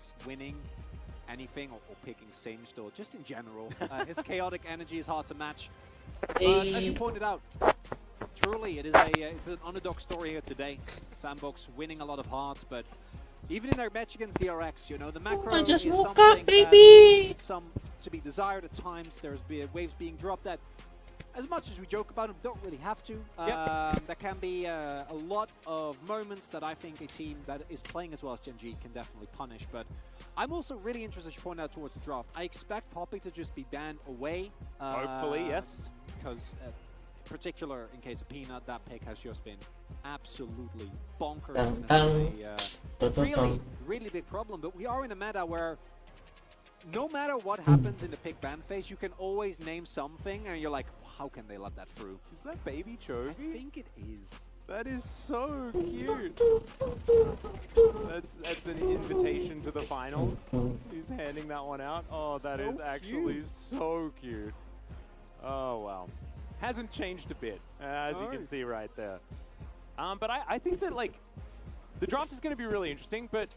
Lehends winning anything or picking Singed or just in general. His chaotic energy is hard to match. But as you pointed out, truly it is it's an underdog story here today. Sandbox winning a lot of hearts, but even in their match against DRX, you know, the macro is something some to be desired at times. There's waves being dropped that, as much as we joke about them, don't really have to. There can be a lot of moments that I think a team that is playing as well as Gen.G can definitely punish. But I'm also really interested, as you point out, towards the draft. I expect Poppy to just be banned away. Hopefully, yes. Because, in particular, in case of Peanut, that pick has just been absolutely bonkers. Really, really big problem. But we are in a meta where no matter what happens in the pick ban phase, you can always name something, and you're like, how can they let that through? Is that baby Chovy? I think it is. That is so cute. That's an invitation to the finals. He's handing that one out. Oh, that is actually so cute. Oh, wow. Hasn't changed a bit, as you can see right there. But I think that, like, the draft is going to be really interesting, but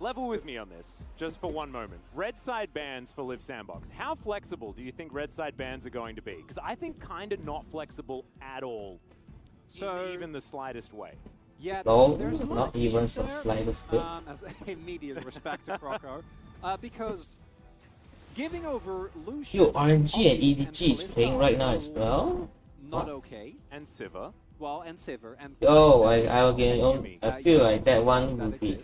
level with me on this, just for one moment. Red side bans for Liiv Sandbox. How flexible do you think red side bans are going to be? Because I think kind of not flexible at all, so in even the slightest way. Yeah, no, there's not even some slightest bit. As immediate respect to Croco, because giving over Lucian... Yo, RNG and EDG is playing right now as well? Not okay. And Sivir. Well, and Sivir. And oh, I feel like that one would be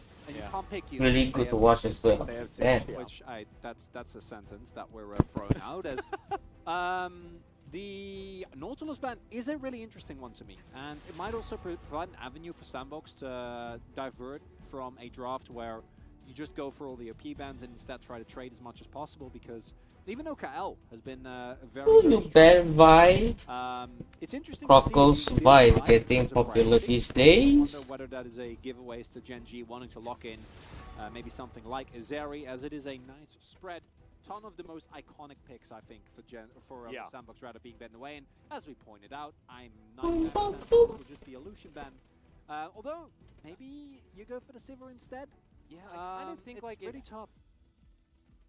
really good to watch as well. Which that's a sentence that we're thrown out as. The Nautilus ban is a really interesting one to me, and it might also provide an avenue for Sandbox to divert from a draft where you just go for all the OP bans and instead try to trade as much as possible, because even though Kael has been very it's interesting Croco's vibe getting popular these days. I wonder whether that is a giveaways to Gen.G wanting to lock in maybe something like Azeri, as it is a nice spread. Ton of the most iconic picks, I think, for Sandbox rather being banned away. And as we pointed out, I'm 99% sure it will just be a Lucian ban. Although, maybe you go for the Sivir instead? Yeah, I kind of think it's really tough.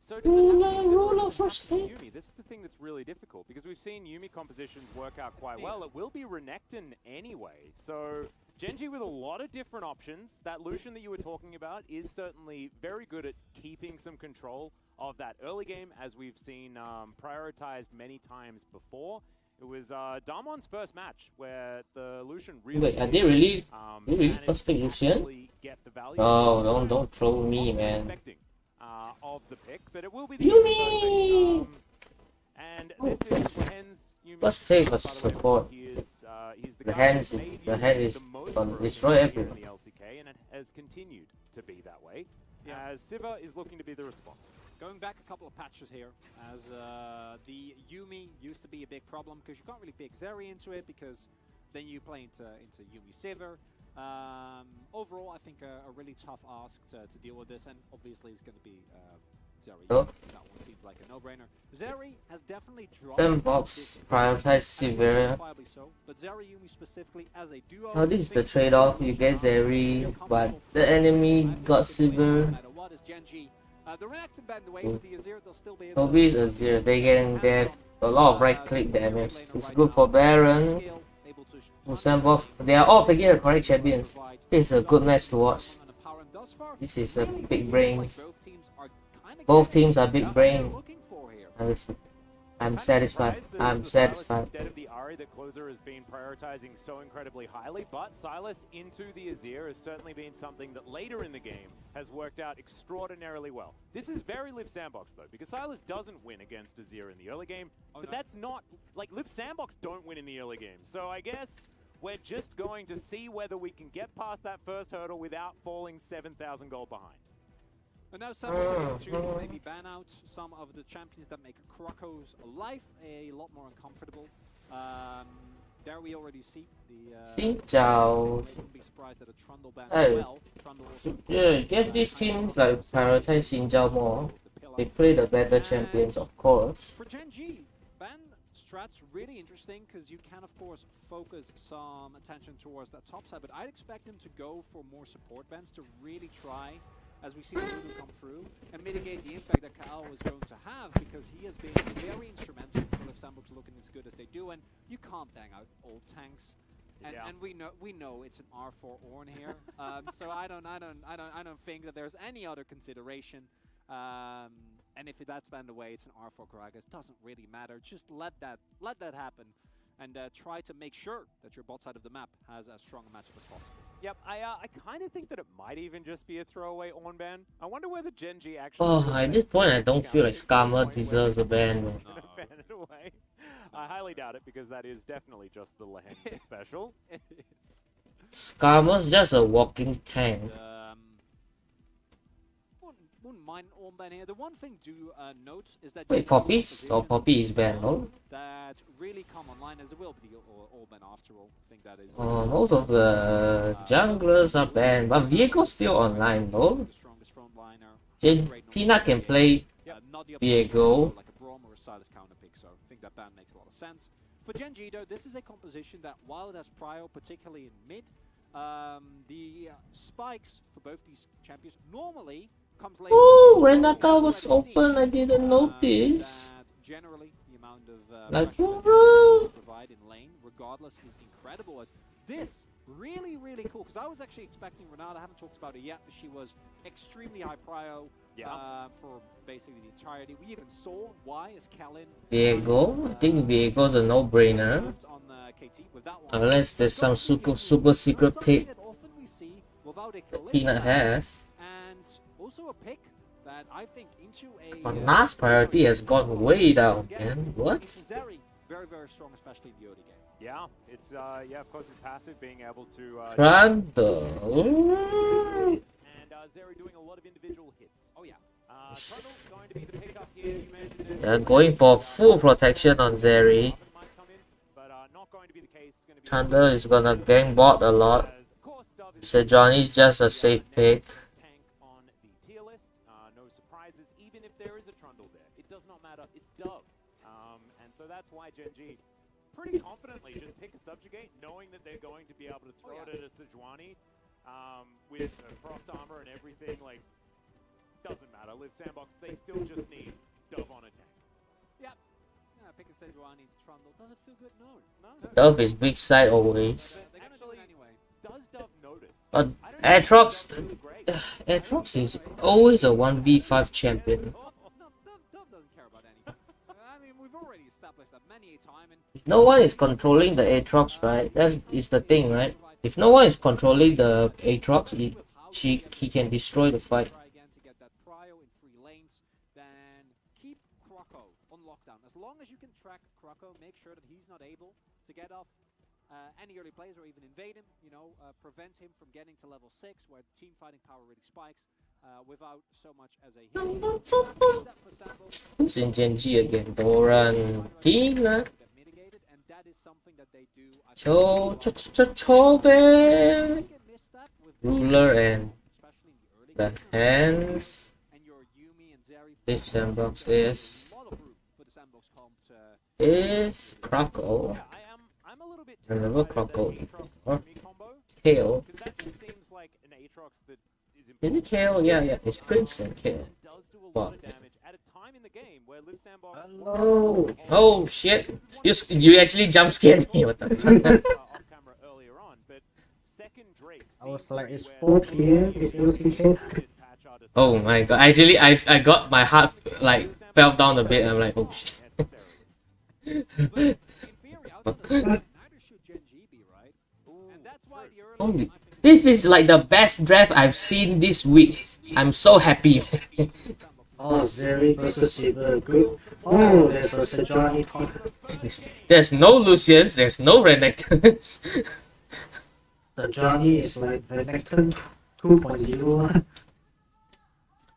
So does it have to be Yuumi? This is the thing that's really difficult, because we've seen Yuumi compositions work out quite well. It will be Renekton anyway. So Gen.G with a lot of different options. That Lucian that you were talking about is certainly very good at keeping some control of that early game, as we've seen prioritized many times before. It was Damon's first match where the Lucian really... Wait, are they really first pick Lucian? Oh, don't troll me, man. Of the pick, but it will be Yuumi! And this is Lehends. First pick was support. Lehends is going to destroy everyone. The LCK, and it has continued to be that way, as Sivir is looking to be the response. Going back a couple of patches here, as the Yuumi used to be a big problem, because you can't really pick Zeri into it, because then you play into Yuumi Sivir. Overall, I think a really tough ask to deal with this, and obviously it's going to be Zeri. Oh. That one seems like a no-brainer. Zeri has definitely dropped. Sandbox prioritize Sivir. So, but Zeri Yuumi specifically as a duo. Oh, this is the trade-off. You get Zeri, but the enemy got Sivir. The Renekton band away with the Azir, they'll still be able Chovy is Azir. They getting there a lot of right-click damage. It's good for Baron. For Sandbox, they are all picking the correct champions. This is a good match to watch. This is a big brains. Both teams are big brain. I'm satisfied. I'm satisfied. Instead of the Ahri that Closer has been prioritizing so incredibly highly, but Sylas into the Azir has certainly been something that later in the game has worked out extraordinarily well. This is very Liiv Sandbox though, because Sylas doesn't win against Azir in the early game, but that's not, like, Liiv Sandbox don't win in the early game. So I guess we're just going to see whether we can get past that first hurdle without falling 7,000 gold behind. And now Sandbox are able to maybe ban out some of the champions that make Croco's life a lot more uncomfortable. There we already see the... Xin be surprised at a Trundle ban as well. Yeah, guess these teams like prioritize Xin more. They play the better champions, of course. For Gen.G, ban strat's really interesting, because you can of course focus some attention towards that top side, but I'd expect them to go for more support bans to really try as we see the Lulu come through and mitigate the impact that Kael was going to have, because he has been very instrumental for the Sandbox looking as good as they do, and you can't bang out old tanks. And, and we know it's an R4 Ornn here, so I don't think that there's any other consideration. And if that's banned away, it's an R4 Gragas. Doesn't really matter. Just let that happen, and try to make sure that your bot side of the map has as strong a matchup as possible. Yep, I kind of think that it might even just be a throwaway Ornn ban. I wonder whether Gen.G actually... Oh, at this point, I don't feel like Scammer deserves a ban. Ban it away. I highly doubt it, because that is definitely just the Lehends special. It is. Scammer's just a walking tank. Wouldn't mind Ornn ban here. The one thing to note is that... Wait, Poppy's? Oh, Poppy is banned, no? That really come online, as it will be Ornn ban after all. I think that is... Most of the junglers are banned, but Viego's still online, though. The strongest frontliner. Peanut can play Viego. Like a Braum or a Silas counterpick, so I think that ban makes a lot of sense. For Gen.G though, this is a composition that, while it has prio, particularly in mid, the spikes for both these champions normally comes later. Ooh, Renekton was open, I didn't notice. Generally, the amount of Like, provide in lane, regardless, is incredible. As this really cool, because I was actually expecting Renata. I haven't talked about it yet, but she was extremely high prio for basically the entirety. We even saw why as Kael Viego? I think Viego's a no-brainer. Unless there's some super secret pick that Peanut has. And also a pick that I think into a... But last priority has gone way down, man. What? Very strong, especially in the early game. Yeah, it's of course his passive being able to Trundle. And Zeri doing a lot of individual hits. Oh yeah. Trundle's going to be the pickup here. You mentioned it. They're going for full protection on Zeri. But not going to be the case. Trundle is gonna gang bot a lot. Sejuani's just a safe pick. Tank on the tier list. No surprises, even if there is a Trundle there. It does not matter. It's Dove. And so that's why Gen.G pretty confidently just pick a Subjugate, knowing that they're going to be able to throw it at a Sejuani with Frost Armor and everything. Like, doesn't matter. Liiv Sandbox, they still just need Dove on a tank. Yep. Yeah, pick a Sejuani to Trundle. Does it feel good? No. Dove is big side always. They're gonna do it anyway. Does Dove notice? But Aatrox is always a 1v5 champion. Dove doesn't care about anything. I mean, we've already established that many a time. And If no one is controlling the Aatrox, right? That is the thing, right? If no one is controlling the Aatrox, he can destroy the fight. try again to get that prio in 3 lanes, then keep Croco on lockdown. As long as you can track Croco, make sure that he's not able to get off any early plays or even invade him, prevent him from getting to level 6 where the team fighting power really spikes without so much as a heal. Who's in Gen.G again? Doran, Peanut, Mitigated, and that is something that they do. Chovy, Ruler, and the hands. If Sandbox is Croco. Remember Croco or Kael? Is it Kael? Yeah, it's Prince and Kael. Wow. Hello. Oh shit! You actually jump scared me. What the fuck? I was like, it's 4 p.m. It's notification. Oh my god! Actually, I got my heart like fell down a bit. I'm like, oh shit. Holy, this is like the best draft I've seen this week. I'm so happy. Oh, Zeri versus Silver Group. Oh, there's a Sejuani top. There's no Lucians, there's no Renekton. Sejuani is like Renekton 2.0.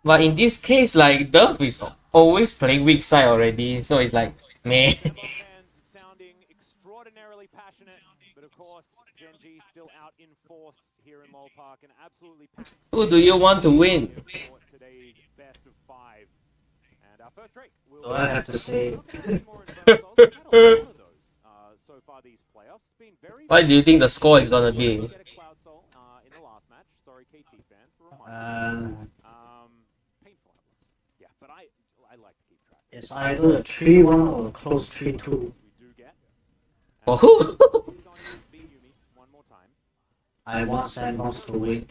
But in this case, like, Dove is always playing weak side already, so it's like, meh. Sounding extraordinarily passionate, but of course, Gen.G still out in force here in Lowell Park and absolutely packed. Who do you want to win? Today's best of 5. And our first break. So I have to say, So far these playoffs been very. What do you think the score is gonna be? I like to keep track. It's either a 3-1 or a close 3-2. We do get. Oh. He's on his V Yumi one more time. I want Sandbox to win.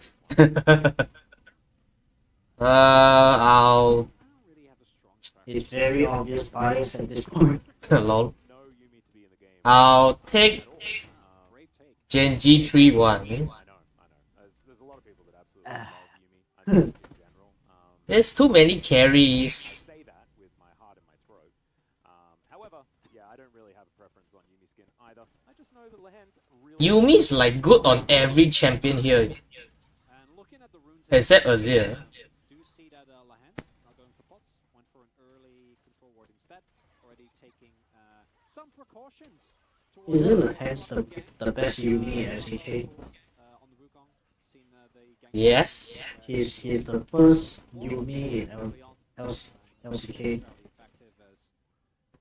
I'll I don't really have a strong preference. It's very obvious bias at this point. lol. No Yumi to be in the game. I'll take Brave take. Gen.G 3-1. I know. There's a lot of people that absolutely love Yumi. I think in general. There's too many carries. I say that with my heart in my throat. However, yeah, I don't really have a preference on Yumi skin either. I just know that Lehends really. Yumi's like good on every champion here, And looking at the runes except Azir. do see that Lehends not going for pots, went for an early control ward instead, already taking some precautions. Isn't Lehends the best Yumi in SCK? On the Wukong, seen the gank Yes. He's the first Yumi in early on. LCK. Fairly effective as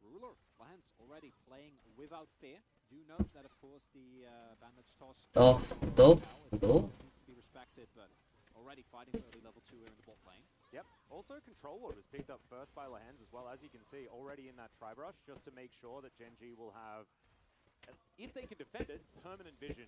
ruler. Lehends already playing without fear. Do note that of course the bandage toss Oh, dope. Dope. needs to be respected, but already fighting for early level 2 here in the bot lane. Yep. Also, control ward was picked up first by Lehends as well, as you can see, already in that tri-brush, just to make sure that Gen.G will have, if they can defend it, permanent vision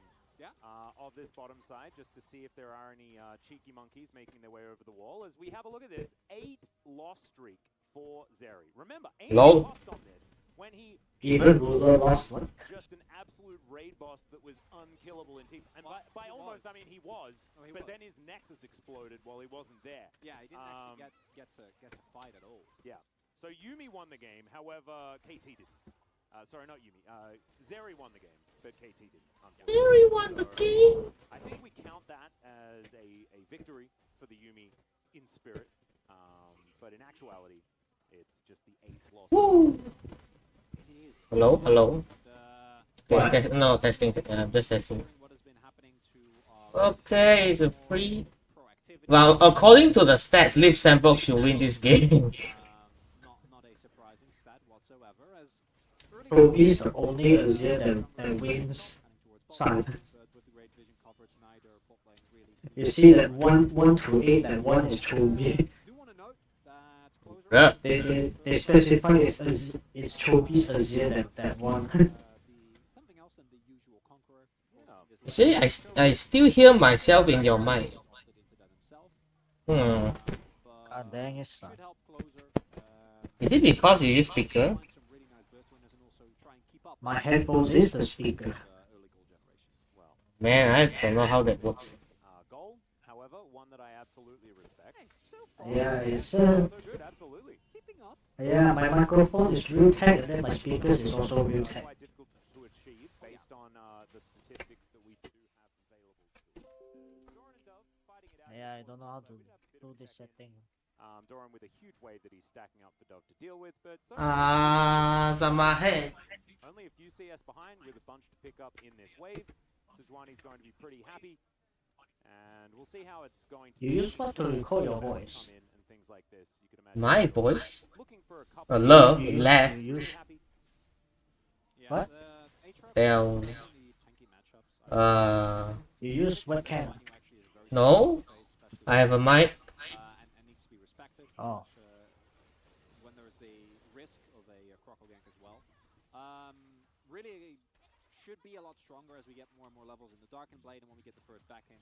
of this bottom side, just to see if there are any cheeky monkeys making their way over the wall. As we have a look at this, 8 loss streak for Zeri. Remember, 8 Lol. lost on this when he Even Ruler lost one. just an absolute raid boss that was unkillable in team. And by almost, I mean he was, Oh, he but was. then his nexus exploded while he wasn't there. Yeah, he didn't actually get to fight at all. Yeah. So Yumi won the game, however, KT didn't. Sorry, not Yumi. Zeri won the game, but KT didn't. Zeri won the game. I think we count that as a victory for the Yumi in spirit. But in actuality, it's just the 8th loss. Woo. It is. Hello, hello. And, Okay, no, testing. Just testing. what has been happening to Okay, it's a free. proactivity. Well, according to the stats, Liiv Sandbox should win this game. Not a surprising stat whatsoever, as early Chovy is the only Azir that wins silence. but with the great vision coverage, neither bot lane really. You see that 1 to 8 and 1 is Chovy. Do want to note that closer. Yeah. They specify it's Chovy's Azir that won. Something else than the usual conqueror. Actually, I still hear myself in your mic. Hmm. God dang it, son. Should help closer. Is it because you use speaker? Find some really nice burst winners and also try and keep up My headphones is the speaker. early goal generation. Well, Man, I don't know how that works. goal, however, one that I absolutely respect. Yeah, it's So good, absolutely. Keeping up. yeah, my microphone is real tech and then my speakers is also real tech. Quite difficult to achieve based on the statistics that we do have available. Doran and Dove fighting it out. Yeah, I don't know how to do this setting. Doran with a huge wave that he's stacking up for Dove to deal with, but so Sama head. only a few CS behind with a bunch to pick up in this wave. Sejuani's going to be pretty happy, and we'll see how it's going to. You use what to record your come voice? in and things like this. You can imagine. My voice? Looking for a couple. Love, You use- laugh. you use Happy. Yeah, What? the Aatrox Well, in these tanky matchups, you use webcam. who actually is very No. especially I have a mic. and needs to be respected. Oh. Which, when there is the risk of a Croco gank as well. Really should be a lot stronger as we get more and more levels in the Darkened Blade and when we get the first back in,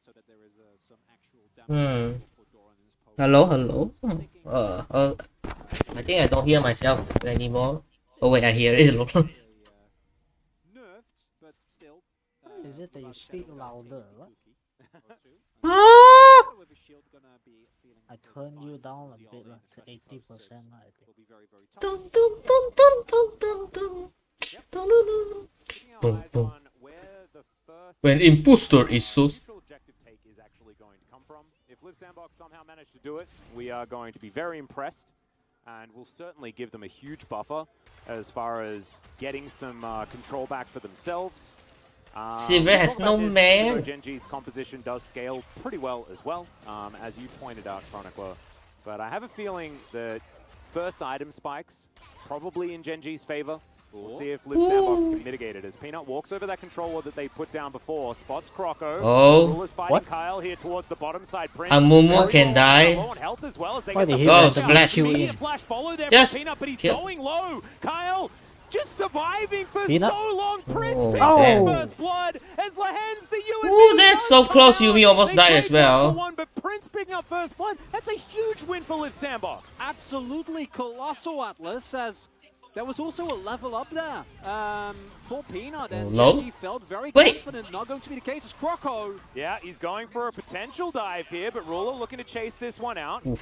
so that there is some actual damage for Doran in his post. Hello, hello. I think I don't hear myself anymore. Oh wait, I hear it. Nerfed, but still. Is it that you speak louder, what? I turned you down a bit like, to 80% I think. Dum, dum, dum, dum, dum, dum, dum. Dum, dum, dum. Boom, boom. When imposter is so. Neutral objective take is actually going to come from. If Liiv Sandbox somehow manage to do it, we are going to be very impressed, and we'll certainly give them a huge buffer as far as getting some control back for themselves. Silver we'll has talk no about this, man. even though Gen.G's composition does scale pretty well as well, as you pointed out, Chronicler. But I have a feeling that first item spikes probably in Gen.G's favor. We'll see if Liiv Sandbox can mitigate it as Peanut walks over that control ward that they put down before, spots Croco. Oh. Ruler's fighting Kael here towards the bottom side. Prince A Mumu can die. low on health as well as they Why get did the he Oh, flash out. splash. Immediate flash follow there Just from Peanut, but he's kill. going low. Kael just surviving for Peanut? so long. Prince Oh, picks damn. up first blood as Lehends, the UNV. Ooh, that's so don't close. come out. Yumi almost They died as trade one well. for one, but Prince picking up first blood. That's a huge win for Liiv Sandbox. Absolutely colossal, Atlas, as there was also a level up there for Peanut, and Low? Gen.G felt very Wait. confident. Not going to be the case as Croco. Yeah, he's going for a potential dive here, but Ruler looking to chase this one out. A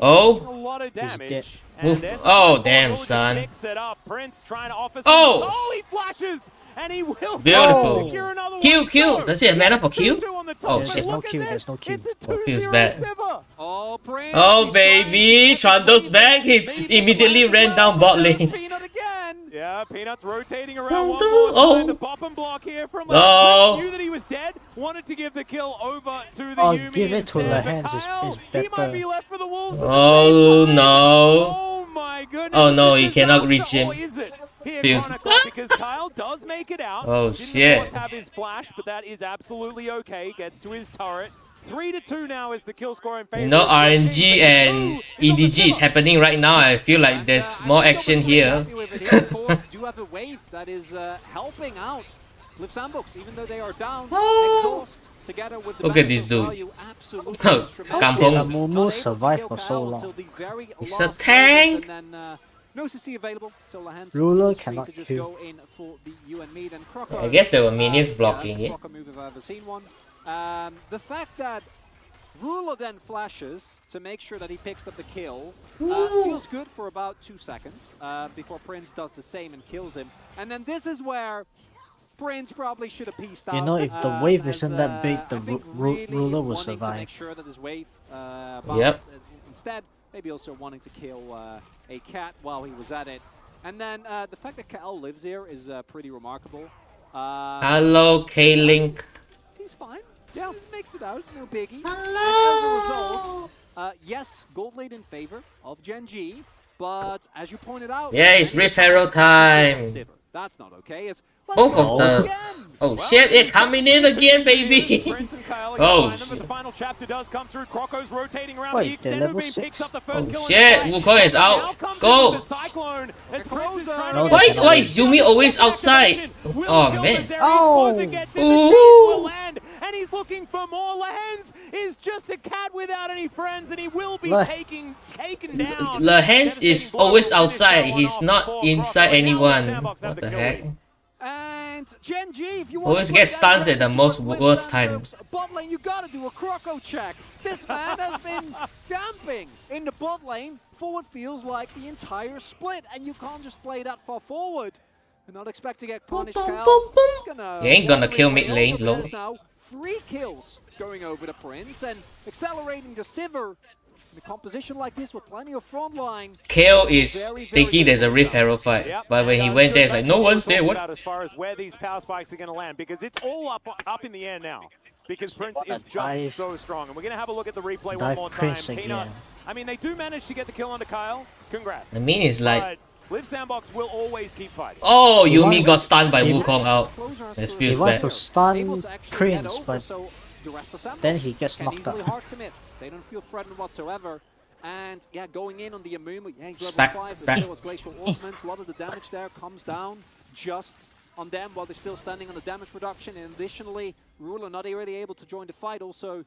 Oh. lot of dead. damage. Oof. there's the Oh, first damn, Ruler just son. picks it up. Prince trying to offer some. Oh. He flashes! And he will Beautiful. secure another Q, one. Q. So, Does he have mana for Q? 2-2 on the top, Oh, but shit. look No at Q, this. there's no Q. It's a Oh, Q's 2-0 bad. Siver. Oh, Prince. Oh, he's trying to baby. get Trando's the back. He lead. immediately Maybe ran down bot lane. Peanut again. Yeah, Peanut's rotating around one Oh. more time. The bottom block here from Oh. Lehends. Knew that he was dead. Wanted to give the kill over to the Oh, Yumi give it to instead, but Lehends is Kael, he might better. be left for the Wolves. Oh, no. Oh my goodness. Oh, no, It's a he cannot disaster. reach him. Or is it? Here, Feels- Chronicle, because Kael does make it out. Oh, Didn't shit. of course have his flash, but that is absolutely okay. Gets to his turret. 3-2 now is the kill score in favor. You know, of RNG Gen.G, and but it's on the EDG is Siver. happening right now. I feel like there's more action here. Of course, do have a wave that is helping out Liiv Sandbox, even though they are down. Exhaust together with the Look at this beneficial dude. value, absolutely Oh, instrumental. Kampong. Did Mumu Not able to survive kill for Kael so long? until the very He's last a moments, tank. and then, no CC available, so Lehends Ruler feels free cannot to just kill. go in for the you and me. Then Croco. I guess there were minions blocking yeah, it. that's a Croco move if I've ever seen one. The fact that Ruler then flashes to make sure that he picks up the kill feels good for about 2 seconds before Prince does the same and kills him. And then this is where Prince probably should have pieced out. You know, if the wave as, isn't that big, the I think Ruler will wanting to make survive. sure that his wave Yep. bounced instead. Maybe also wanting to kill a cat while he was at it. And then the fact that Kael lives here is pretty remarkable. Hello, K-Link. He's fine. Yeah, just makes it out. No biggie. And as a result, yes, gold lead in favor of Gen.G, but as you pointed out, Yeah, it's Rift Herald time. Sivir. That's not okay. It's Both of the... again. Oh shit, it coming in again, baby. Prince and Kael again Oh, behind them, but the final chapter does come through. Croco's rotating around. Wait, The they're extended level beam 6? picks up the first Oh kill. shit, in the Wukong fight. is out. Now comes Go. in with the Cyclone as Prince is trying No, to they Why, cannot why win. is Yumi always outside? Will Oh kill man. Viserys, Oh. Quasar gets in, the Ooh. chase will land, and he's looking for more. Lehends is just a cat without any friends, and he will be taken down. Lehends is Devastating blow always to finish outside. that one He's off not for inside Croco. And now anyone. Sandbox have What the kill heck? lead. And Gen.G, if you want Always to get put stuns that at the message most towards Liiv worst time. Sandbox Bot lane, you gotta do a Croco check. This man has been camping in the bot lane for what feels like the entire split, and you can't just play that far forward and not expect to get punished. Kael is gonna You ain't gonna walk kill his mid way lane, over. lol. There's now 3 kills going over to Prince and accelerating the Sivir. In a composition like this with plenty of front line. Kael is thinking there's a Rift Herald fight. Yep, But when and, he it's went good there, it's back like, to no what we one's were there. talking What? about as far as where these power spikes are going to land, because it's all up in the air now. Because Prince is just Dive. so strong. And we're going to have a look at the replay one Dive more time. Prince Peanut, again. I mean, they do manage to get the kill onto Kael. Congrats. I mean, it's like, But Liiv Sandbox will always keep fighting. oh, He Yumi wants- got stunned by he- Wukong out. That He feels wants bad. to Able stun to actually Prince, get over, but so the rest of Sandbox then he gets can knocked easily out. hard commit. They don't feel threatened whatsoever. And yeah, going in on the Amumu, yeah, he's level Back, 5, but back. still has glacial ornaments. A lot of the damage there comes down just on them while they're still standing on the damage reduction. And additionally, Ruler not really able to join the fight also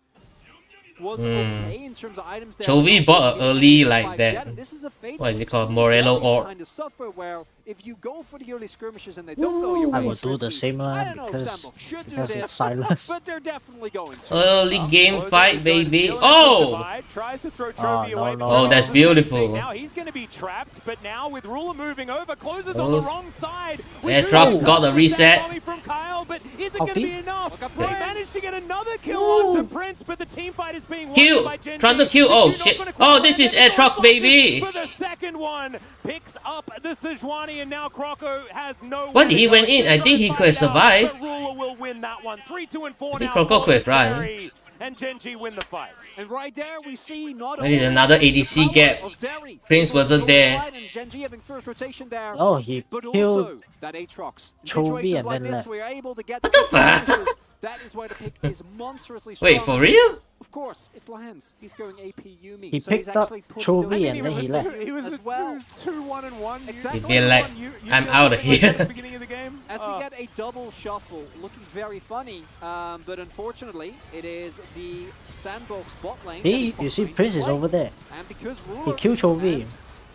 was okay in terms of items there. Chovy bought a early like that. And this is a fate What is it called? some Morello zombies or kind of suffer where if you go for the early skirmishes and they don't go your way, I will it's do the risky. same I line don't know if because Sandbox should do because this, it's silence. but they're definitely going to. Early game Closer fight, is going to baby. steal into the Oh! divide, tries to throw Oh, Chovy no, away, no, but Oh, Chovy that's does the same beautiful. thing. Now he's going to be trapped, but now with Ruler moving over, closes on the Oh. wrong side. Aatrox got a reset. From Kael, but is it Oh, going to be he- enough? Look at They Prince. managed to get another kill onto Prince, but the team fight is being won Q! by Gen.G. Trying to Q. Oh, shit. Oh, this is Aatrox, baby. For the second one, picks up the Sejuani, and now Croco has no. What, did he went in? I think he could have survived. But Ruler will win that one. 3-2 and 4 I think now. Croco could have for run. Viserys, and Gen.G win the fight. And right there we see not There is only another the ADC power gap. of Zeri Prince able to wasn't go there. wide and Gen.G having first rotation there, Oh, he but killed also that Aatrox. In Chovy situations and like then this, left. we are able to get What the the fuck? skirmishes. That is where the pick is monstrously strong. Wait, for real? Of course, it's Lehends. He's going AP Yumi. He so he's picked up actually putting Chovy those and then he left. He was as a well. 2-1-1. Exactly. If they're like, I'm out of At the here. beginning of the game. As we get a double shuffle, looking very funny, but unfortunately, it is the Sandbox bot lane. You see Prince is over there. And because He killed Chovy.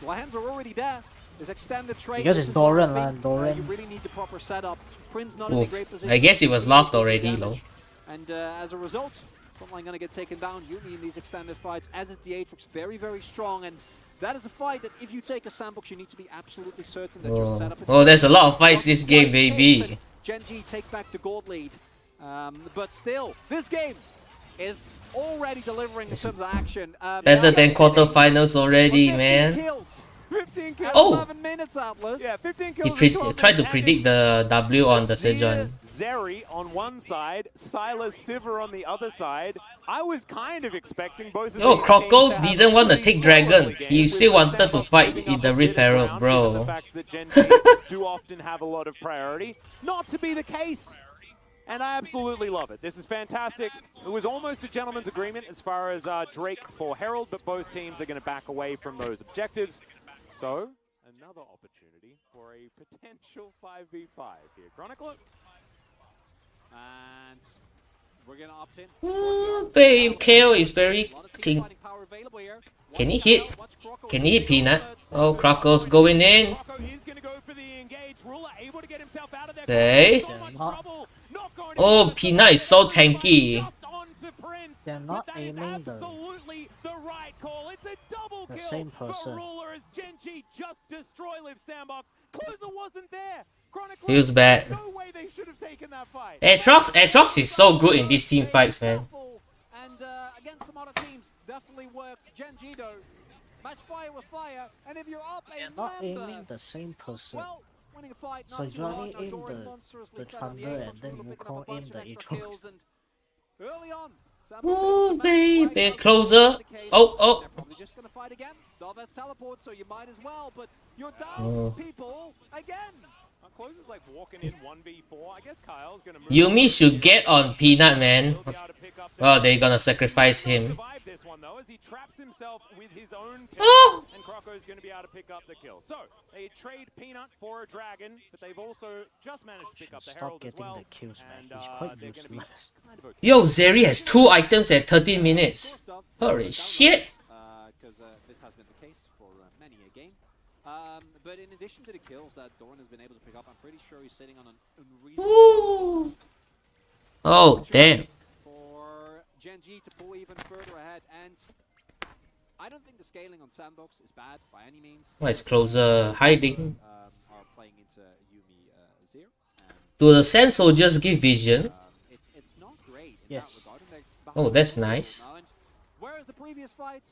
Lehends are already there. There's extended trade. Because it's This is where I Doran, think, Doran. you really need the proper setup. Prince not in a Oof. great position. I guess it was to lost do already, damage. though. And as a result, Frontline gonna get taken down. Yumi in these extended fights, as is the Aatrox, very, very strong. And that is a fight that if you take a Sandbox, you need to be absolutely certain that your setup is... Oh, there's a lot of fights this game, baby. Gen.G take back the gold lead. But still, this game is already delivering in terms of action. Better than quarterfinals already, man. 15 kills. Oh! 11 minutes, Atlas. Yeah, 15 He kills. in 12 tried to minutes, and predict the W on the Sejuani. Zeri on one side, Silas Sivir on the other side. I was kind of expecting both of Oh, these Croco teams to have didn't want to pretty take solid Dragon. game, He with still wanted to Sandbox fight giving in up the a Rift bit of Herald, ground, bro. given the fact that Gen.G do often have a lot of priority. Not to be the case. And I absolutely love it. This is fantastic. It was almost a gentleman's agreement as far as Drake for Herald, but both teams are going to back away from those objectives. So, another opportunity for a potential 5v5 here. Chronicler? And we're gonna opt in. Babe, Kael is very A lot of team clean. fighting power available here. Can he Watch hit? Kael, watch Croco. Can he hit Peanut? Oh, Croco's going in. Croco is going to go for the engage. Ruler able to get himself out of there. Okay. So much trouble. Not going to Oh, get the Peanut is so tanky. just onto Prince. They're not But that is aiming the- absolutely the right call. It's a double The kill same for person. Ruler as Gen.G just destroy Liiv Sandbox. Closer wasn't there. Chronicler, Feels bad. no way they should have taken that fight. Aatrox is so good in these team fights, man. And against some other teams, definitely works. Gen.G though, match fire with fire. And if you're up a Not Lambda, aiming the same person. well, winning a fight, So not too hard. Johnny No, aimed Doran the monstrously fed on Thunder Aatrox, and then Ruler picking up a Wukong bunch aimed of the extra Aatrox. kills, and early on, Ooh, baby, closer. Oh, oh. they're probably just gonna fight again. Dove has teleport, so you might as well, but you're down Oh. people again. Closer's like walking in 1v4. I guess Kael's going to move. Yumi should get on Peanut, man. He'll be able to pick up the- Oh, they're gonna sacrifice He'll him. survive this one though, as he traps himself with his own pill, Oh! and Croco's going to be able to pick up the kill. So they trade Peanut for a dragon, but they've also just managed to pick up the Stop Herald as getting well. the kills, man. And He's quite they're going to be useless. kind of okay. Yo, Zeri has 2 items at 13 minutes. Holy shit. Because this has been the case for many a game. But in addition to the kills that Doran has been able to pick up, I'm pretty sure he's sitting on an unreasonable Ooh. Oh, damn. for Gen.G to pull even further ahead. And I don't think the scaling on Sandbox is bad by any means. Why is closer hiding? Are playing into Yumi Zir. Do the Sand Soldiers give vision? It's not great in Yes. that regard. And they're Oh, behind that's the ball nice. now. And whereas the previous fight,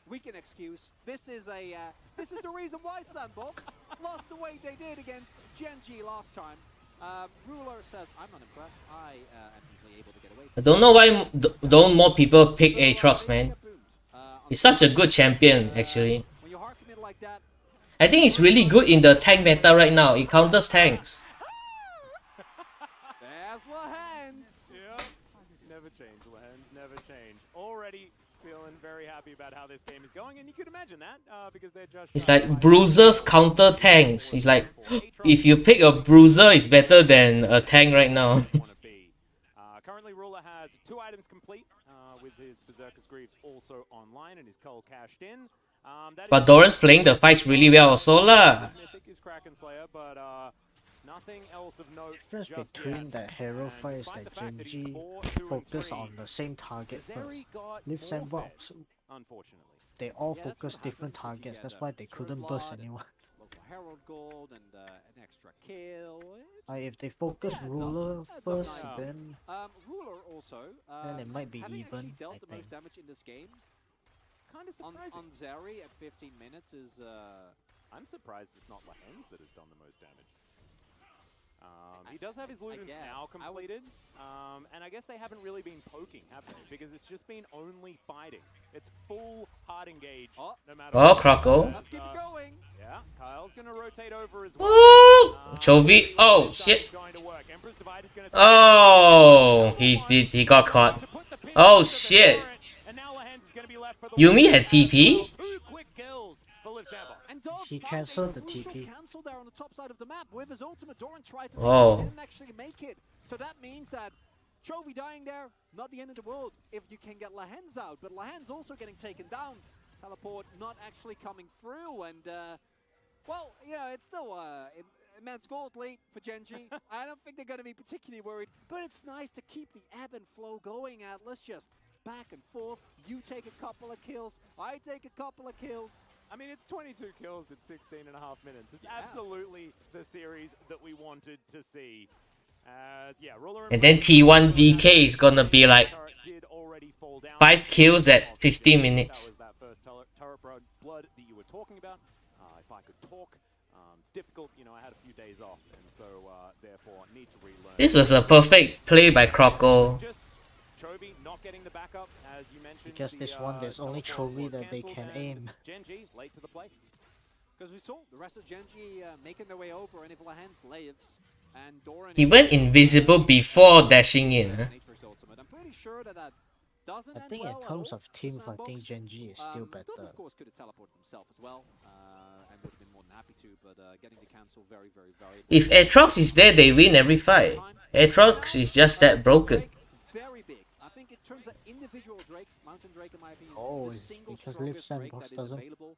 we can excuse. This is the reason why Sandbox lost the way they did against Gen.G last time. Ruler says, I'm not impressed. I am easily able to get away. I don't know why don't more people pick Aatrox, man. He's such a good champion, actually. When you hard commit like that, I think he's really good in the tank meta right now. He counters tanks. there's Lehends. Yeah, never change, Lehends, never change. Already feeling very happy about how this game is going, and you could imagine that because they're just. It's like bruisers counter tanks. It's like if you pick a bruiser, it's better than a tank right now. Currently, Ruler has 2 items complete with his Berserker's Greaves also online and his Cull cashed in. But Doran's playing the fights really well also lah. Mythic is Kraken Slayer, but nothing else of note. Difference just between yet. the hero And fight is despite that the fact that he's Gen.G 4-2-3, focus on the same target first. Zeri got Liiv forfeit, Sandbox, unfortunately. they all Yeah, that's focus what different happens if you targets. get That's a why they couldn't burst Blood, anyone. local Herald Gold, and an extra kill. If they focus Yeah, it's ruler up first, nice. then Ruler also. Then it might be having even, actually dealt I the most think. damage in this game It's kind of on surprising. Zeri at 15 minutes is. I'm surprised it's not Lehends that has done the most damage. He does have his Ludens guess. now completed, and I guess they haven't really been poking, have they? Because it's just been only fighting. It's full hard engage, no matter Oh, what. Croco. Let's keep it going. Yeah, Kael's gonna rotate over as well. Woo! Chovy. Oh, shit. Oh, he got caught. Oh, shit. Yuumi had TP? He cancelled the TP. Cancelled there on the top side of the map with his ultimate. Doran tried to didn't actually make it. So that means that Chovy dying there, not the end of the world if you can get Lehends out. But Lehends also getting taken down. Teleport not actually coming through, and well, yeah, it's still immense gold lead for Gen.G. I don't think they're going to be particularly worried, but it's nice to keep the ebb and flow going. Let's just back and forth. You take a couple of kills, I take a couple of kills. I mean, it's 22 kills in 16 and a half minutes. It's absolutely the series that we wanted to see. And then T1 DK is gonna be like 5 kills at 15 minutes. That was that first turret blood that you were talking about. If I could talk, it's difficult. You know, I had a few days off, and so therefore need to relearn. This was a perfect play by Croco. Chovy not getting the backup, as you mentioned. Because this one, there's only Chovy that they can aim. Gen.G late to the play. Because we saw the rest of Gen.G making their way over, and if Lehends lives, and Doran... He went invisible before dashing in. Huh? I'm pretty sure that doesn't I think in terms of teams, I think Gen.G is still better. Of course, could have teleported himself as well, and would have been more than happy to, but getting the cancel very, very valuable. If Aatrox is there, they win every fight. Aatrox is just that broken. Very big. I think in terms of individual Drakes, Mountain Drake in my opinion, Oh, the single because Liiv strongest Drake Sandbox that is doesn't available.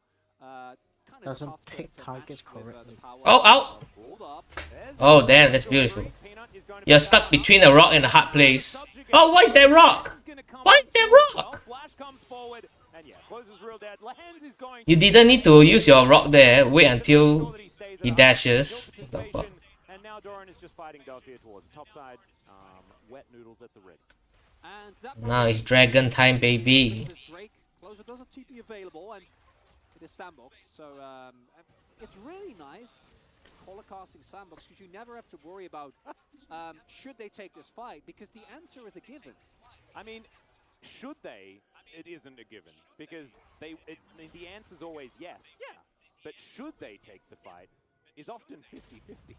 doesn't tough pick to targets match with, correctly. the power Oh, out! Hold up. Oh, damn, that's beautiful. You're stuck between a rock and a hard place. Oh, why is that rock? Why is that rock? You didn't need to use your rock there. Wait until he dashes. And now Doran is just fighting Dove here towards the top side. Wet noodles at the ready. Now it's dragon time, baby. Closer does a TP available, and it is Sandbox. So it's really nice color casting Sandbox because you never have to worry about should they take this fight, because the answer is a given. I mean, should they? It isn't a given, because the answer's always yes. Yeah. But should they take the fight is often 50-50. It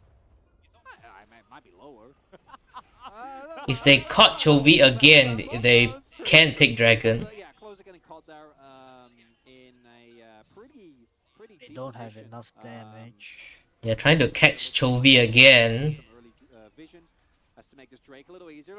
might be lower. If they caught Chovy again, they can take dragon. Yeah, closer getting caught there in a pretty They deep don't have position. enough damage. They're trying to catch Chovy again. Some early vision as to make this Drake a little easier.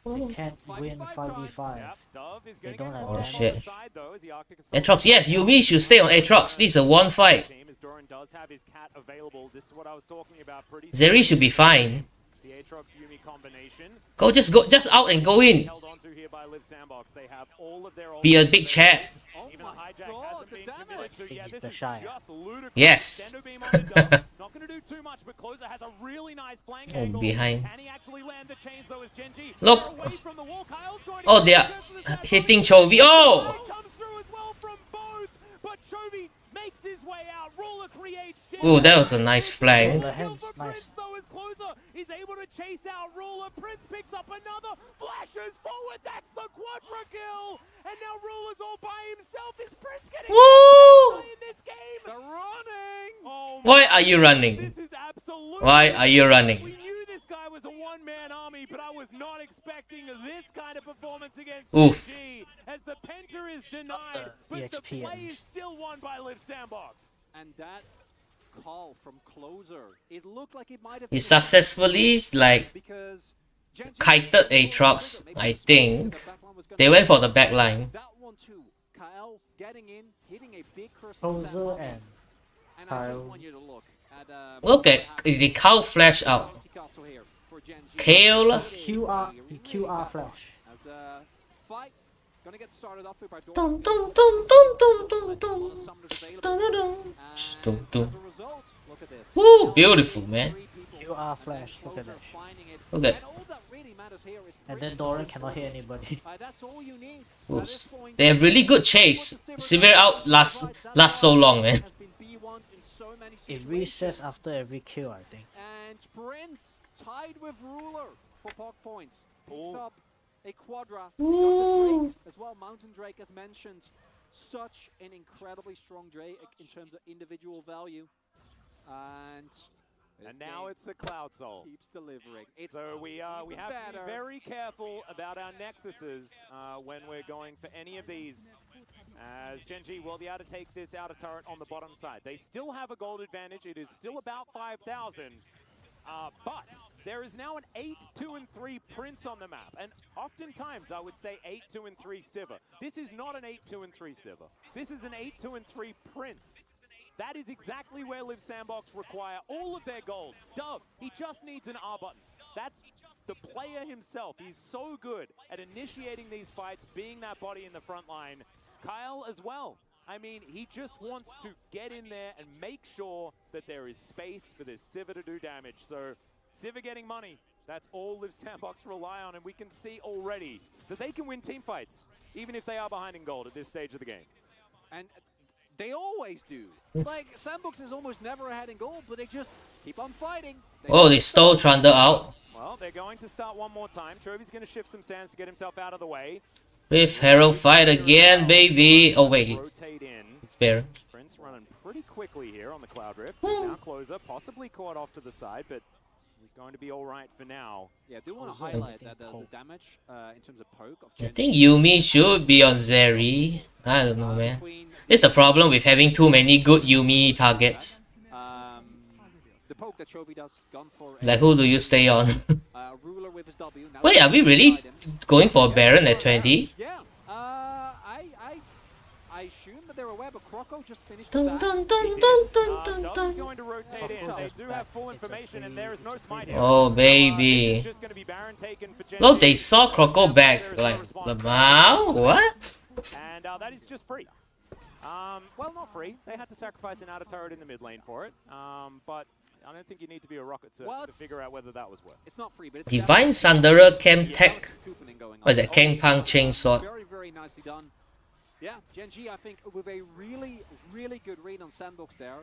They can't win 5v5. Yep, Dove is They gonna don't get have caught damage. on the Shit. side, though, as the Arctic Aatrox, yes, Yuumi should stay on Aatrox. This is a one fight. As Doran does have his cat available. This is what I was talking about. Pretty Zeri should be fine. The Aatrox Yuumi combination. Go just out and go in. Held onto here by Liiv Sandbox. They have all of their Be a big chat. Even the hijack hasn't been committed to. Yeah, this is Shire. just ludicrous. Yes. Extendo beam on the Dove. Not going to do too much, but Closer has a really nice flank Oh, angle. behind. Can he actually land the chains though as Gen.G? Look. They're away from the wall. Kael's going to Oh, get they are the first of the hitting Sandbox. Chovy. Oh! Comes through as well from both, but Chovy makes his way out. Ruler creates. Ooh, that was a nice flank. Lehends, nice. Prince, though, is Closer. He's able to chase out Ruler. Prince picks up another. Flashes forward. That's the quadra kill. And now Ruler's all by himself. Is Prince getting Woo! in this game? They're running. Oh, Why are you running? this is absolutely. Why are you We running? knew this guy was a one-man army, but I was not expecting this kind of performance against Oof. G. As the Penta is denied, but the EXP play ends. is still won by Liiv Sandbox. And that call from Closer, it looked like it might have He been successfully like because Gen.G kited Aatrox, I think. They went for the back line. That one too. Kael getting in, hitting a big curse. Closer and I just Kael. want you to look at Look at the cow flash out. Kael. QR flash. As a fight gonna get started off with by Dum, Doran. dum, dum, dum, dum, dum, dum. Dum, dum, dum. Dum, dum. Look at this. Woo, beautiful, man. QR flash. Look at that. Look at. And all that really matters here is And then Doran cannot hit anybody. that's all you need. Ooh, At this point, they have really good chase. Sivir out last so long, man. has been B1 in so many It situations. resets after every kill, I think. And Prince tied with Ruler for Pog points. Picks Oh. up a Quadra. They got the Drake as well. Mountain Drake, as mentioned. Such an incredibly strong Drake in terms of individual value. And now it's a Cloud Soul. keeps delivering. It's So we have to better. be very careful about our Nexuses when we're going for any of these. As Gen.G will be able to take this outer turret on the bottom side. They still have a gold advantage. It is still about 5,000. But there is now an 8, 2, and 3 Prince on the map. And oftentimes I would say 8, 2, and 3 Sivir. This is not an 8, 2, and 3 Sivir. This is an 8, 2, and 3 Prince. That is exactly where Liiv Sandbox require all of their gold. Dove, he just needs an R button. That's the player himself. He's so good at initiating these fights, being that body in the front line. Kael as well. I mean, he just wants to get in there and make sure that there is space for this Sivir to do damage. So, Sivir getting money, that's all Liiv Sandbox rely on, and we can see already that they can win team fights, even if they are behind in gold at this stage of the game. And they always do. Like, Sandbox is almost never ahead in gold, but they just keep on fighting. They stole Thunder out. Well, they're going to start one more time. Chovy's going to shift some sands to get himself out of the way. With Herald fight again, baby. Oh wait, Rotate in. it's Baron. Prince running pretty quickly here on the Cloud Rift. Now Closer, possibly caught off to the side, but he's going to be all right for now. Yeah, I do want to highlight that the damage in terms of poke of I Gen.G think Yuumi should be on Zeri. I don't know, man. It's the problem with having too many good Yuumi targets. the poke that Chovy does, gone for Like, who do you stay on? Ruler with his W. Now Wait, are we really going for Baron at 20? Yeah, I assume that they're aware, but Croco just finished Dun, the back. dun, dun, dun, dun, dun, Dove is dun. going to rotate in. They do have full information, and there is no smite here. Oh, This baby. is just going to be Baron taken for Gen.G. No, they saw Croco back. Like, Lamau? What? And that is just free. Well, not free. They had to sacrifice an outer turret in the mid lane for it. But I don't think you need to be a rocket surgeon to figure out whether that was worth it. It's not free, but it's Divine Sunderer Chem definitely Tech. couponing going on. What is that? Kang Pang Chainsaw. Very, very nicely done. Yeah, Gen.G, I think, with a really, really good read on Sandbox there.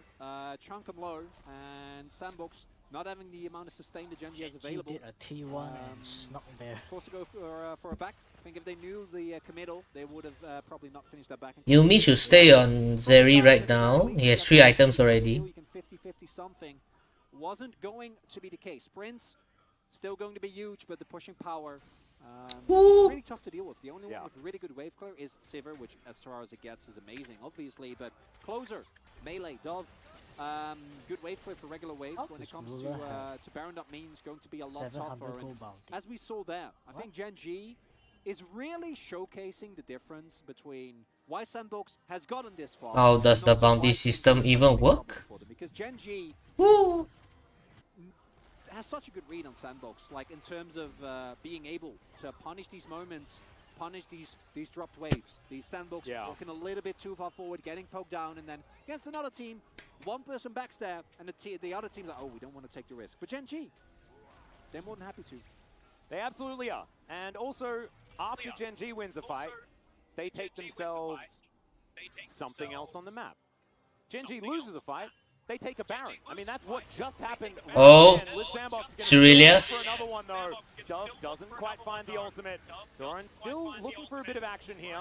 Chunk him low, and Sandbox not having the amount of sustain that Gen.G has available. Did a T1 and snuck there. Forced to go for a back. I think if they knew the committal, they would have probably not finished that back. Yuumi should stay on Zeri right now. He has 3 items already. You can 50-50 something. Wasn't going to be the case. Prince, still going to be huge, but the pushing power, really tough to deal with. The only one with really good wave clear is Sivir, which as far as it gets is amazing, obviously. But Closer, Melee, Dove, good wave clear for regular waves. When it comes to Baron, that means going to be a lot tougher. And as we saw there, I think Gen.G is really showcasing the difference between why Sandbox has gotten this far. How does the bounty system even work? Because Gen.G has such a good read on Sandbox, like in terms of being able to punish these moments, punish these dropped waves, these Sandbox walking a little bit too far forward, getting poked down, and then against another team, one person backs there, and the other team's like, oh, we don't want to take the risk. But Gen.G, they're more than happy to. They absolutely are. And also, after Gen.G wins a fight, they take themselves something else on the map. Gen.G loses a fight, they take a Baron. I mean, that's what just happened. Oh, Cerealius. Cerealius. Another one though. Dove doesn't quite find the ultimate. Doran still looking for a bit of action here.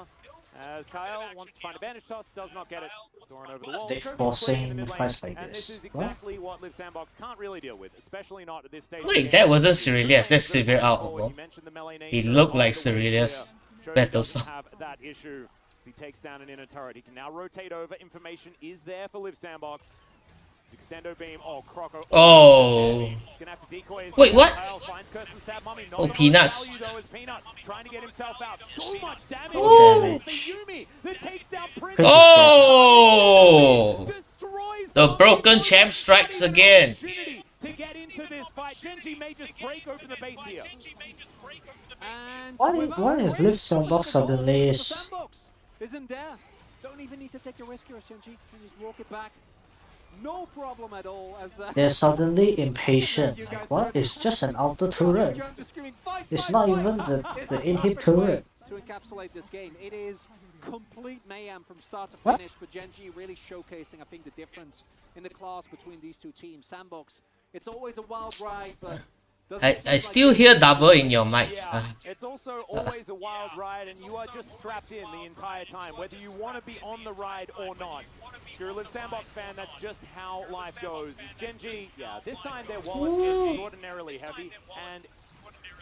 As Kael wants to find a bandage toss, does not get it. Doran over the wall. They're Chovy's forcing playing in the mid lane, fights like and this this. is exactly what Liiv Sandbox can't really deal with, especially not at this stage. Wait, that wasn't Cerealius, that's Sivir out. He looked like Cerealius. Battles. Have that issue. He takes down an inner turret. He can now rotate over. Information is there for Liiv Sandbox. Extendo beam. Oh, Croco. Oh. Gonna have to decoy his Wait, what? finds Curse and Sad Mummy. Not Oh, the most Peanuts. value, though, is Peanut trying to get himself out. So much damage. Oh. The Yuumi that takes down Prince. Oh! Destroys The broken champ strikes again. to get into this fight. Gen.G may just break open the base here. And Why is Liiv Sandbox suddenly Sandbox isn't there. Don't even need to take the risk here, Gen.G. Can just walk it back. No problem at all. As they're suddenly impatient? Like, what? It's just an outer turret. It's not even the in-hit turret. To encapsulate this game, it is complete mayhem from start to What? finish. But Gen.G really showcasing, I think, the difference in the class between these two teams. Sandbox, it's always a wild ride, but I still hear double in your mic. Yeah, it's also always a wild ride, and you are just strapped in the entire time, whether you want to be on the ride or not. If you're a Liiv Sandbox fan, that's just how life goes. Gen.G, yeah, this time their wallet is extraordinarily heavy, and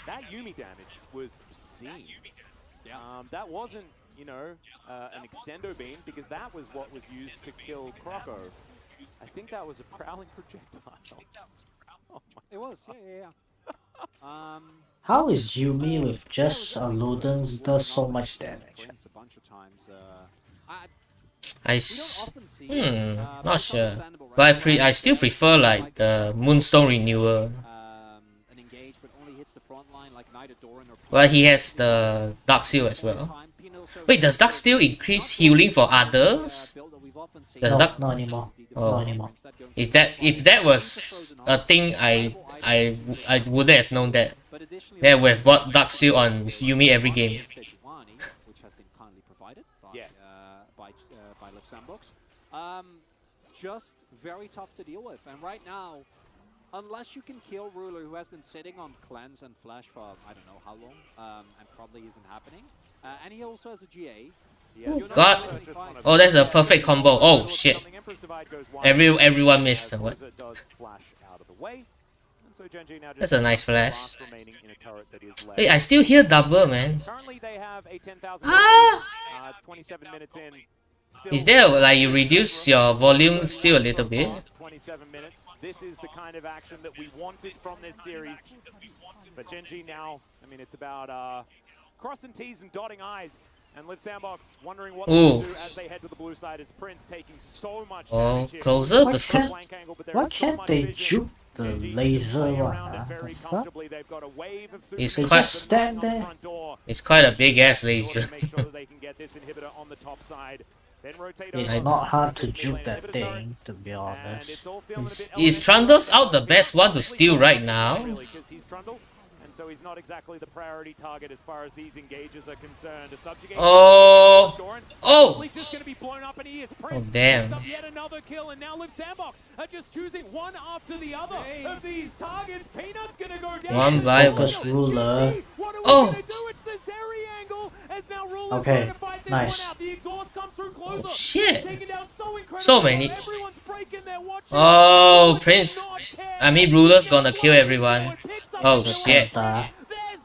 that Yuumi damage was obscene. That wasn't, you know, an extendo beam, because that was what was used to kill Croco. I think that was a prowling projectile. Oh it was, yeah. How is Yuumi with just a Ludens does so much damage? Not sure. But I still prefer like the Moonstone Renewal. Well, he has the Dark Seal as well. Wait, does Dark Seal increase healing for others? Does No, not anymore. Not anymore. If that was a thing, I wouldn't have known that. They would have bought Dark Seal on Yuumi every game. Which has been kindly provided by Liiv Sandbox. Just very tough to deal with, and right now, unless you can kill Ruler, who has been sitting on Cleanse and Flash for I don't know how long, and probably isn't happening, and he also has a GA. God! Oh, that's a perfect combo. Oh shit! Everyone missed. What? That's a nice flash. Hey, I still hear double, man. Ah! Is there like you reduce your volume still a little bit? 27 minutes. This is the kind of action that we wanted from this series. But Gen.G now, I mean, it's about crossing T's and dotting I's. And Liiv Sandbox wondering what to do as they head to the blue side, as Prince taking so much damage here. Closer? Why can't they juke the laser one? It's They quite, just stand there. it's quite a big ass laser. It's not hard to juke that thing, to be honest. Is Trundle's out the best one to steal right now? So he's not exactly the priority target as far as these engages are concerned. Oh! Oh! Oh, damn. Yet another kill, and now Liiv Sandbox are just choosing one after the other of these targets. Peanut's gonna go down. One by one. Focus Ruler. Oh! Okay, nice. Oh shit! So many. Oh, Prince. I mean, Ruler's gonna kill everyone. Oh shit. There's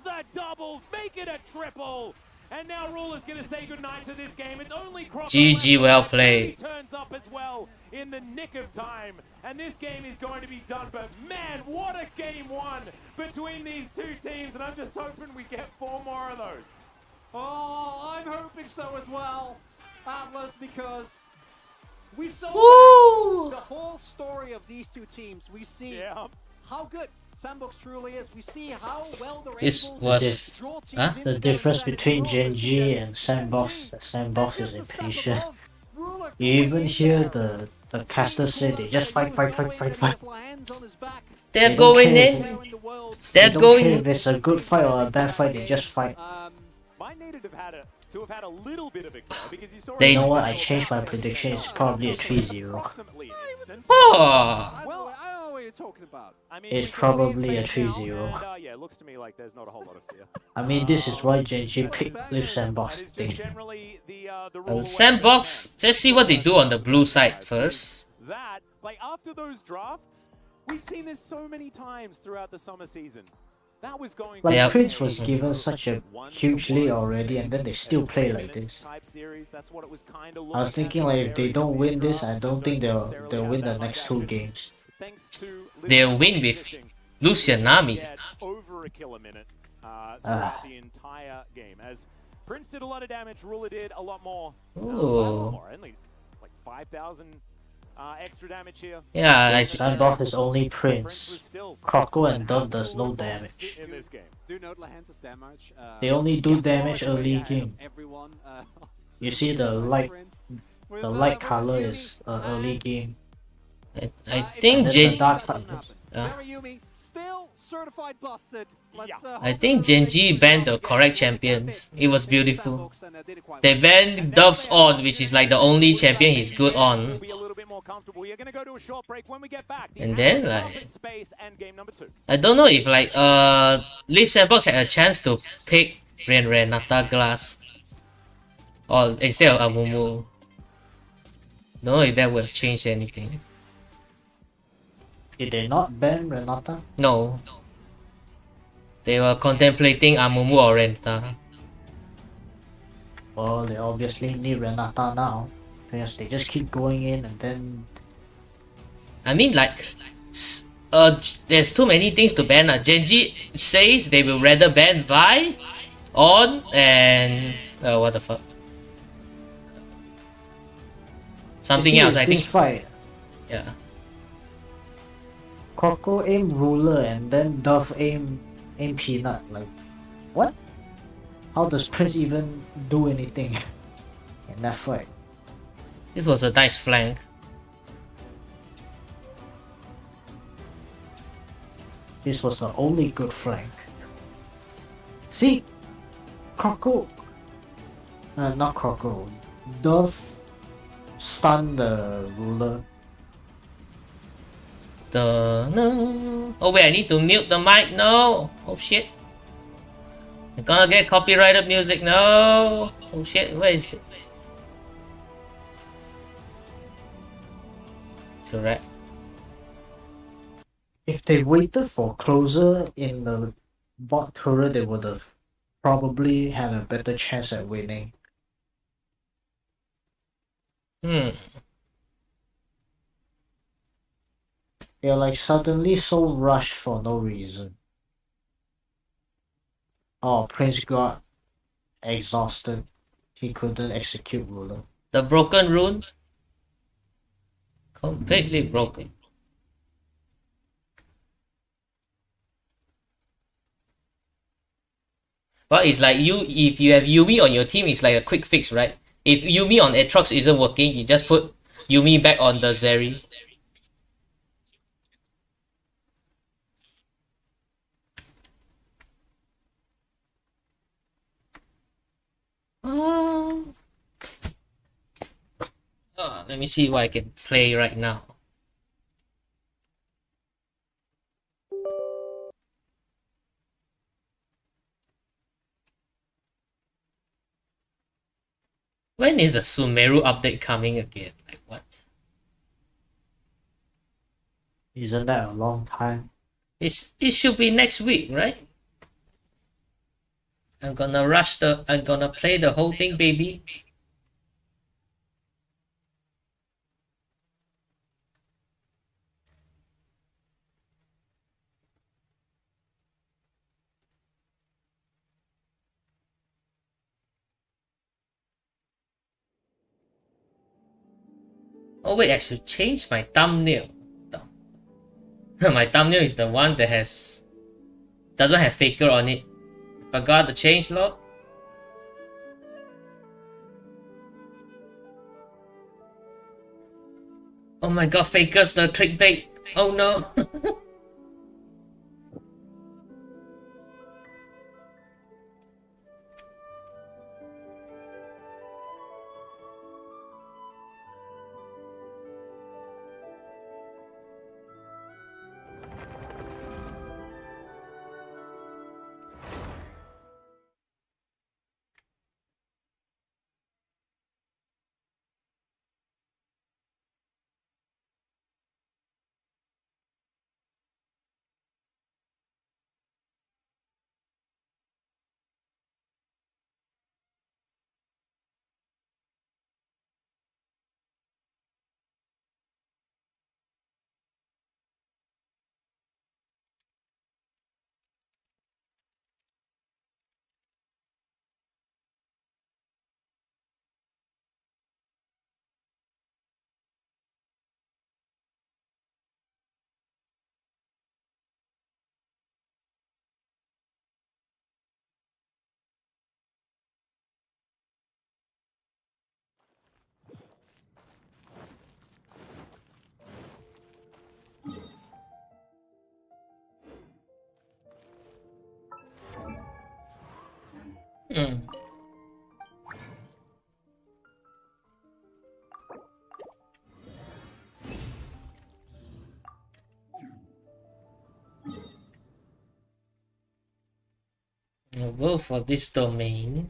the double, make it a triple. And now Ruler's gonna say goodnight to this game. It's only Croco GG, well played. Turns up as well in the nick of time. And this game is going to be done. But man, what a game one between these two teams. And I'm just hoping we get 4 more of those. Oh, I'm hoping so as well, Atlas, because we saw the whole story of these two teams. We see how good Sandbox truly is. We see how well they're able to draw teams into The difference between Gen.G and Sandbox, Sandbox is impatient. You even hear the caster say they just fight. They're going in. They're going in. If it's a good fight or a bad fight, they just fight. To have had a little bit of a because you saw They You know what? I changed my prediction. It's probably a 3-0. Oh! Well, I know what you're talking about. I mean, It's probably a 3-0. yeah, it looks to me like there's not a whole lot of fear. I mean, this is why Gen.G picked Liiv Sandbox thing. Sandbox, let's see what they do on the blue side first. That, like after those drafts, we've seen this so many times throughout the summer season. That was going Like Prince was given such a huge lead already, and then they still play like this. I was thinking like if they don't win this, I don't think they'll win the next 2 games. They'll win with Lucian Nami. Over a kill a minute throughout the entire game. As Prince did a lot of damage, Ruler did a lot more. Ooh. Only like 5,000 extra damage here. Yeah, Sandbox is only Prince. Croco and Dove does no damage. In this game. Do note Lehends' damage. They only do damage early game. Everyone, You see the light color is early game. I think Dark color. still certified busted. I think Gen.G banned the correct champions. It was beautiful. They banned Dove's on, which is like the only champion he's good on. Be a little bit more comfortable. You're gonna go to a short break. When we get back, And then like space and game number 2. I don't know if like Liiv Sandbox had a chance to pick Renata Glass or instead of Amumu. Don't know if that would have changed anything. Did they not ban Renata? No. They were contemplating Amumu or Renta. Well, they obviously need Renata now. Because they just keep going in and then... I mean like there's too many things to ban. Gen.G says they will rather ban Vi, On, and what the fuck? Something else, I think. Fight. Yeah. Croco aim ruler and then Duff aim peanut. Like, what? How does Prince even do anything in that fight? This was a nice flank. This was the only good flank. See? Croco... not Croco. Duff stunned the ruler. No. Oh wait, I need to mute the mic. No. Oh shit. I'm gonna get copyrighted music. No. Oh shit. Where is it? It's alright. If they waited for closer in the bot turret, they would have probably had a better chance at winning. They're like suddenly so rushed for no reason. Oh, Prince got exhausted. He couldn't execute ruler. The broken rune? Completely broken. Well, it's like if you have Yuumi on your team, it's like a quick fix, right? If Yuumi on Aatrox isn't working, you just put Yuumi back on the Zeri. Let me see what I can play right now. When is the Sumeru update coming again? Like what? Isn't that a long time? It should be next week, right? I'm gonna play the whole thing, baby. Oh wait, I should change my thumbnail. My thumbnail is the one that doesn't have Faker on it. Forgot to change, log. Oh my god, Faker's the clickbait. Oh no. I'll go for this domain.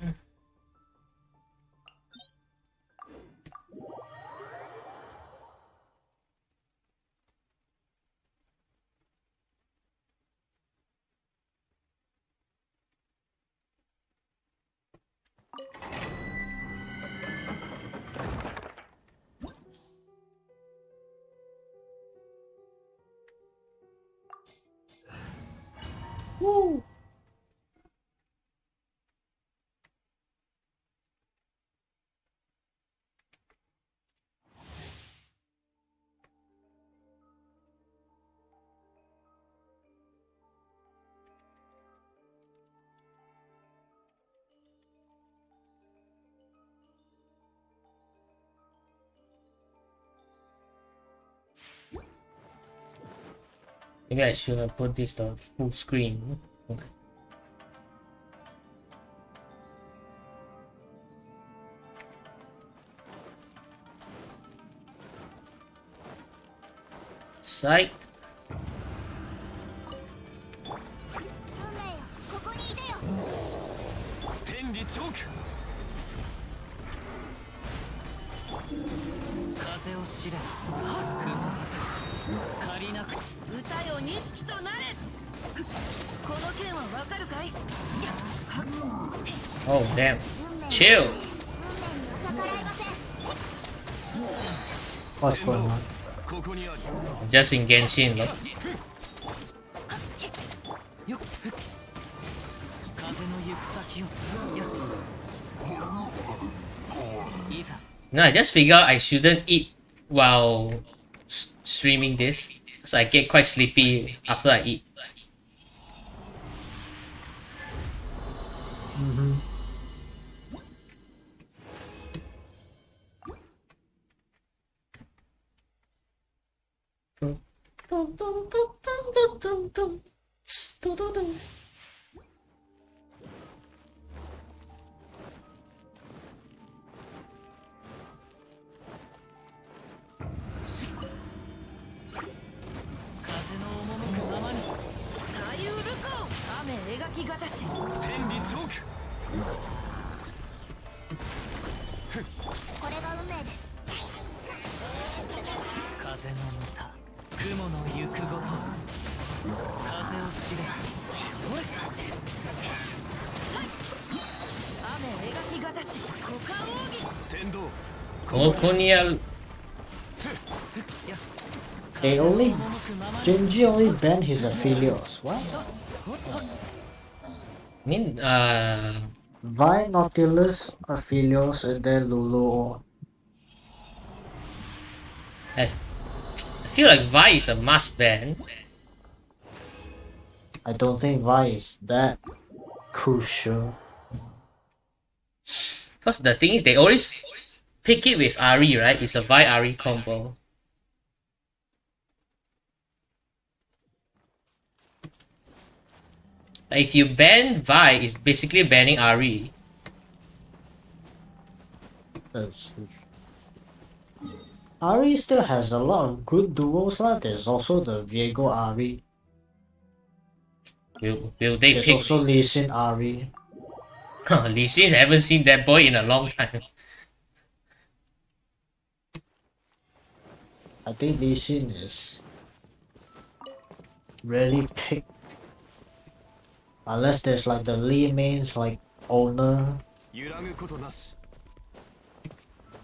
Woo! Maybe I should have put this on full screen. Psych. Oh damn. Chill. What's going on? Just in Genshin, look. No, I just figure I shouldn't eat while streaming this, so I get quite sleepy after I eat. Colonial. They only Gen.G only banned his affiliates. What? I mean, Vi, Nautilus, affiliates, and then Lulu. I feel like Vi is a must ban. I don't think Vi is that crucial. Because the thing is, they always pick it with Ari, right? It's a Vi Ari combo. Like, if you ban Vi, it's basically banning Ari. Ari still has a lot of good duos lah. There's also the Viego Ari. Will they There's pick? also Lee Sin Ari. Lee Sin, haven't seen that boy in a long time. I think Lee Sin is really picked. Unless there's like the Lee mains like owner.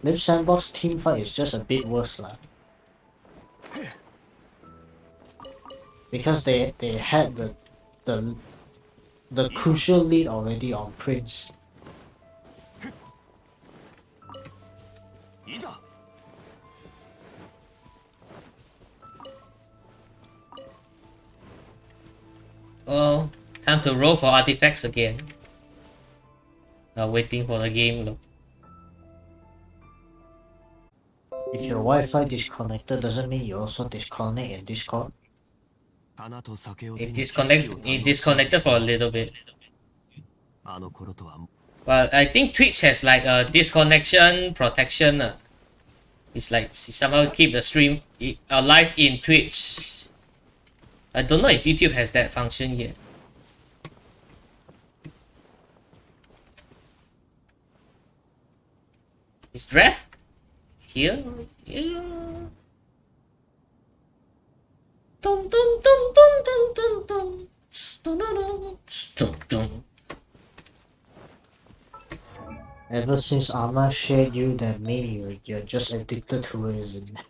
Liiv Sandbox team fight is just a bit worse lah. Because they had the crucial lead already on Prince. Oh, time to roll for artifacts again. Waiting for the game. Look. If your Wi-Fi disconnected doesn't mean you also disconnect in Discord. It disconnected for a little bit. Well, I think Twitch has like a disconnection protection. It's like somehow keep the stream alive in Twitch. I don't know if YouTube has that function yet. Is draft here? Yeah. Dum dum dum dum dum dum dum. Dum dum dum dum. Ever since Arma shared you that meme, you're just addicted to it, isn't it?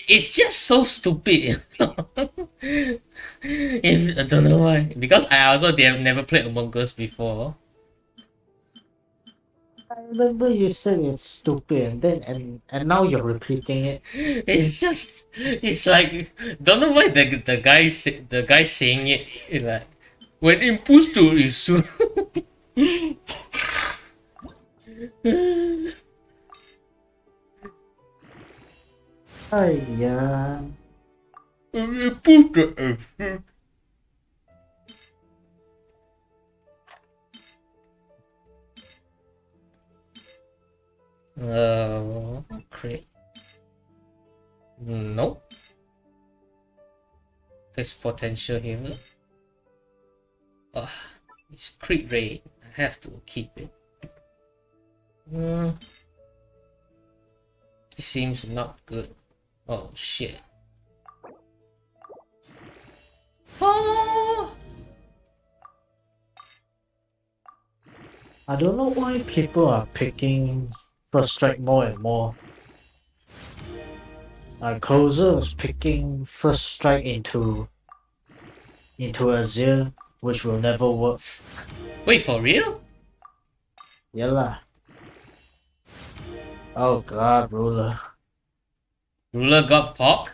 It's just so stupid. If, I don't know why. Because I also have never played Among Us before. I remember you said it's stupid, and then and now you're repeating it. It's just, it's like, don't know why the guy saying it, like, when imposed to is soon. Yeah. Crit. Nope. There's potential here. It's crit rate. I have to keep it. This seems not good. Oh shit. Oh! I don't know why people are picking first strike more and more. Closer was picking first strike into Azir, which will never work. Wait, for real? Yalla. Oh god, ruler. Ruler got Pog?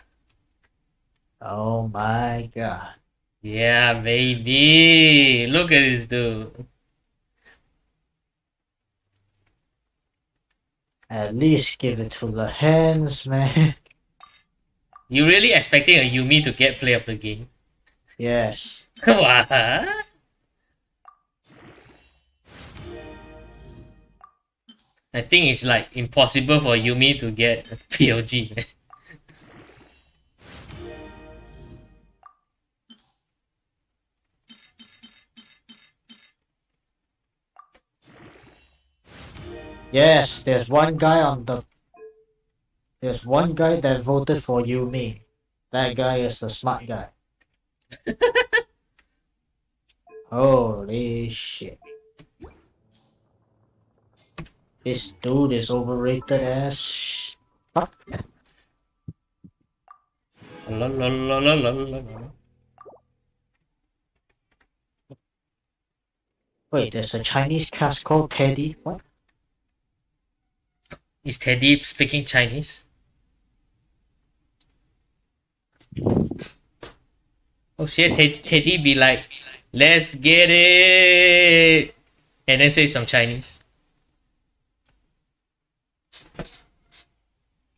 Oh my god. Yeah, baby. Look at this dude. At least give it to Lehends, man. You really expecting a Yumi to get play of the game? Yes. What? I think it's like impossible for Yumi to get PLG. Yes, there's one guy that voted for Yumi. That guy is the smart guy. Holy shit. This dude is overrated as fuck. La, la, la, la, la, la. Wait, there's a Chinese cast called Teddy? What? Is Teddy speaking Chinese? Oh shit, Teddy be like, let's get it! And then say some Chinese.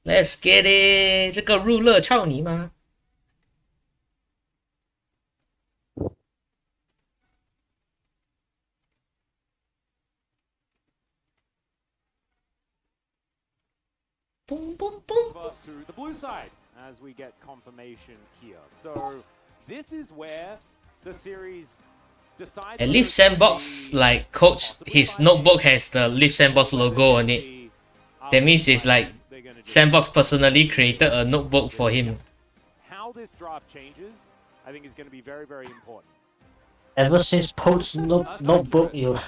Let's get it! 这个入乐操你妈! Boom, boom, boom. To the blue side as we get confirmation here. So this is where the series decides. At Liiv Sandbox, like coach, his notebook has the Liiv Sandbox logo on it. That means it's like Sandbox personally created a notebook for him. How this draft changes, I think is going to be very, very important. Ever since Post notebook, you've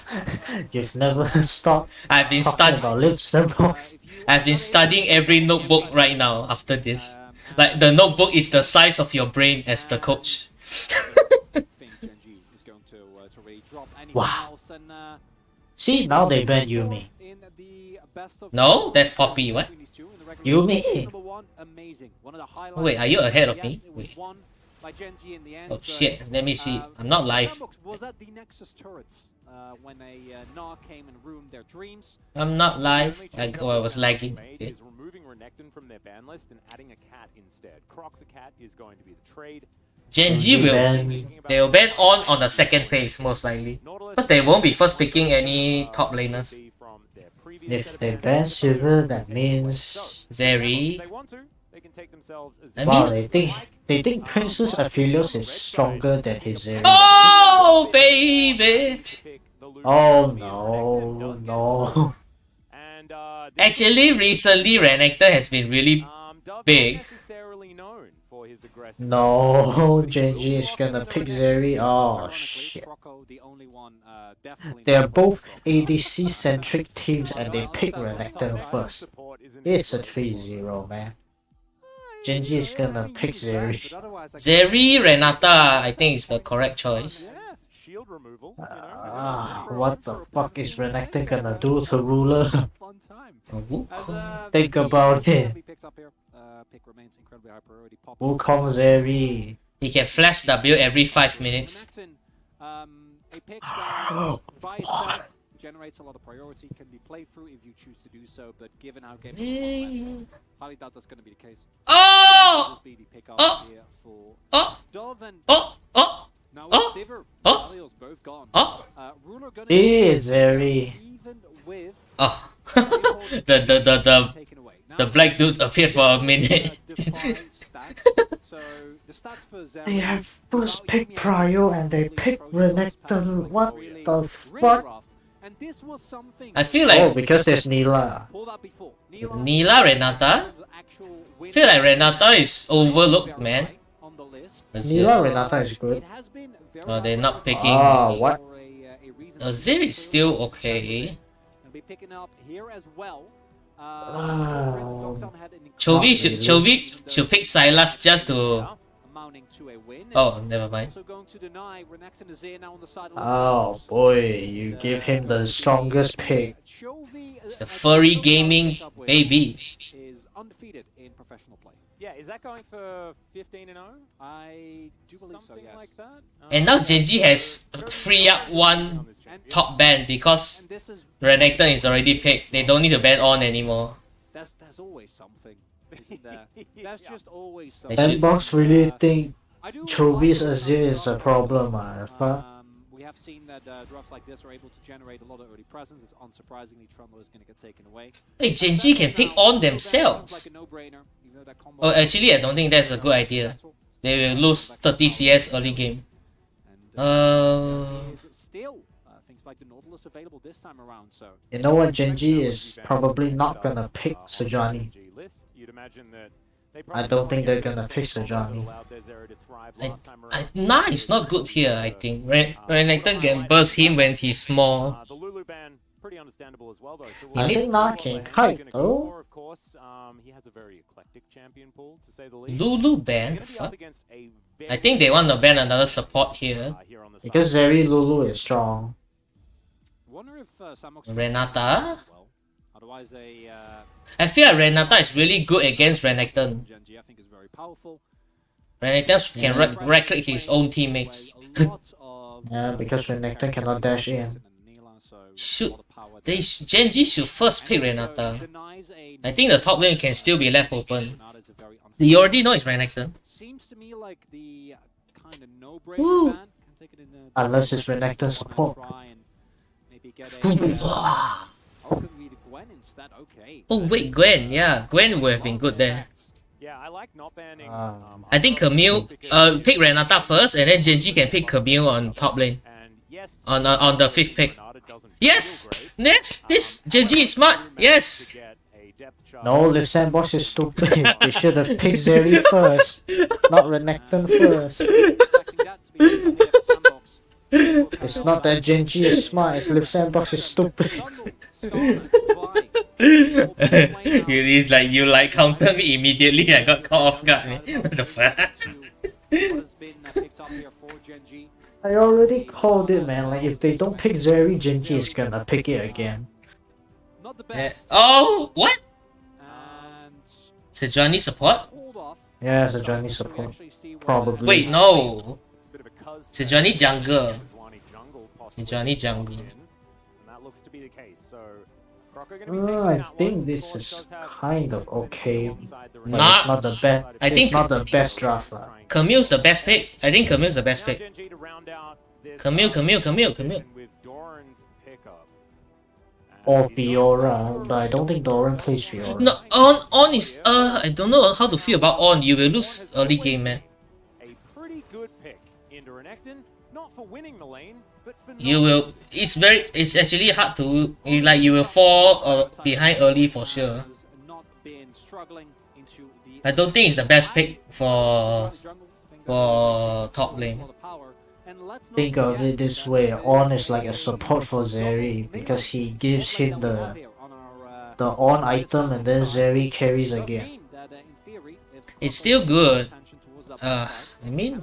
never stopped I've been talking about Liiv Sandbox. I've been studying every notebook right now after this. Like the notebook is the size of your brain as the coach. Wow. See, now they ban Yumi. No, that's Poppy. What? Yumi. Wait, are you ahead of me? Wait. Oh shit, let me see. I'm not live. Was at the Nexus turrets when a Gnar came and ruined their dreams. I'm not live. I was lagging. Okay. Is removing Renekton from their ban list and adding a cat instead. Croc the cat is going to be the trade. Gen.G they'll ban on the second phase most likely. Because they won't be first picking any top laners. If they ban Silver, that means Zeri. wow, they think Princess Aphelios is stronger than his Zeri. Oh baby! Oh no, no. Actually, recently Renekton has been really big. No, Gen.G is gonna pick Zeri. Oh shit. They're both ADC centric teams and they pick Renekton first. It's a 3-0, man. Gen.G is gonna pick Zeri. Zeri Renata, I think is the correct choice. What the fuck is Renekton gonna do to Ruler? Think about it. Wukong Zeri. He can flash W every 5 minutes. A pick that by itself generates a lot of priority, can be played through if you choose to do so, but given how game highly doubt that's going to be the case. Oh! Oh! Oh! Oh! Oh! Now Oh! Sivir, Oh! both gone. Oh! Ruler gonna Zeri. even with Oh! the black dude appeared for a minute. So the stats for Zeri, They have first pick Prio and they pick Renekton. What the fuck? and this was something I feel like Oh, because there's Nila. Nila Renata? I feel like Renata is overlooked, man. Nila Renata is good. Oh, they're not picking. Ah, what? Zir is still okay. Chovy should pick Silas just to. Oh, never mind. Oh boy, you give him the strongest pick. It's the furry gaming baby. Is undefeated in professional play. Yeah, is that going for 15-0? I do believe so, Something yes. like that? And now Gen.G has free up one top ban because And this is Renekton is already picked. They don't need to ban on anymore. that's always something, isn't there? That's just always They something. should- Sandbox really think I do Chovy's like Azir is a problem, but we have seen that drafts like this are able to generate a lot of early presence. It's unsurprisingly Trundle is going to get taken away. Hey, Gen.G can pick on themselves. Oh, actually, I don't think that's a good idea. They will lose 30 CS early game. Still, things like the Nautilus available this time around. So you know what? Gen.G is probably not gonna pick Sejani. I don't think they're gonna pick Sejani. Nah, it's not good here, I think. Renekton can burst him when he's small. The Lulu ban, pretty understandable as well, though. So I think Nah can kite, though. Of course, he has a very eclectic champion pool, to say the least. Lulu ban? Gonna be up Fuck. against a I think they want to ban another support here. here on the Because side. Zeri Lulu is strong. wonder if Sandbox Renata? well. Otherwise, I feel like Renata is really good against Renekton. Gen.G I think is very powerful. Renekton can right-click his own teammates. Yeah, because Renekton cannot dash in. Should Gen.G should first pick Renata. I think the top lane can still be left open. You already know it's Renekton. Seems to me like the kind of Woo. no-brainer ban. Can take it in Unless it's Renekton support. try and maybe get a oh, could be the Gwen instead. Okay. Oh wait, Gwen, yeah, Gwen would have been good there. Yeah, I like not banning. I think Camille, pick Renata first, and then Gen.G can pick Camille on top lane. And yes, On the 5th pick. Renata doesn't Yes! feel great. Next! This Gen.G is smart! Yes! To get a depth chart. No, Liiv Sandbox is stupid. They should have picked Zeri first, not Renekton first. Expecting that to be the Sandbox. It's not that Gen.G is smart, it's Liiv Sandbox is stupid. It's like you like countered me immediately. I got caught off guard. Man. What the fuck? I already called it, man. Like, if they don't pick Zeri, Gen.G is gonna pick it again. Not the best. Oh, what? And Sejani support? hold off. Yeah, it's a Johnny support. Probably. Wait, no. It's a bit of a cuz Sejani jungle. Sejuani jungle possibly. Sejani jungle. And that looks to be the case. So Croco gonna be taking I that think one. this Of course, is does have kind of okay, alongside the but Nah. it's not the best. I think- It's not the best draft, lah. Camille's the best pick. I think Camille's the best Now pick. Gen.G to round out this, Camille. with Doran's pickup. Or Fiora, but I don't think Doran plays Fiora. No, on is I don't know how to feel about on. You will lose early game, man. A pretty good pick into Renekton, not for winning the lane, you will. It's actually hard to. It's like you will fall behind early for sure. I don't think it's the best pick for top lane. Think of it this way, On is like a support for Zeri because he gives him the On item and then Zeri carries again. It's still good. I mean,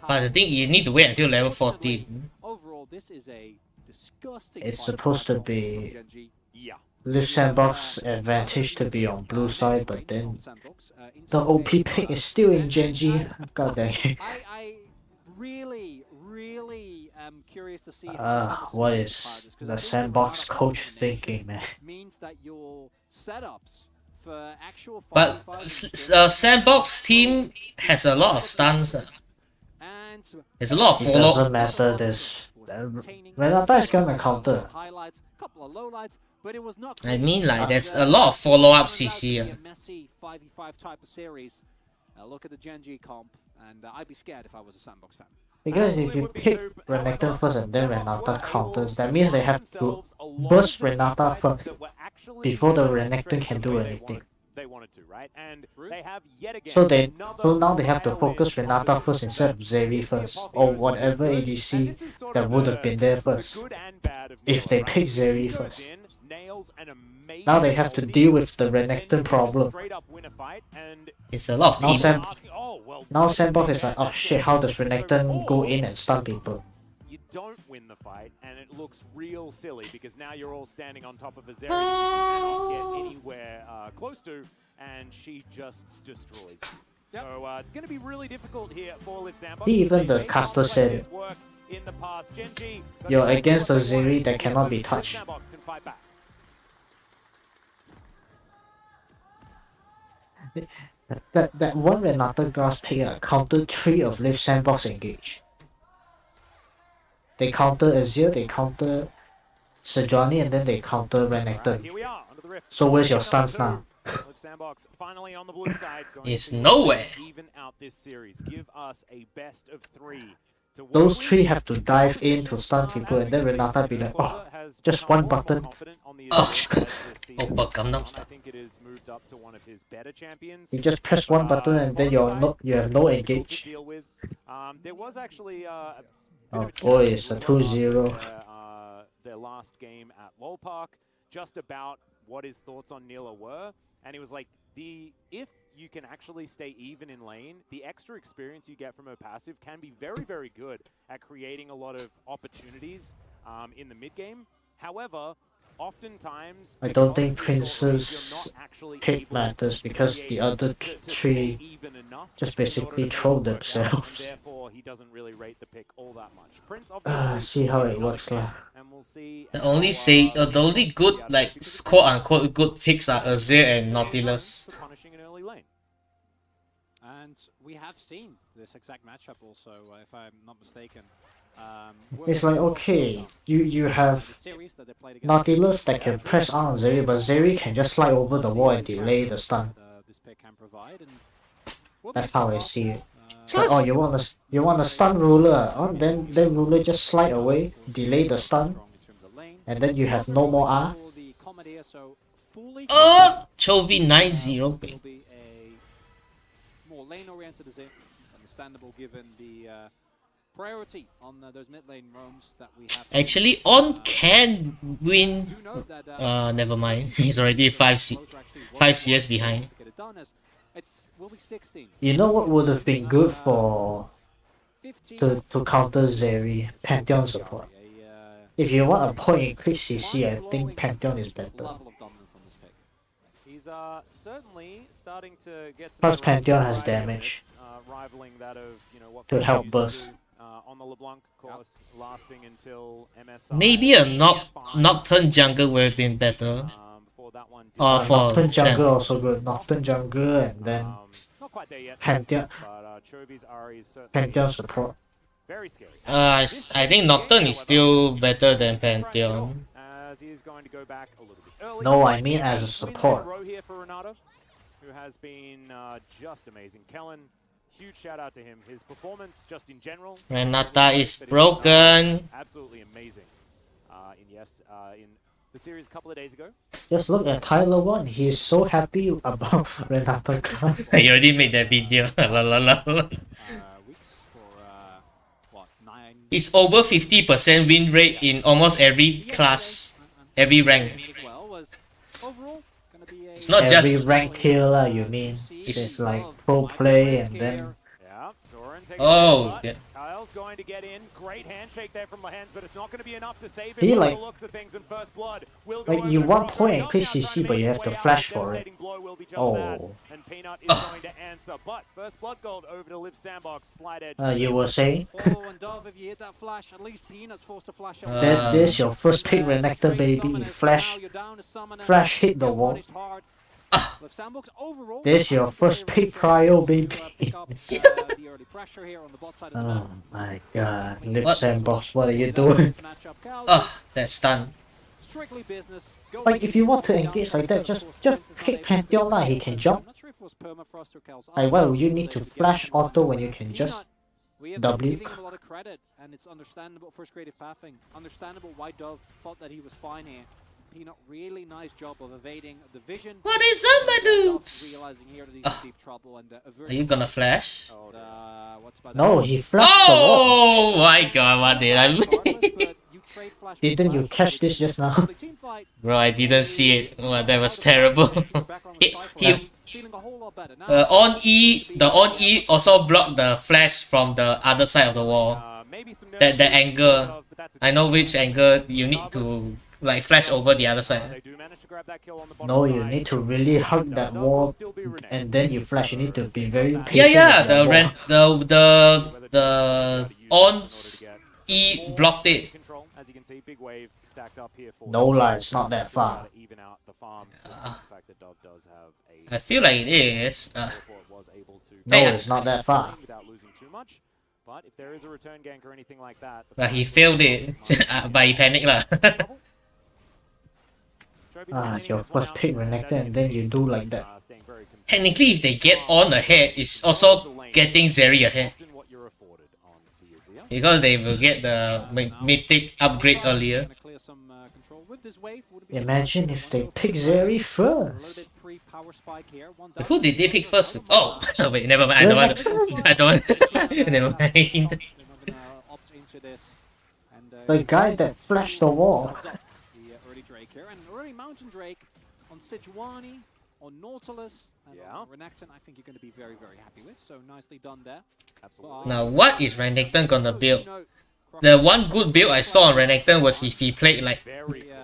but the thing you need to wait until level 14. It's supposed to be Liiv Sandbox advantage to be on blue side, but then the OP pick is still in Gen.G. God dang it. I really am curious to see what is the Sandbox coach thinking, man? means that your setups for actual But Sandbox team has a lot of stuns. There's a lot of It follow. doesn't matter, this Renata is gonna counter. I mean, like there's a lot of follow-up CC. Look at the Gen.G comp, and I'd be scared if I was a Sandbox fan. Because if you pick Renekton first and then Renata counters, that means they have to burst Renata first before the Renekton can do anything. So now they have to focus Renata first instead of Zeri first, or whatever ADC that would have been there first, if they pick Zeri first. Now they have to deal with the Renekton problem. It's a lot of team. Now Sandbox is like, oh shit, how does Renekton go in and stun people? You don't win the fight, and it looks real silly because now you're all standing on top of a Zeri you cannot get anywhere close to, and she just destroys you. So it's going to be really difficult here for Liiv Sandbox. Even the caster said it. You're against a Zeri that cannot be touched. That one Renata Grass pick countered 3 of Liiv Sandbox engage. They counter Azir, they counter Sejuani, and then they counter Renekton. So where's your stance now? It's nowhere. Those 3 have to dive in to stun people, and then Renata be like, oh, just one button. Oh, Gangnam Style. You just press one button and then you have no engage. Oh boy, it's a 2-0. Their last game at Lol Park, just about what his thoughts on Nila were, and he was like, if you can actually stay even in lane, the extra experience you get from her passive can be very, very good at creating a lot of opportunities in the mid game. However, oftentimes I don't think Prince's pick matters because the other 3 just basically troll themselves. Therefore, he doesn't really rate the pick all that much. Prince See how it works lah. The only good, like quote unquote good picks are Azir and Nautilus. And we have seen this exact matchup also, if I'm not mistaken. It's like, okay, you have Nautilus that can press on Zeri, but Zeri can just slide over the wall and delay the stun. That's how I see it. It's like, oh, you want a stun ruler, oh, then ruler just slide away, delay the stun, and then you have no more R. Oh, Chovy 9-0 pick. More lane oriented is understandable given the priority on those mid lane roams that we have. Actually, On can win. Never mind. He's already 5 CS behind. You know what would have been good for to counter Zeri? Pantheon support. If you want a point in quick CC, I think Pantheon is better. He's certainly starting to get Plus Pantheon has damage rivaling that of, to help burst. On the LeBlanc course, lasting until MSI. Maybe a Nocturne jungle would have been better. For Nocturne Sam. jungle also good. Nocturne jungle and then Pantheon support. Very scary. I think Nocturne is still better than Pantheon. As he is going to go back a little bit early. No, I mean as a support. Row here for Renato, who has been just amazing. Kellen huge shout out to him. His performance, just in general, Renata is broken. absolutely amazing. In the series a couple of days ago. Just look at Tyler 1. He's so happy about Renata class. I already made that video. La, la, la, la. Weeks for what 9? It's over 50% win rate in almost every class, every rank. As well was overall gonna be a It's not Every just. ranked healer, you mean? It's like pro play and then... Yeah, Doran takes Oh, the yeah. Kael's going to get in. Great handshake there from Lehends, but it's not going to be enough to save him. He, by like- the looks of things, and first blood will go Like, over you to want Croco. point and Not click now, trying CC, to but you make have his to way out. flash for it. Devastating blow will be just Oh. that, and Peanut is going to answer. But first blood gold over to Liiv Sandbox. Slide edge. You were saying? Oh, and Dove, if you hit that flash, at least Peanut's forced to flash out. That this your first pick Renekton, baby. Flash hit the wall. With Sandbox overall, This your first pick prio, baby. the early pressure here on the bot side of the Oh map. my god. Live What? Sandbox, what are you doing? Matchup, Kael, Oh, that's stun. strictly business. Go Like, if you want to down, engage like that, just Prince is pick not Pantheon able to lah, he do can it. jump. I'm not sure if it was permafrost or Kael's Like, why would you ult need to that he flash gave him auto one. when you can just Peanut, we have W? been giving him a lot of credit, and it's understandable for his creative pathing. Understandable why Dove thought that he was fine here. Peanut, really nice job of evading the vision. What is up, my dudes? Realizing here that he's in deep trouble and Are you gonna flash? what's by No, the he flashed the wall. Oh my god, what did I mean? Didn't you catch this just now? Bro, I didn't see it. Oh, that was terrible. he on E, the on E also blocked the flash from the other side of the wall. That angle, I know which angle you need to like flash over the other side. No, you need to really hug that wall and then you flash. You need to be very patient. Yeah, with your wall. the on E blocked it. No lah, it's not that far. I feel like it is. No, Yeah. it's not that far. But if there is a return gank or anything like that, But he failed it. But he panicked lah. Your first pick Renekton and then you do like that. Technically, if they get on ahead, it's also getting Zeri ahead. Because they will get the mythic upgrade earlier. Imagine if they pick Zeri first. Who did they pick first? Oh, wait, never mind. I don't want. I don't want. Never mind. The guy that flashed the wall. The early Drake here, and early Mountain Drake on Sejuani, on Nautilus, and on Renekton, I think you're going to be very, very happy with. So nicely done there. Absolutely. Now, what is Renekton gonna build? The one good build I saw on Renekton was if he played like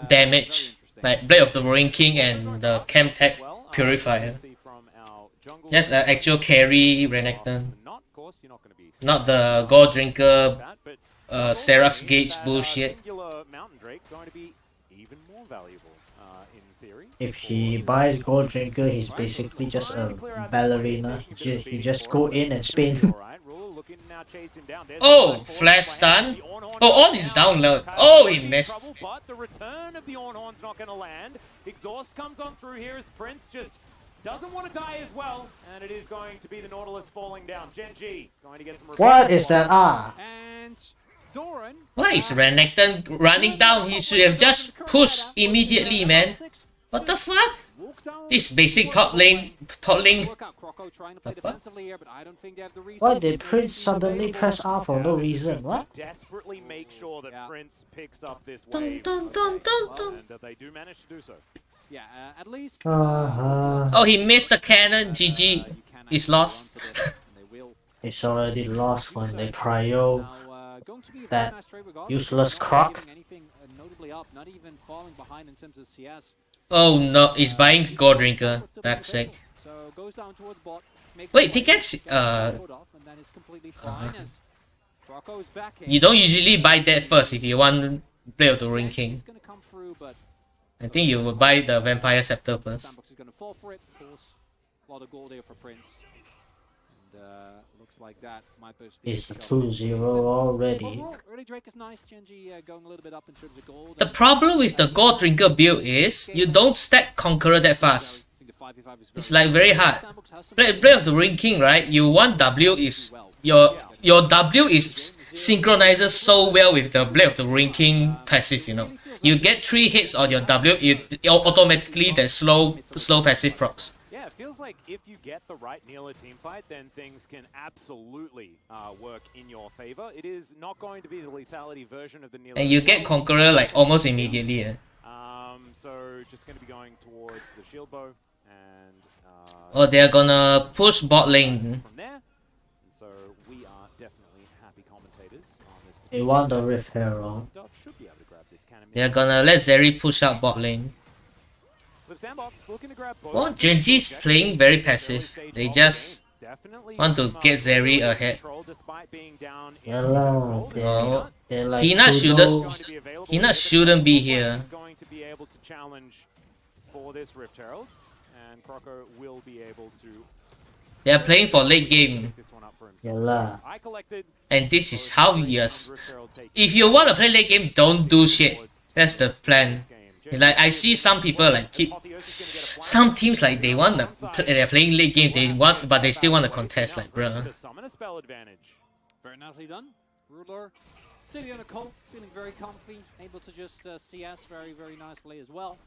damage, like Blade of the Roaring King and the Chem Tech Purifier. That's an actual carry Renekton, not the Gore Drinker, Serax Gauge bullshit. If he buys Gold Drinker, he's basically just a ballerina. He just go in and spin. Oh, flash stun. Oh, on is down low. Oh, he missed. But the return of the Ornhorn's not going to land. Exhaust comes on through here as Prince just doesn't want to die as well. And it is going to be the Nautilus falling down. Gen.G going to get some. What is that? And Doran. Why is Renekton running down? He should have just pushed immediately, man. What the fuck? This basic top lane. Why did Prince suddenly press R for no reason? What? Desperately make sure that Prince picks up this Dun, wave. dun, dun, dun, dun. And they do manage to do so. Yeah, at least. Oh, he missed the cannon. GG. He's lost. It's already lost when they prio that useless croc. Oh no, he's buying Gore Drinker. Back's sake. Wait, pickaxe? You don't usually buy that first if you want Blade of the Ring King. I think you would buy the Vampire Scepter first. Sandbox is going to fall for it, of course. A lot of gold here for Prince. And looks like that might just be It's a 2-0 already. overall, early Drake is nice. Gen.G going a little bit up in terms of gold. The problem with the Gore Drinker build is you don't stack Conqueror that fast. It's like very hard. Play of the Ring King, right? You want W is your W is synchronizes so well with the Blade of the Ring King passive, you know. You get 3 hits on your W, it automatically the slow passive procs. Yeah, it feels like if you get the right Neela teamfight, then things can absolutely work in your favor. It is not going to be the lethality version of the Neela. And you get Conqueror like almost immediately. So just going to be going towards the shield bow and. Oh, they're gonna push bot lane. From there, and so we are definitely happy commentators on this. They want the Rift Herald. Should be able to grab this cannon. They're gonna let Zeri push out bot lane. With Sandbox looking to grab both. Well, Gen.G's playing very passive. They just want to get Zeri ahead. Hello. Well, They're like Peanut shouldn't be here. Going to be able to challenge for this Rift Herald, and Croco will be able to. They're playing for late game. Pick this one up for himself. Yalla. I collected. And this is how yes. If you want to play late game, don't do shit. That's the plan. It's like I see some people like keep some teams like they want to they're playing late game, they want but they still want to contest, like bruh. Very nicely done. Ruler sitting on a colt, feeling very comfy, able to just CS very nicely as well.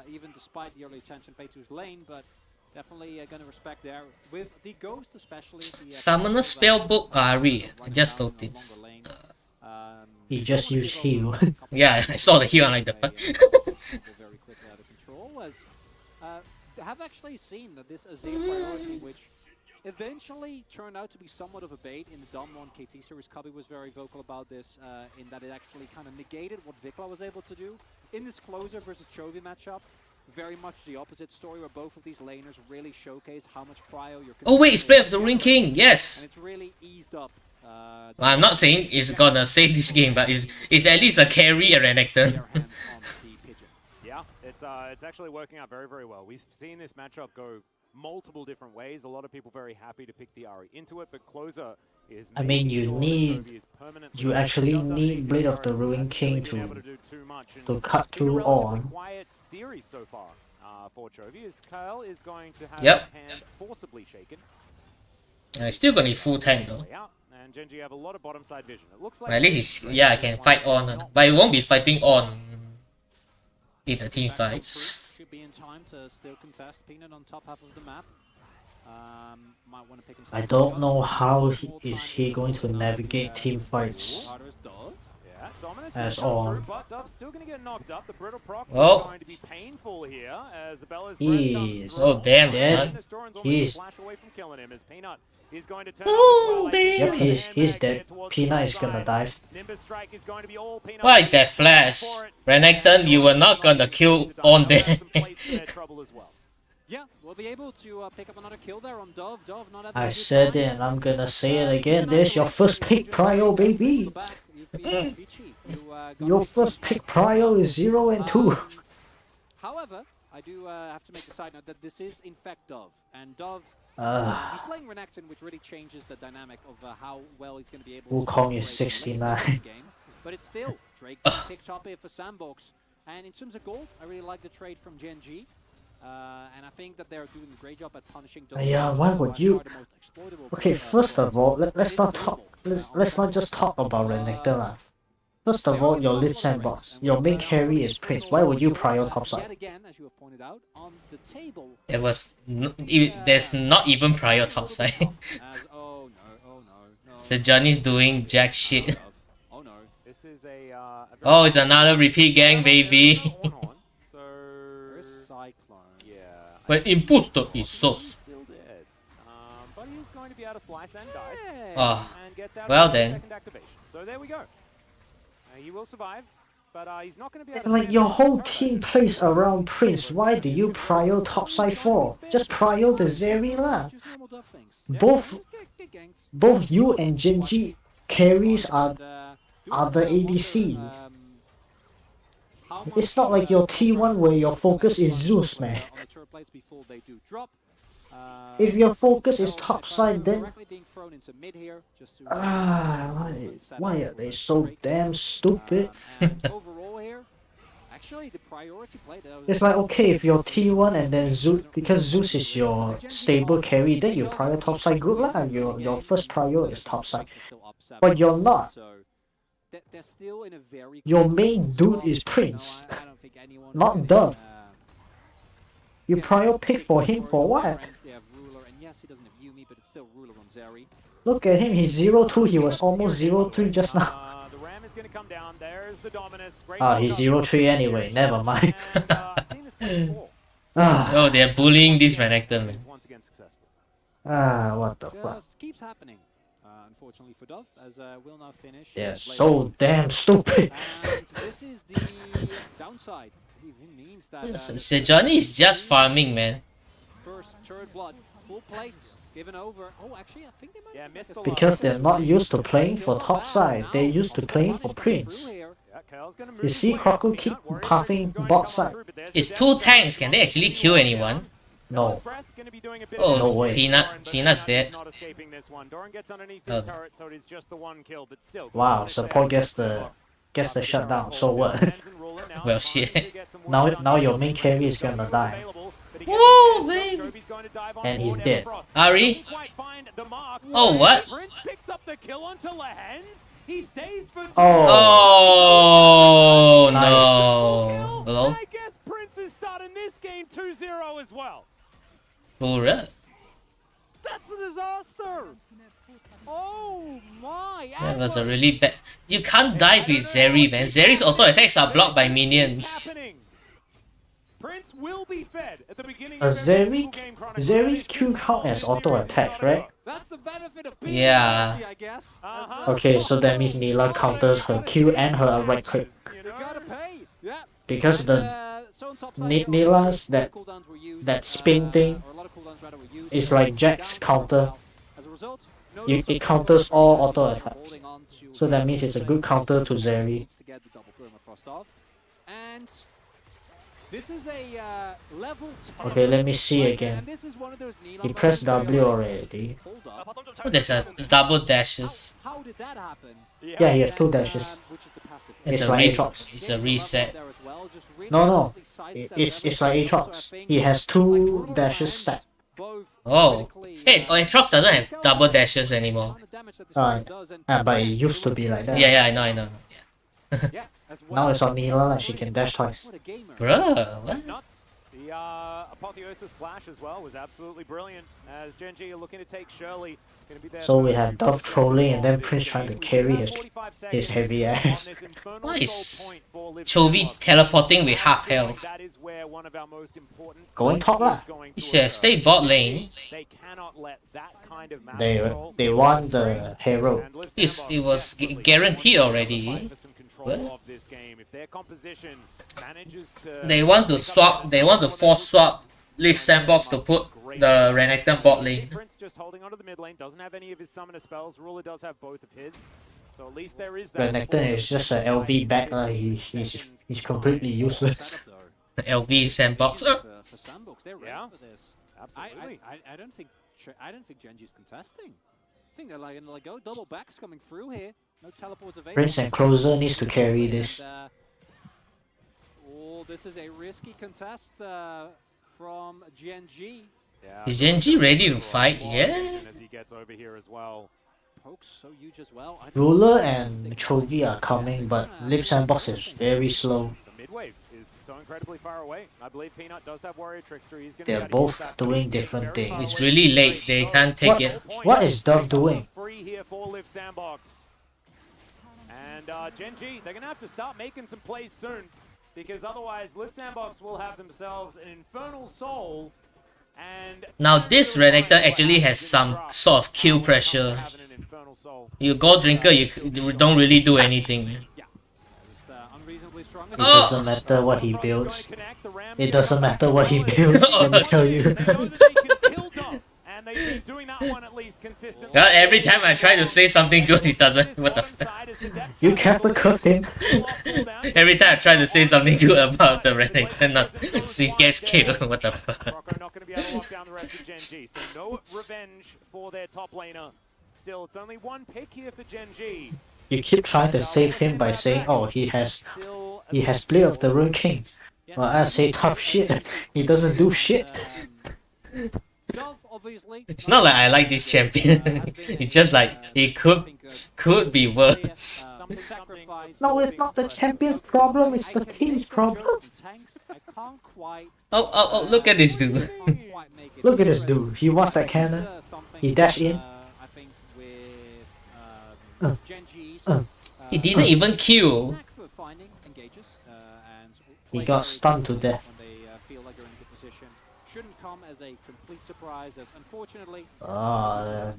Even despite the early attention paid to his lane, but definitely gonna respect there. With the ghost especially. Summoner spellbook Ari, I just noticed. he just used heal. Yeah, I saw the heal on like the very quickly out of control. As have actually seen that this Azir priority, which eventually turned out to be somewhat of a bait in the Dom 1 KT series. Chovy was very vocal about this, in that it actually kind of negated what Vikla was able to do. In this closer versus Chovy matchup, very much the opposite story, where both of these laners really showcase how much prio you're. Oh wait, it's Blade of the Ring King, yes! And it's really eased up. Well, I'm not saying it's gonna save this game, but it's at least a carry a Renekton. Yeah, it's actually working out very well. We've seen this matchup go multiple different ways. A lot of people very happy to pick the Ahri into it, but closer is. I mean, you actually need Blade of the Ruin King to cut through on. Quiet series so far for Chovy, as Kael is going to have Yep. his hand forcibly shaken. I still gonna need full tank though. And Gen.G have a lot of bottom side vision. It looks like But at least it's, yeah, I can fight on, but it won't be fighting on in the team fights. Should be in time to still contest. Peanut on top half of the map. Might want to pick himself I don't know how is he going to navigate team fights as on. Oh. He's Oh damn, dead. son. He's Oh damn. Yep, he's dead. Peanut is gonna die. Why that flash? Renekton, you were not gonna kill on there. Yeah, we'll be able to pick up another kill there on Dove. Dove not at the I good said time. it and I'm gonna say it again. There's your first pick prio, baby. Your first pick prio is 0 and 2. However, I do have to make a side note that this is in fact Dove, and Dove he's playing Renekton, which really changes the dynamic of how well he's going to be able to. Wukong is operate in the 69. game. But it's still Drake picked up here for Sandbox, and in terms of gold, I really like the trade from Gen.G. And I think that they're doing a great job at punishing. Yeah, why would you? Okay, first of all, let's not talk. Let's not just talk about Renekton. First of all, your Liiv Sandbox. Your main carry is Prince. Why would you prio topside? There was there's not even prior topside. So Johnny's doing jack shit. Oh, it's another repeat gang, baby. But imposter is sauce. Oh, well then. So there we go. He will survive, but he's not going to be able to. Like your whole team plays around Prince. Why do you prio topside for? Just prio the Zeri lah. Both you and Gen.G carries are the ADCs. It's not like your T1 where your focus is Zeus, man. If your focus is topside, then why are they so damn stupid? actually, the priority play there was It's like, okay, if you're T1 and then Zeus, because Zeus is your stable carry, then you prior topside, good lah. Your first prior is topside. But you're not. They're still in a very Your main dude is Prince, I don't think anyone not really, Dove. You prior pick for him for what? They have Ruler, and yes, he doesn't have Yumi, but it's still Ruler on Zeri. Look at him, he's 0-2, he was almost 0-3 just now. The ram is going to come down. There's the Dominus. Great Ah, he's knock-up. 0-3 anyway, never mind. And, I've seen this play before. Ah, Oh, they're bullying this Renekton, man. Once again successful. what the fuck. Just keeps happening, unfortunately for Dove, as we'll now finish. They're so damn stupid. And this is the downside. It even means that Sejani is just farming, man. first turret blood, full plates given over. Oh, actually, I think they might Yeah, have missed a the slight Because they're not mistake. used to playing for topside, they're used to playing for Prince. Yeah, Kael's gonna move You see away. Croco Peanut keep Warrior puffing is going to bot come side. through, but there's It's the two death tanks. zone. Can they actually kill anyone? No. Breath gonna be doing a bit Oh, of no way. Peanut's dead. Not escaping this one. Doran gets underneath Oh. his turret, so it is just the one kill, but still. Wow, support gets the shutdown. So what? Well, shit. Now your main carry is gonna die. Woo, man. And he's dead. Ari? Oh, what? Prince picks up the kill onto Lehends. He stays for Oh, Nice. no. Hello? I guess Prince is starting this game 2-0 as well. Alright. That's a disaster! Oh my! That was a really bad. You can't dive with Zeri, man. Zeri's auto attacks are blocked by minions. Happening. Prince will be fed at the beginning A of every Zeri, single game, Chronic. Zeri's Q count as auto attack, right? That's the benefit of being Yeah. fancy, I guess. Uh-huh. Okay, so that means Nila counters her Q and her right click. You gotta pay. Yeah. Because the So on top side, Nila's a lot of cooldowns were used, that spin thing or a lot of cooldowns rather were used. is like Jack's counter. As a result, no It counters all auto holding attacks. on to So that means it's a good counter to Zeri. to get the double permafrost off. And this is a level 10. Okay, let me see And again. this is one of those Nila He pressed moments W where, already. hold up. Oh, there's a double dashes. How did that happen? Yeah, he has 2 dashes. Which is the passive. It's It's a like re- Aatrox. It's a reset. There as well, just really No, no. nicely sidestepped It's like everything. Aatrox. So I think He has like 2 Ruler dashes and set. both Oh. critically, Hey, Aatrox doesn't have double dashes anymore. amount of damage that this weapon does, and But it used to be like that. Yeah, I know. yeah, as well. Now it's on Nila and she can dash twice. What a gamer. Bruh, what? Nuts. The Apotheosis Flash as well was absolutely brilliant. As Gen.G are looking to take Shirley. Gonna be there So we for have Dove trolling and then Prince trying to carry his heavy ass. Why is Chovy teleporting with half health? That is where one of our most important Going top lah. is going He to should have occur. stayed bot lane. They cannot let that kind of map They control they want the herald. and Liv It Sandbox was desperately guaranteed want to already. fight for some control What? of this game. If their composition manages to They want to swap. They want to force swap Liiv Sandbox to put the Renekton bot lane. Prince just holding onto the mid lane, doesn't have any of his summoner spells. Ruler does have both of his. So at least there is that. Renekton is just an LV back. He's completely useless. Setup, though. LV Sandbox. For Sandbox, they're ready Yeah. for this. Absolutely. I don't think Gen.G's contesting. I think they're like gonna go double backs coming through here. No teleports available. Prince and Closer needs to carry this. And, oh, this is a risky contest from Gen.G. Yeah. Is Gen.G ready to fight? Yeah. As he gets over here as well. Pokes so huge as well. I don't Ruler think and they Chovy can- are coming, but Liiv Sandbox is very slow. The mid wave is so incredibly far away. I believe Peanut does have Warrior Trickster. He's gonna They're be able to both use that doing very different far things. away. It's really late. They can't take it. What is Dove doing? Free here for Liv Sandbox. And Gen.G, they're gonna have to start making some plays soon, because otherwise Liv Sandbox will have themselves an Infernal Soul. And Now this Renekton actually has some sort of kill pressure. You go drinker, you don't really do anything. Yeah, just unreasonably strong. It Oh! doesn't matter what he builds. It doesn't matter what he builds, let me tell you. And they've been doing that one at least consistently. God, every time I try to say something good, it doesn't. What the fuck? You can't curse him. Every time I try to say something good about the Renekton, she gets killed. What the fuck? Croco not going to be able to lock down the rest of Gen.G, so no revenge for their top laner. Still, it's only one pick here for Gen.G. You keep trying to save him by saying, oh, he has Blade of the Ruined King. Well, I say tough shit. He doesn't do shit. It's not like I like this champion. It's just like it could be worse. No, it's not the champion's problem, it's the team's problem. Oh, look at this dude. Look at this dude. He wants that cannon. He dash in. He didn't even kill. He got stunned to death. Shouldn't come as a complete surprise, as unfortunately Oh,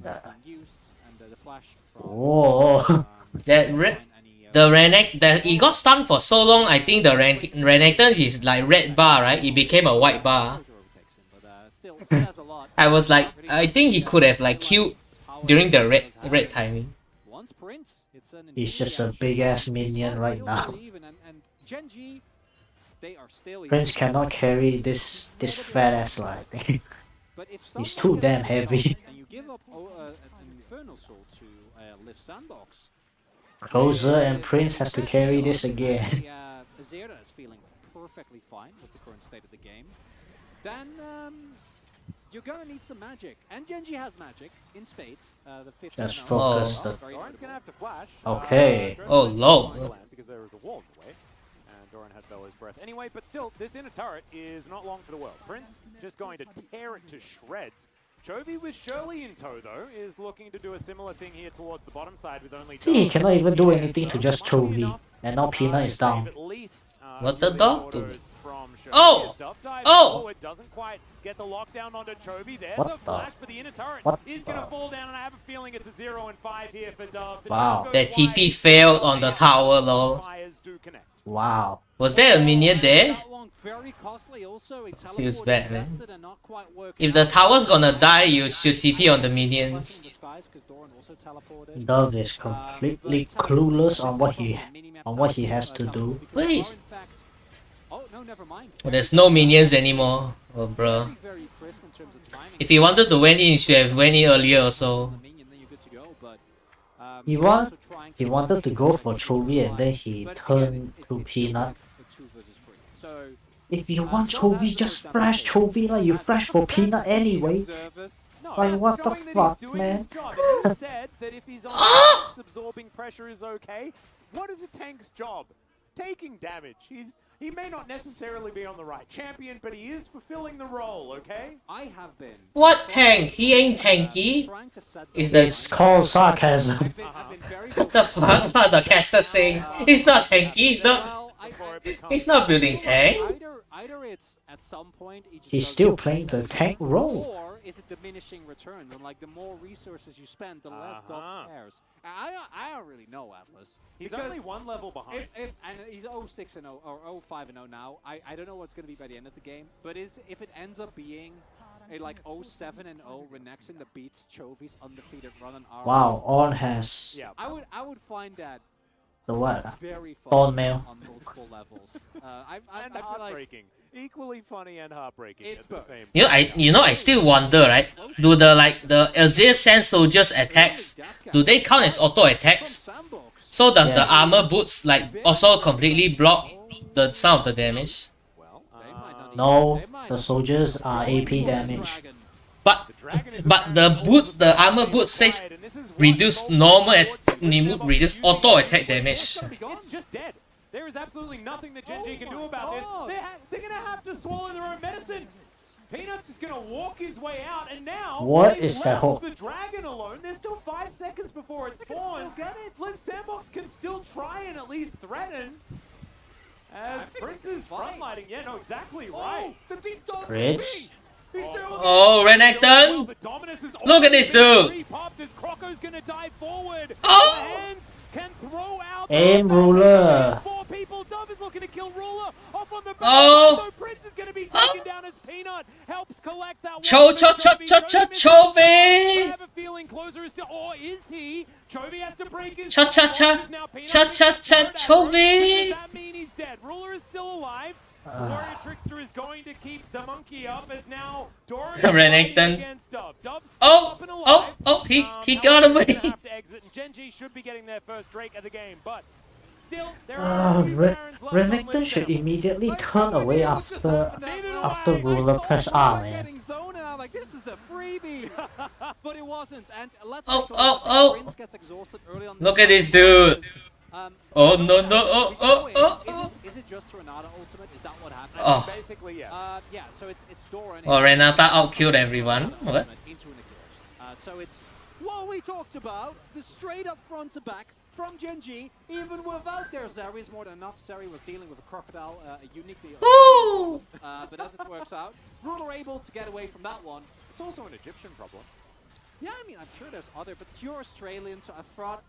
whoa. He got stunned for so long. I think the Renekton is like red bar, right? It became a white bar. I was like, I think he could have like killed during the red timing. he's just a big ass minion right now. Gen.G, they are still Prince cannot carry this fat ass like thing. He's too damn heavy. And you give up an Infernal Soul to Liiv Sandbox. Closer and Prince has to carry this again. Azera is feeling perfectly fine with the current state of the game. Then you're gonna need some magic, and Gen.G has magic in spades. The 15 Just focus the. Doran's gonna have to flash. Okay. Oh, low. Because there was a wall in the way. And Doran had Bella's breath anyway, but still, this inner turret is not long for the world. Prince just going to tear it to shreds. Chovy with Shirley in tow, though, is looking to do a similar thing here towards the bottom side with only... See, he cannot even do anything to just Chovy. And now Peanut is down. What the dog do? Oh! Oh! It doesn't quite get the lockdown onto Chovy. There's What a flash for the inner turret. What He's going to fall down, and I have a feeling it's a 0 and 5 here for Dove. Wow. That TP failed on the tower, lol. Fires do connect. Wow. Was there a minion there? Feels Feels bad, man. If the tower's gonna die, you should TP on the minions. Dove is completely clueless on what he has to do. Wait. Oh, there's no minions anymore. Oh, bro. If he wanted to went in, he should have went in earlier also. He wanted to go for Chovy and then he turned to Peanut. If you want Chovy, just flash Chovy like you flash for Peanut anyway. Like what the fuck, man? He said that if he's on absorbing pressure is okay. What is a tank's job? Taking damage. He may not necessarily be on the right champion, but he is fulfilling the role, okay? I have been. What tank? He ain't tanky. Is that It's called sarcasm. what the fuck? What the caster saying? He's not tanky. He's not building tank. Either it's at some point He's still playing the tank role. or is it diminishing returns? And like the more resources you spend, the less Dove cares. I don't really know, Atlas. He's only one level behind. And he's 0-6 and 0 or 0-5 and 0 now. I don't know what's going to be by the end of the game, but if it ends up being a like 0-7 and 0 Renekton that beats Chovy's undefeated run on our Wow, On has Yeah. I would find that the what? very fun Bone mail. on multiple levels. And I feel like heartbreaking. Equally funny and heartbreaking It's at the both. same You know, I still wonder, right? Do the Azir Sand Soldiers attacks, do they count as auto attacks? So does the armor boots like also completely block some of the damage? No, the soldiers are AP damage. But the armor boots says reduce normal reduce auto attack damage. It's just dead. There is absolutely nothing that Gen.G can do about this. They're going to have to swallow their own medicine. Peanuts is going to walk his way out, and now What is that left whole- the dragon alone. There's still 5 seconds before it spawns. Liiv Sandbox can still try and at least threaten. As Prince is frontlighting. Yeah, no, exactly right. Prince? Oh, Renekton! Look at this dude! Croco's going to dive forward. Oh! Lehends can throw out Aim ruler. 4 people. Dove is looking to kill ruler. Off on the back. Oh! Prince is going to be taken down as Peanut helps collect that. Chovy! I have a feeling closer is still, or is he? Chovy has to break his. Chovy! Does that mean he's dead? Ruler is still alive. Warrior Trickster is going to keep the monkey up as now Doran Renekton. against Dove. Dove's Oh! up and alive. He got away! Have to exit and Gen.G should be getting their first Drake of the game, but still, there are Renekton should immediately turn away after ruler press R, man. Like, this is a freebie, but it wasn't. And let's Oh. gets exhausted early on. Look at this dude. Oh no. Is it just Renata ultimate? Is that what happened? Oh. Basically, yeah. Yeah. So it's Doran. Oh, Renata outkilled everyone. What? Into an exhaust. So it's what we talked about. The straight up front to back from Gen.G, even without their Zeri is more than enough. Zeri was dealing with a crocodile uniquely. Woo! But as it works out, Ruler able to get away from that one. It's also an Egyptian problem. Yeah, I mean, I'm sure there's other, but you're Australian, so I thought,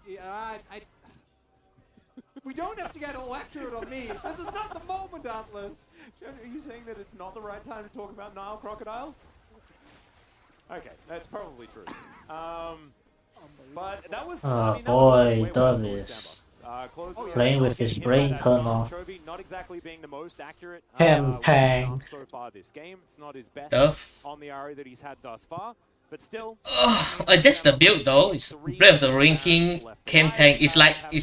we don't have to get all accurate on me. This is not the moment, Atlas. Are you saying that it's not the right time to talk about Nile crocodiles? Okay, that's probably true. But that was. Boy, Davis. Playing with his brain turn on. Chovy not exactly being the most accurate Pang. so far this game. It's not his best Duff. on the RE that he's had thus far, but still. That's the build though. It's Breath of the Ruin King Chem Tank. It's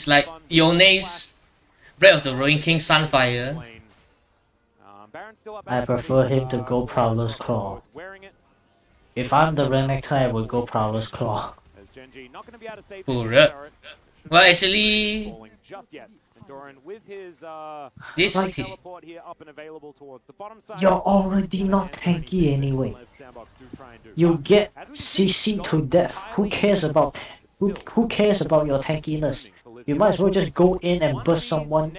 like Yone's Breath of the Ruin King Sunfire. I prefer him to go Prowler's Claw. If I'm the Renekton, I would go Prowler's Claw. Well, actually, Doran with his this teleport here up and available towards the bottom side. You're already not tanky anyway. You get CC to death. Who cares about who cares about your tankiness? You might as well just go in and burst someone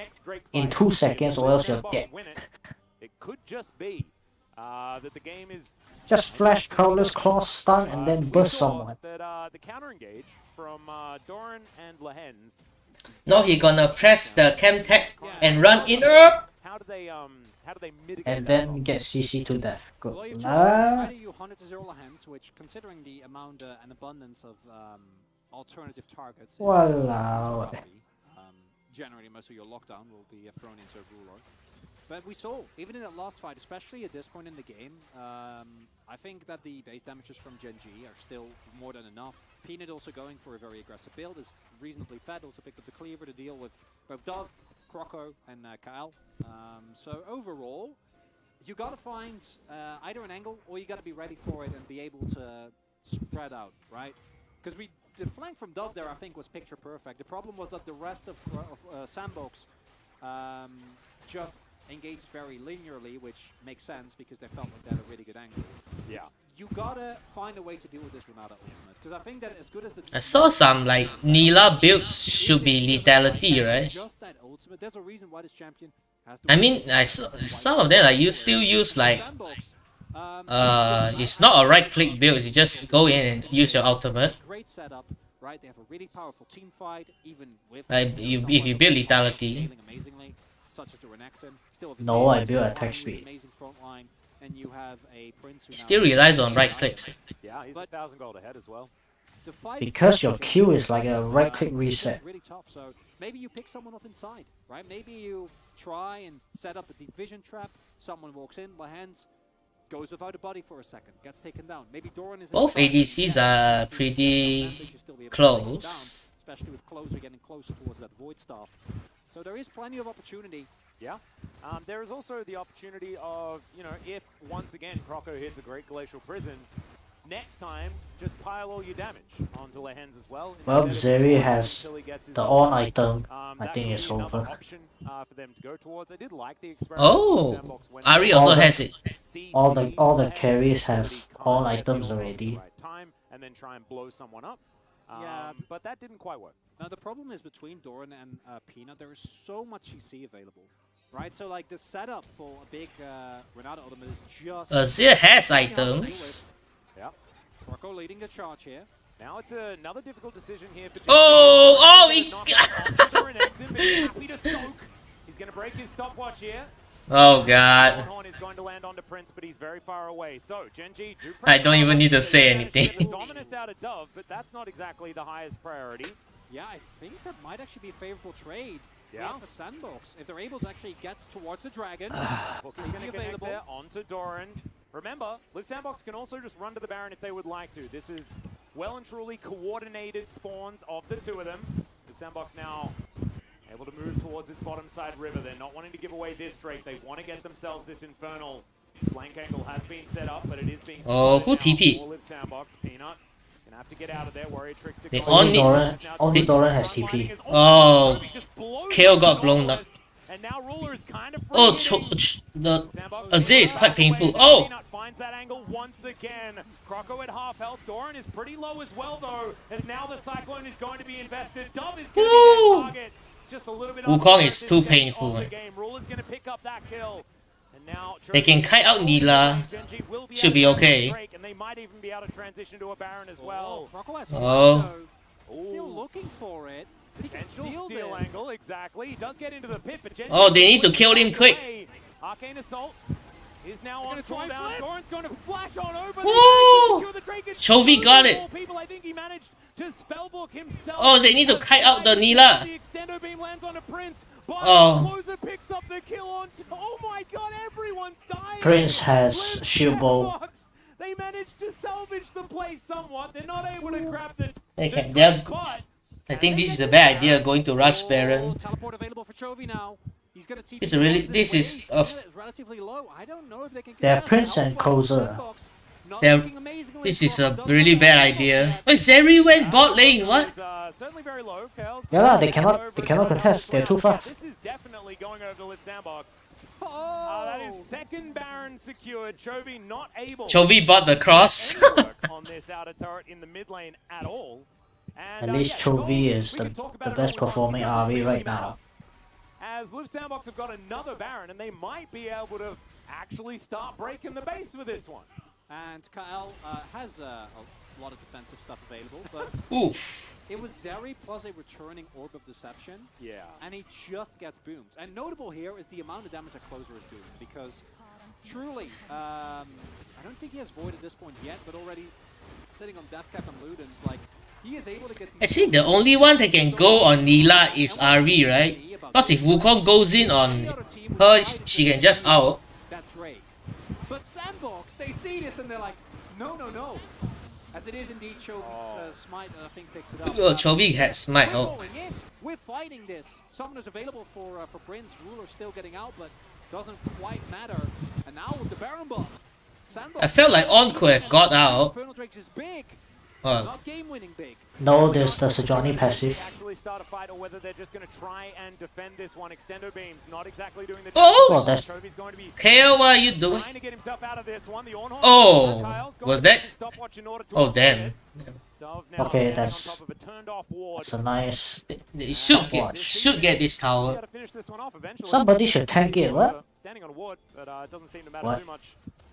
in 2 seconds, or else you're dead. It could just be that the game is just flash Prowler's Claw, stun, and then burst someone. That the counter engage from Doran and Lehends. no, he gonna press the Chem Tech and run in up. How do they mitigate And then get CC to death. Good. Well, you've already you 100 to 0 Lehends, which, considering the amount and abundance of alternative targets, Walao. generally most of your lockdown will be thrown into a ruler. But we saw, even in that last fight, especially at this point in the game, I think that the base damages from Gen.G are still more than enough. Peanut also going for a very aggressive build, is reasonably fed, also picked up the cleaver to deal with both Dove, Croco, and Kael. So overall, you gotta find either an angle, or you gotta be ready for it and be able to spread out, right? Because the flank from Dove there, I think, was picture perfect. The problem was that the rest of Sandbox just engaged very linearly, which makes sense because they felt like they had a really good angle. Yeah. You gotta find a way to deal with this Renata ultimate, because I think that as good as the I saw some like Nila builds should be lethality, right? just that ultimate, there's a reason why this champion has to I mean, I saw some of them like you still use like it's not a right click build. You just go in and use your ultimate. Great setup, right? They have a really powerful team fight, even with Like if you build lethality. amazingly, such as the Renekton. Still have No, I build attack speed. amazing front line, and you have a Prince who It still relies on right clicks. Yeah, he's 1,000 gold ahead as well. Because your Q is like a right click reset. Really tough. So maybe you pick someone off inside, right? Maybe you try and set up a deep vision trap. Someone walks in, Lehends goes without a body for a second, gets taken down. Maybe Doran is Both inside. ADCs are pretty close. Especially with Closer getting closer towards that Void Staff. So there is plenty of opportunity. Yeah. There is also the opportunity of, you know, if once again Croco hits a Great Glacial Prison, next time just pile all your damage onto Lehends as well. Well, Zeri has Until he gets his the own on item. I that think could it's be another over. option for them to go towards. I did like the experiment. Oh, Sandbox went Ari for. also All the- has it. All the carries have all items already. Right time, and then try and blow someone up. Yeah. But that didn't quite work. Now the problem is between Doran and Peanut, there is so much CC available, right? So like the setup for a big Renata ultimate is just... Azir has items. Yeah. Croco leading the charge here. Now it's another difficult decision here for Oh, he happy to soak. He's going to break his stopwatch here. Oh god. Horn is going to land onto Prince, but he's very far away. So Gen.G do I don't even need to say They managed to get anything. the dominus out of Dove, but that's not exactly the highest priority. Yeah, I think that might actually be a favorable trade. Yeah. For Sandbox, if they're able to actually get towards the dragon. Hook is going to connect there onto Doran. Remember, Liiv Sandbox can also just run to the Baron if they would like to. This is well and truly coordinated spawns of the two of them. The Sandbox now able to move towards this bottom side river. They're not wanting to give away this Drake. They want to get themselves this Infernal. Flank angle has been set up, but it is being Oh, spotted who now TP? for Liiv Sandbox. Peanut gonna have to get out of there. Warrior tricks to They go. Only Doran has TP. Oh, Kael got blown up. And now Ruler is kind of Oh, the Sandbox Azir is quite painful. away. Oh, Peanut finds that angle once again. Croco at half health. Doran is pretty low as well though, as now the Cyclone is going to be invested. Dove is going to be their target. It's just a little bit Wukong unfair is at too this stage painful, of the man. game. Ruler's going to pick up that kill. And now they can kite out Nila. Gen.G will be Should able be to okay. break, and they might even be able to transition to a Baron as well. Croco has Oh. flash, though. Still looking for it. He can Potential steal steal this. angle, exactly. He does get into the pit, but Gen.G Oh, they need to kill him quick. away. Arcane Assault is now on They're gonna try and cooldown. flip. Doran's going to flash on over. Woo! They managed to secure the Drake. It's Chovy got it. more people. I think he managed to spellbook himself. Oh, they need to kite out the Nila. The extendo beam lands on a Prince. But Oh. Closer picks up the kill on. Oh my god, everyone's dying. Prince has Liiv shield bow. Sandbox, they managed to salvage the play somewhat. They're not able to grab the. Okay, the they're- but I think this is a bad idea going to rush Baron. Teleport available for Chovy now. He's gonna TP It's a really- towards this his is way. a f- It's relatively low. I don't know if they can They have contest. Prince and Outflank from Koza. Sandbox. Not They're- looking amazingly. This is a Croco does really not bad have idea. yet. Wait, Zeri went bot lane, what? Is, certainly very low. Kael's Yeah lah, they going cannot- over they to cannot the contest, they're too round. fast. This is definitely going over to Liiv Sandbox. Oh, That is second Baron secured. Chovy not able Chovy bought the cross. to work on this outer turret in the mid lane at all. And, At least yeah, Chovy gold, is we the can talk about the it best all we want. performing It doesn't RV really right matter. now. As Liiv Sandbox have got another Baron, and they might be able to actually start breaking the base with this one. And Kael has a lot of defensive stuff available, but Oof. it was Zeri plus a returning Orb of Deception, Yeah. and he just gets booms. And notable here is the amount of damage a closer is doing, because truly, I don't think he has Void at this point yet, but already sitting on Death Cap and Ludens, like, he is able to get these Actually, the only one that can go on Nila is Ari, right? Plus, if Wukong goes in on her, she can just out. that Drake. But Sandbox, they see this and they're like, no, no, no. As it is indeed, Chovy's smite, I think, picks it up. Oh, Chovy has smite. We're Oh. going in. We're fighting this. Summoners available for Prince. Ruler still getting out, but doesn't quite matter. And now with the Baron buff, Sandbox. I felt like On could have got out. Infernal Drake is big, Oh. not game-winning big. No, there's the Sejuani passive. Actually start a fight, or whether they're just going to try and defend this one. Extendo beams, not exactly doing the Oh! Well, that's- Chovy's going to be Kael, what are you doing? trying to get himself out of this one. The Ornhorn. Oh, Kyle's going was to that- take a stopwatch in order to Oh, avoid damn. it. Dove now Okay, standing that's- on top of a turned off ward. It's a nice... They should get this Be tower. able to finish this one off eventually. Somebody should tank it, what? Standing on a ward, but it doesn't seem to matter What? too much.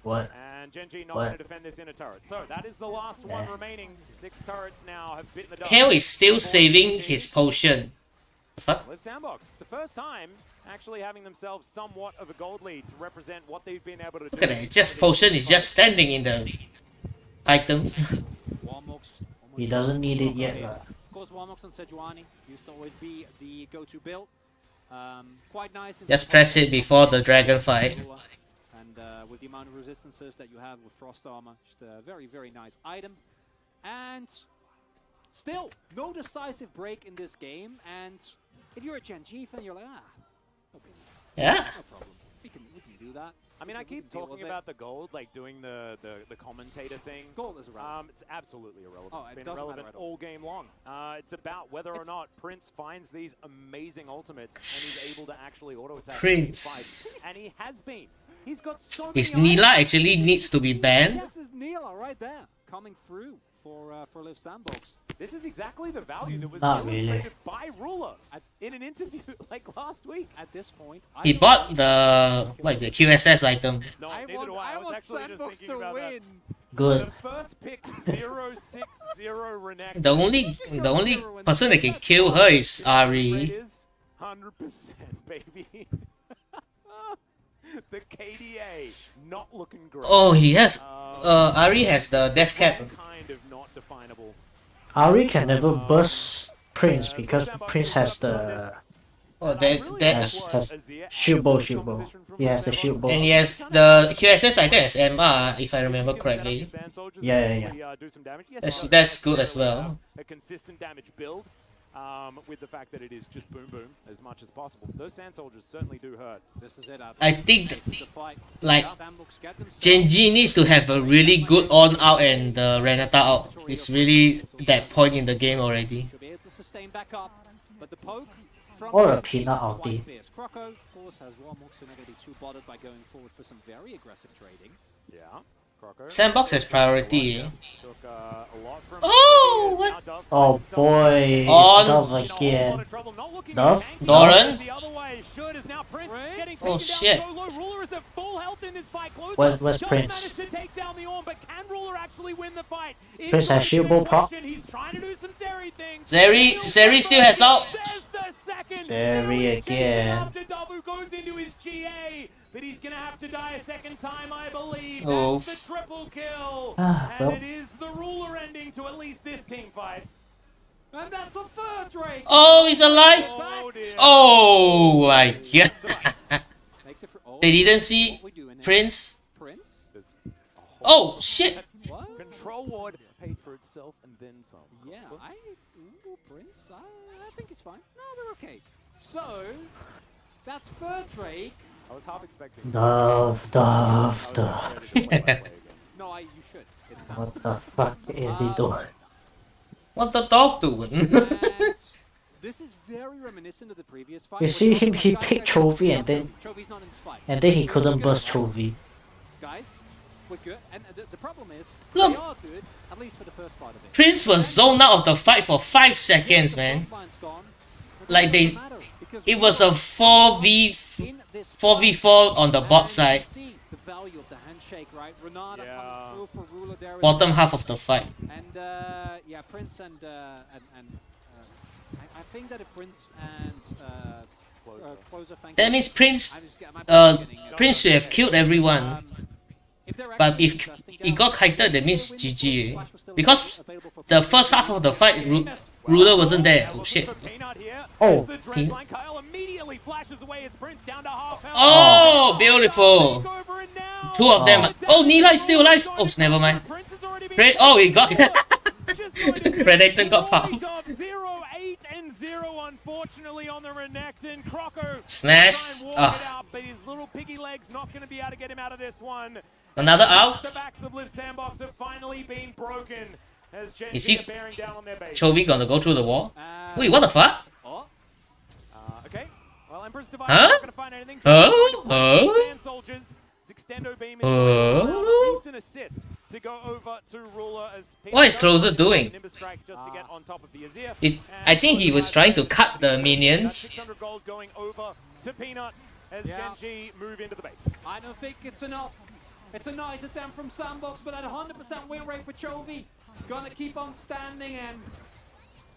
What? And Gen.G not What? going to defend this inner turret. So that is the last one Yeah. remaining. 6 turrets now have bitten the dust. Kael is still saving his potion. The fuck? Liiv Sandbox, the first time actually having themselves somewhat of a gold lead to represent what they've been able to do. Look at that. Just potion is just standing in the items. Warmox. He doesn't need it yet. Of course, Warmox and Sejuani used to always be the go-to build. Quite nice. in Just some press it areas. before the dragon fight. And with the amount of resistances that you have with Frost Armor, just a very, very nice item. And still, no decisive break in this game. And if you're a Gen.G fan, you're like, okay, Yeah. no problem. We can do that. I mean, I We can keep deal talking with it. about the gold, like doing the commentator thing. Gold is irrelevant. It's absolutely irrelevant. Oh, It's it been doesn't matter irrelevant at all. all game long. It's about whether or not Prince finds these amazing ultimates and he's able to actually auto-attack. Prince. fights. And he has been. He's got so His many Nila items. actually needs to be banned. This is Nila right there, coming through for Liiv Sandbox. This is exactly the value that was Not illustrated really. by Ruler in an interview like last week. At this point, He bought the what is it, QSS item. No, I neither want, do I. I was want actually just Sandbox thinking to about win. Good. The first pick 060 Renekton. The only person that can kill her is Ari. Is 100%, baby. The KDA not looking great. Oh, he has. Ari has the death cap. Kind of not definable. Ari can never burst Prince because Prince has the Oh, that Has shield bow. He has the shield bow. and yes, the QSS I think is MR if I remember correctly. Yeah. That's good as well. A consistent damage build. With the fact that it is just boom boom as much as possible. Those sand soldiers certainly do hurt. This is it. I think like Gen.G needs to have a really good on out and Renekton out. It's really that point in the game already. Should be able to sustain back up, but the poke from Or a peanut ulti. Croco, of course, has one more, so not going to be too bothered by going forward for some very aggressive trading. Yeah. Croco. Sandbox has priority. Took, a lot from Oh, what? Oh boy, On. Dove again. Dove? Dove? Doran? Oh shit. Where's Prince? Prince has shield bow pop. Zeri still has out. Zeri again. But he's gonna have to die a second time, I believe. Oh. That's the triple kill. Well. And it is the ruler ending to at least this team fight. And that's a third Drake! Oh, he's alive. Oh dear. Oh my god. Makes it for, They didn't see what we doing here? Prince. Prince? Oh shit. What? Control ward paid for itself and then some. Yeah, Prince, I think it's fine. No, we're okay. So, that's third Drake. I was half expecting. Dove. No, you should. It's What the fuck is he doing? What the dog doing? And this is very reminiscent of the previous fight. You where see him, he guys picked are going Chovy up, and then Chovy's not in this fight. he couldn't burst Chovy. Guys, we're good. And the problem is, Look. we are good, at least for the first part of it. Prince was zoned out of the fight for 5 seconds, man. Like it was a 4v4 on the bot side. The value of the handshake, right? Renata coming through for Ruler there. Bottom half of the fight. And yeah, Prince and I think that if Prince and Closer That means Prince should have killed everyone. But if it got kited, that means GG. Because the first half of the fight, Ruler wasn't there. Oh shit. Oh, Oh, beautiful. 2 of them. Oh, Neela is still alive. Oh, never mind. Oh, he got Renekton got popped. 0-8-0 unfortunately on the Renekton. Croco Smash. but his little piggy legs not going to be able to get him out of this one. Another out. The backs of Liiv Sandbox have finally been broken as Gen.G Is he are bearing down on their base. Chovy gonna go through the wall? Wait, what the fuck? Okay. Well, Emperor's Device Huh? not going to find anything. Oh? Sand soldiers. Extendo beam is Oh? at least an assist to go over to Ruler as What is Closer doing? Nimbus strike just to get on top of the Azir. I think he was trying to cut the minions. 600 gold going over to Peanut as Gen.G move into the base. I don't think it's enough. It's a nice attempt from Sandbox, but at 100% win rate for Chovy. Gonna keep on standing and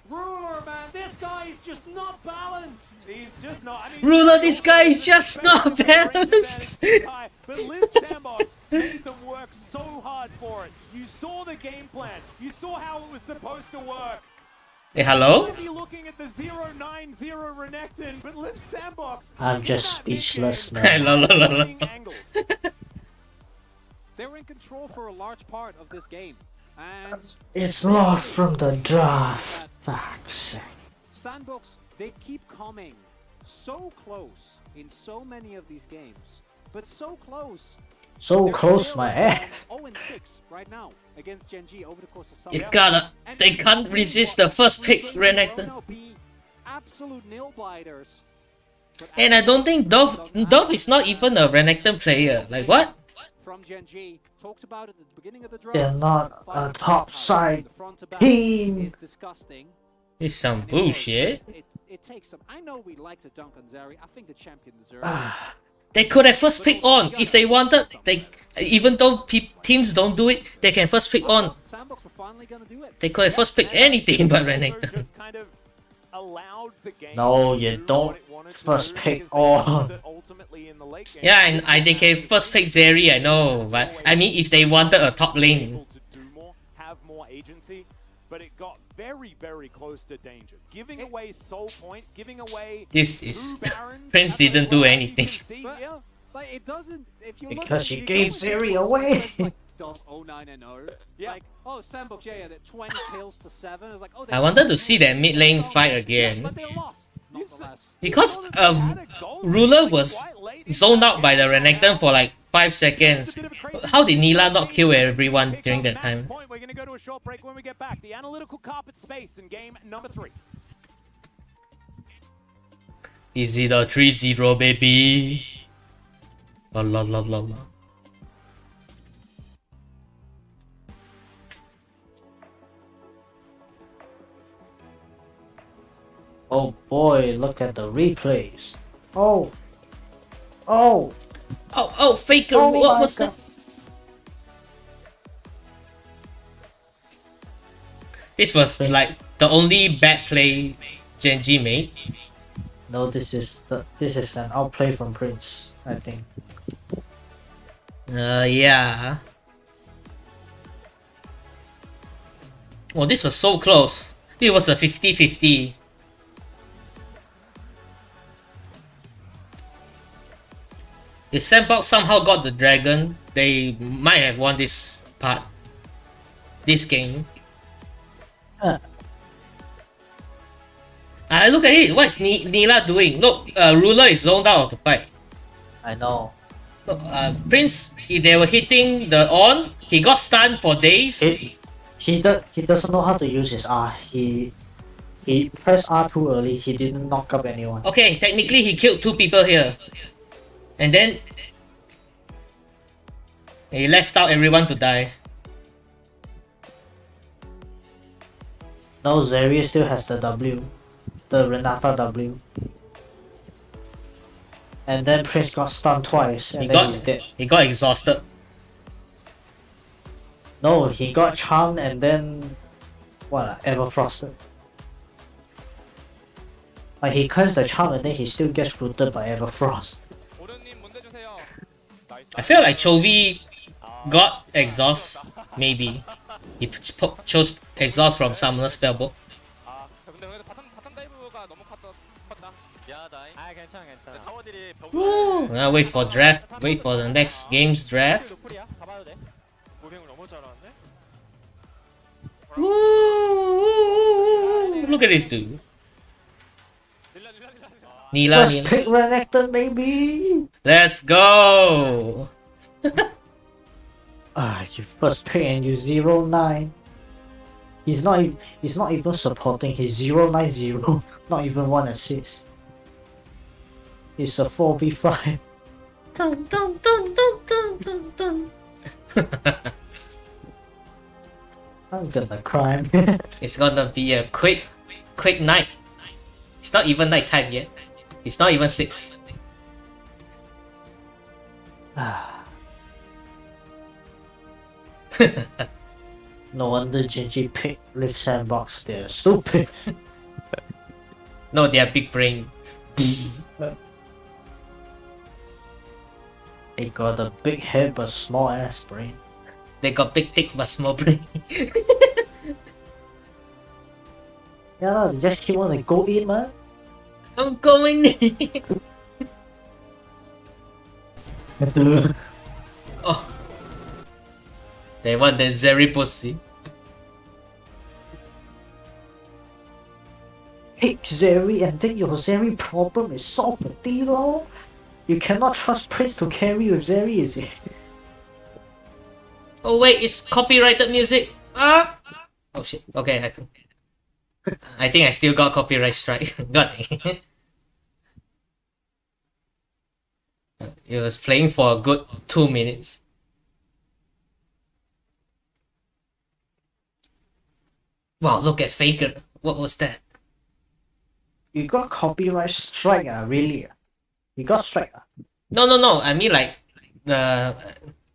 Ruler, man, this guy is just not balanced. He's just not. I mean, Ruler, this guy is just not balanced. But Liiv Sandbox made them work so hard for it. You saw the game plan. You saw how it was supposed to work. Hey, hello? You might be looking at the 0-9-0 Renekton, but Liiv Sandbox. I'm just speechless, man. Angles. They were in control for a large part of this game. And It's lost from the draft. Fuck's sake. Sandbox, they keep coming so close in so many of these games. But so close. So They're close, still my ass. 0-6 right now against Gen.G over the course of You summer. gotta. They can't resist the first pick, Renekton. Be absolute nail biters. But And I don't think Dove is not even a Renekton player. Like what? from Gen.G talked about it at the beginning of the draft. They're not a top side The front to back team. is disgusting. It's some bullshit. It takes some. I know we like to dunk on Zeri. I think the champion deserves it. They could have first pick on if they wanted. They, even though teams don't do it, they can first pick on. Sandbox were finally gonna do it. They could have first pick anything but Renekton. Just kind of allowed the game No, to you do don't what it wanted to first do pick because they on. found that ultimately in the late game, Yeah, and they can first pick Zeri, I know. But I mean, if they wanted a top lane. able to do more, have more agency, but it got very, very close to danger. Giving away Soul Point, giving away This is 2 Barons. Prince didn't do anything. Like it doesn't. If you look Because at she you gave go with Zeri the away. ones like Dot 09 and 0. Yeah. Like, oh, Sandbox, yeah, that 20 kills to 7. It's like, oh, I wanted to see that mid lane fight Yeah, again. but they lost. Nonetheless. Because Ruler was zoned out by the Renekton for like 5 seconds. How did Nila not kill everyone during that time? We're going to go to a short break when we get back. The analytical carpet space in game number 3. Is it a 3-0, baby? La la la la la. Oh boy, look at the replays. Oh. Oh. Oh, Faker, Oh what my was God. that? This was like the only bad play Gen.G made. No, this is an outplay from Prince, I think. Yeah. Oh, this was so close. It was a 50-50. If Sandbox somehow got the dragon, they might have won this part. This game. Look at it. What's Nila doing? Look, Ruler is zoned out of the fight. I know. Look, Prince, if they were hitting the on, he got stunned for days. He doesn't know how to use his R. He pressed R too early. He didn't knock up anyone. Okay, technically he killed 2 people here. And then he left out everyone to die. No, Zeri still has the W. The Renata W. And then Prince got stunned twice and then he's dead. He got exhausted. No, he got charmed and then what? Everfrosted. Like he cleansed the charm and then he still gets rooted by Everfrost. I feel like Chovy got exhaust, maybe. He chose exhaust from Summoner Spellbook. Now wait for draft. Wait for the next game's draft. Woo! Look at this dude. Nila. First pick Renekton, baby! Let's go! You first pick and you 0-9. He's not even supporting. He's 0-9-0. Not even 1 assist. It's a 4v5. Dun, dun, dun, dun, dun, dun, dun. I'm gonna cry. It's gonna be a quick night. It's not even night time yet. It's not even 6. No wonder Gen.G picked Liiv Sandbox. They're stupid. No, they are big brain. They got a big head but small ass brain. They got big dick but small brain. Yeah, they just keep on to go in, man. I'm going in. Oh. They want that Zeri pussy. Pick Zeri and then your Zeri problem is solved for D-Lo. You cannot trust Prince to carry with Zeri, is it? Oh wait, it's copyrighted music. Ah. Oh shit. Okay, I think I still got copyright strike. God. It was playing for a good 2 minutes. Wow, look at Faker. What was that? You got copyright strike, really? You got strike? No. I mean like the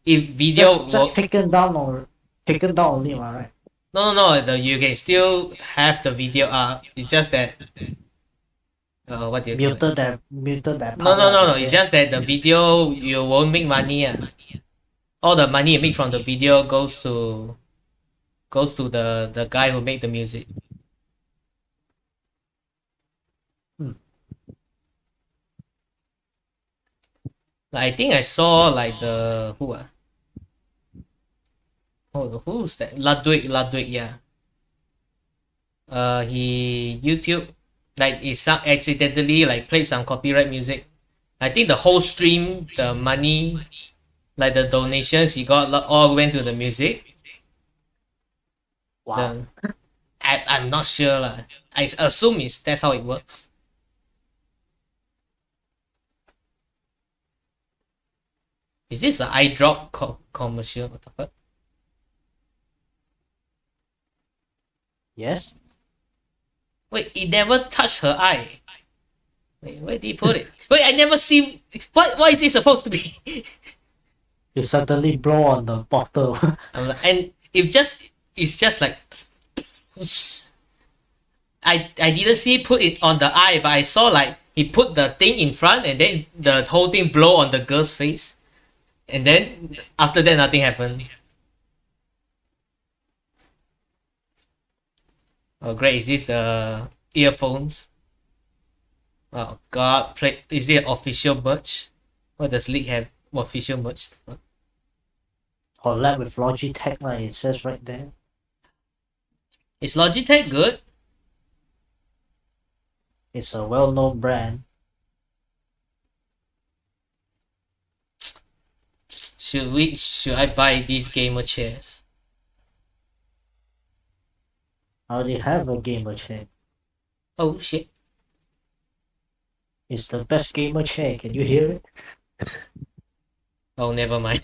if video Just taken down only, right? No. You can still have the video up. It's just that. What do you call it? Muted that. No. It's just that the video you won't make money. All the money you make from the video goes to the guy who made the music. I think I saw like the who ah? Oh, who's that? Ludwig, yeah. He YouTube like he accidentally like played some copyright music. I think the whole stream, the money, like the donations he got all went to the music. Wow. I'm not sure lah. I assume that's how it works. Is this an eye drop commercial? What the fuck? Yes. Wait, it never touched her eye. Wait, where did he put it? Wait, I never see. What is it supposed to be? You suddenly blow on the bottle. And it's just like. I didn't see put it on the eye, but I saw like he put the thing in front and then the whole thing blow on the girl's face. And then after that nothing happened. Oh great, is this earphones? Oh god, is it official merch? What does League have official merch? Collab with Logitech, like it says right there. Is Logitech good? It's a well-known brand. Should I buy these gamer chairs? I already have a gamer chair. Oh shit. It's the best gamer chair. Can you hear it? Oh, never mind.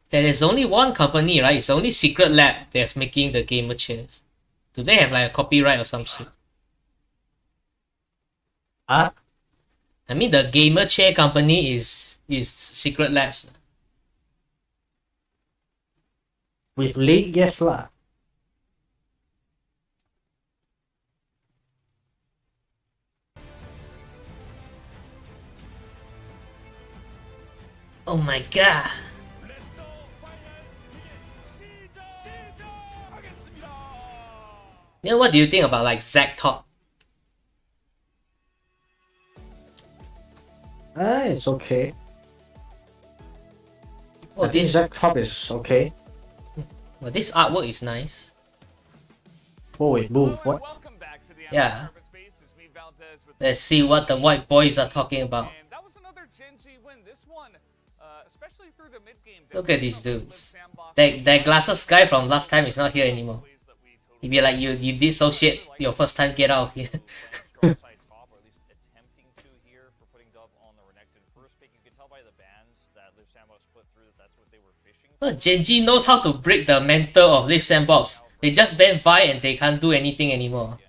There is only one company, right? It's only Secret Lab that's making the gamer chairs. Do they have like a copyright or some shit? Ah, I mean, the gamer chair company is Secret Labs. with League, yes lah. Oh my god. You know, what do you think about like Zack Top? It's okay. Oh, I think this Zack Top is okay. this artwork is nice. Oh wait, move. What? Yeah. Let's see what the white boys are talking about. That was another Gen.G win. This one, especially through the mid-game. Look at these dudes. That glasses guy from last time is not here anymore. He'd be like, you did so shit your first time, get out of here. Look, Gen.G knows how to break the mental of Liiv Sandbox. They just ban Vi and they can't do anything anymore.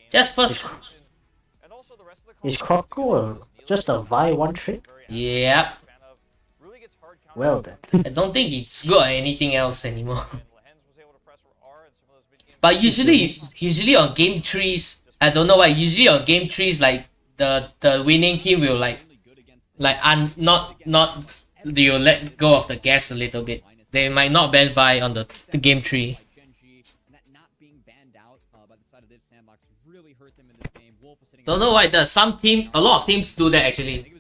Just first. Is Croco just a Vi one trick? Yep. Well then. I don't think he's good at anything else anymore. But usually on game trees, I don't know why. Usually on game trees, like the winning team will not you'll let go of the gas a little bit. They might not ban Vi on the game tree. Don't know why. A lot of teams do that actually.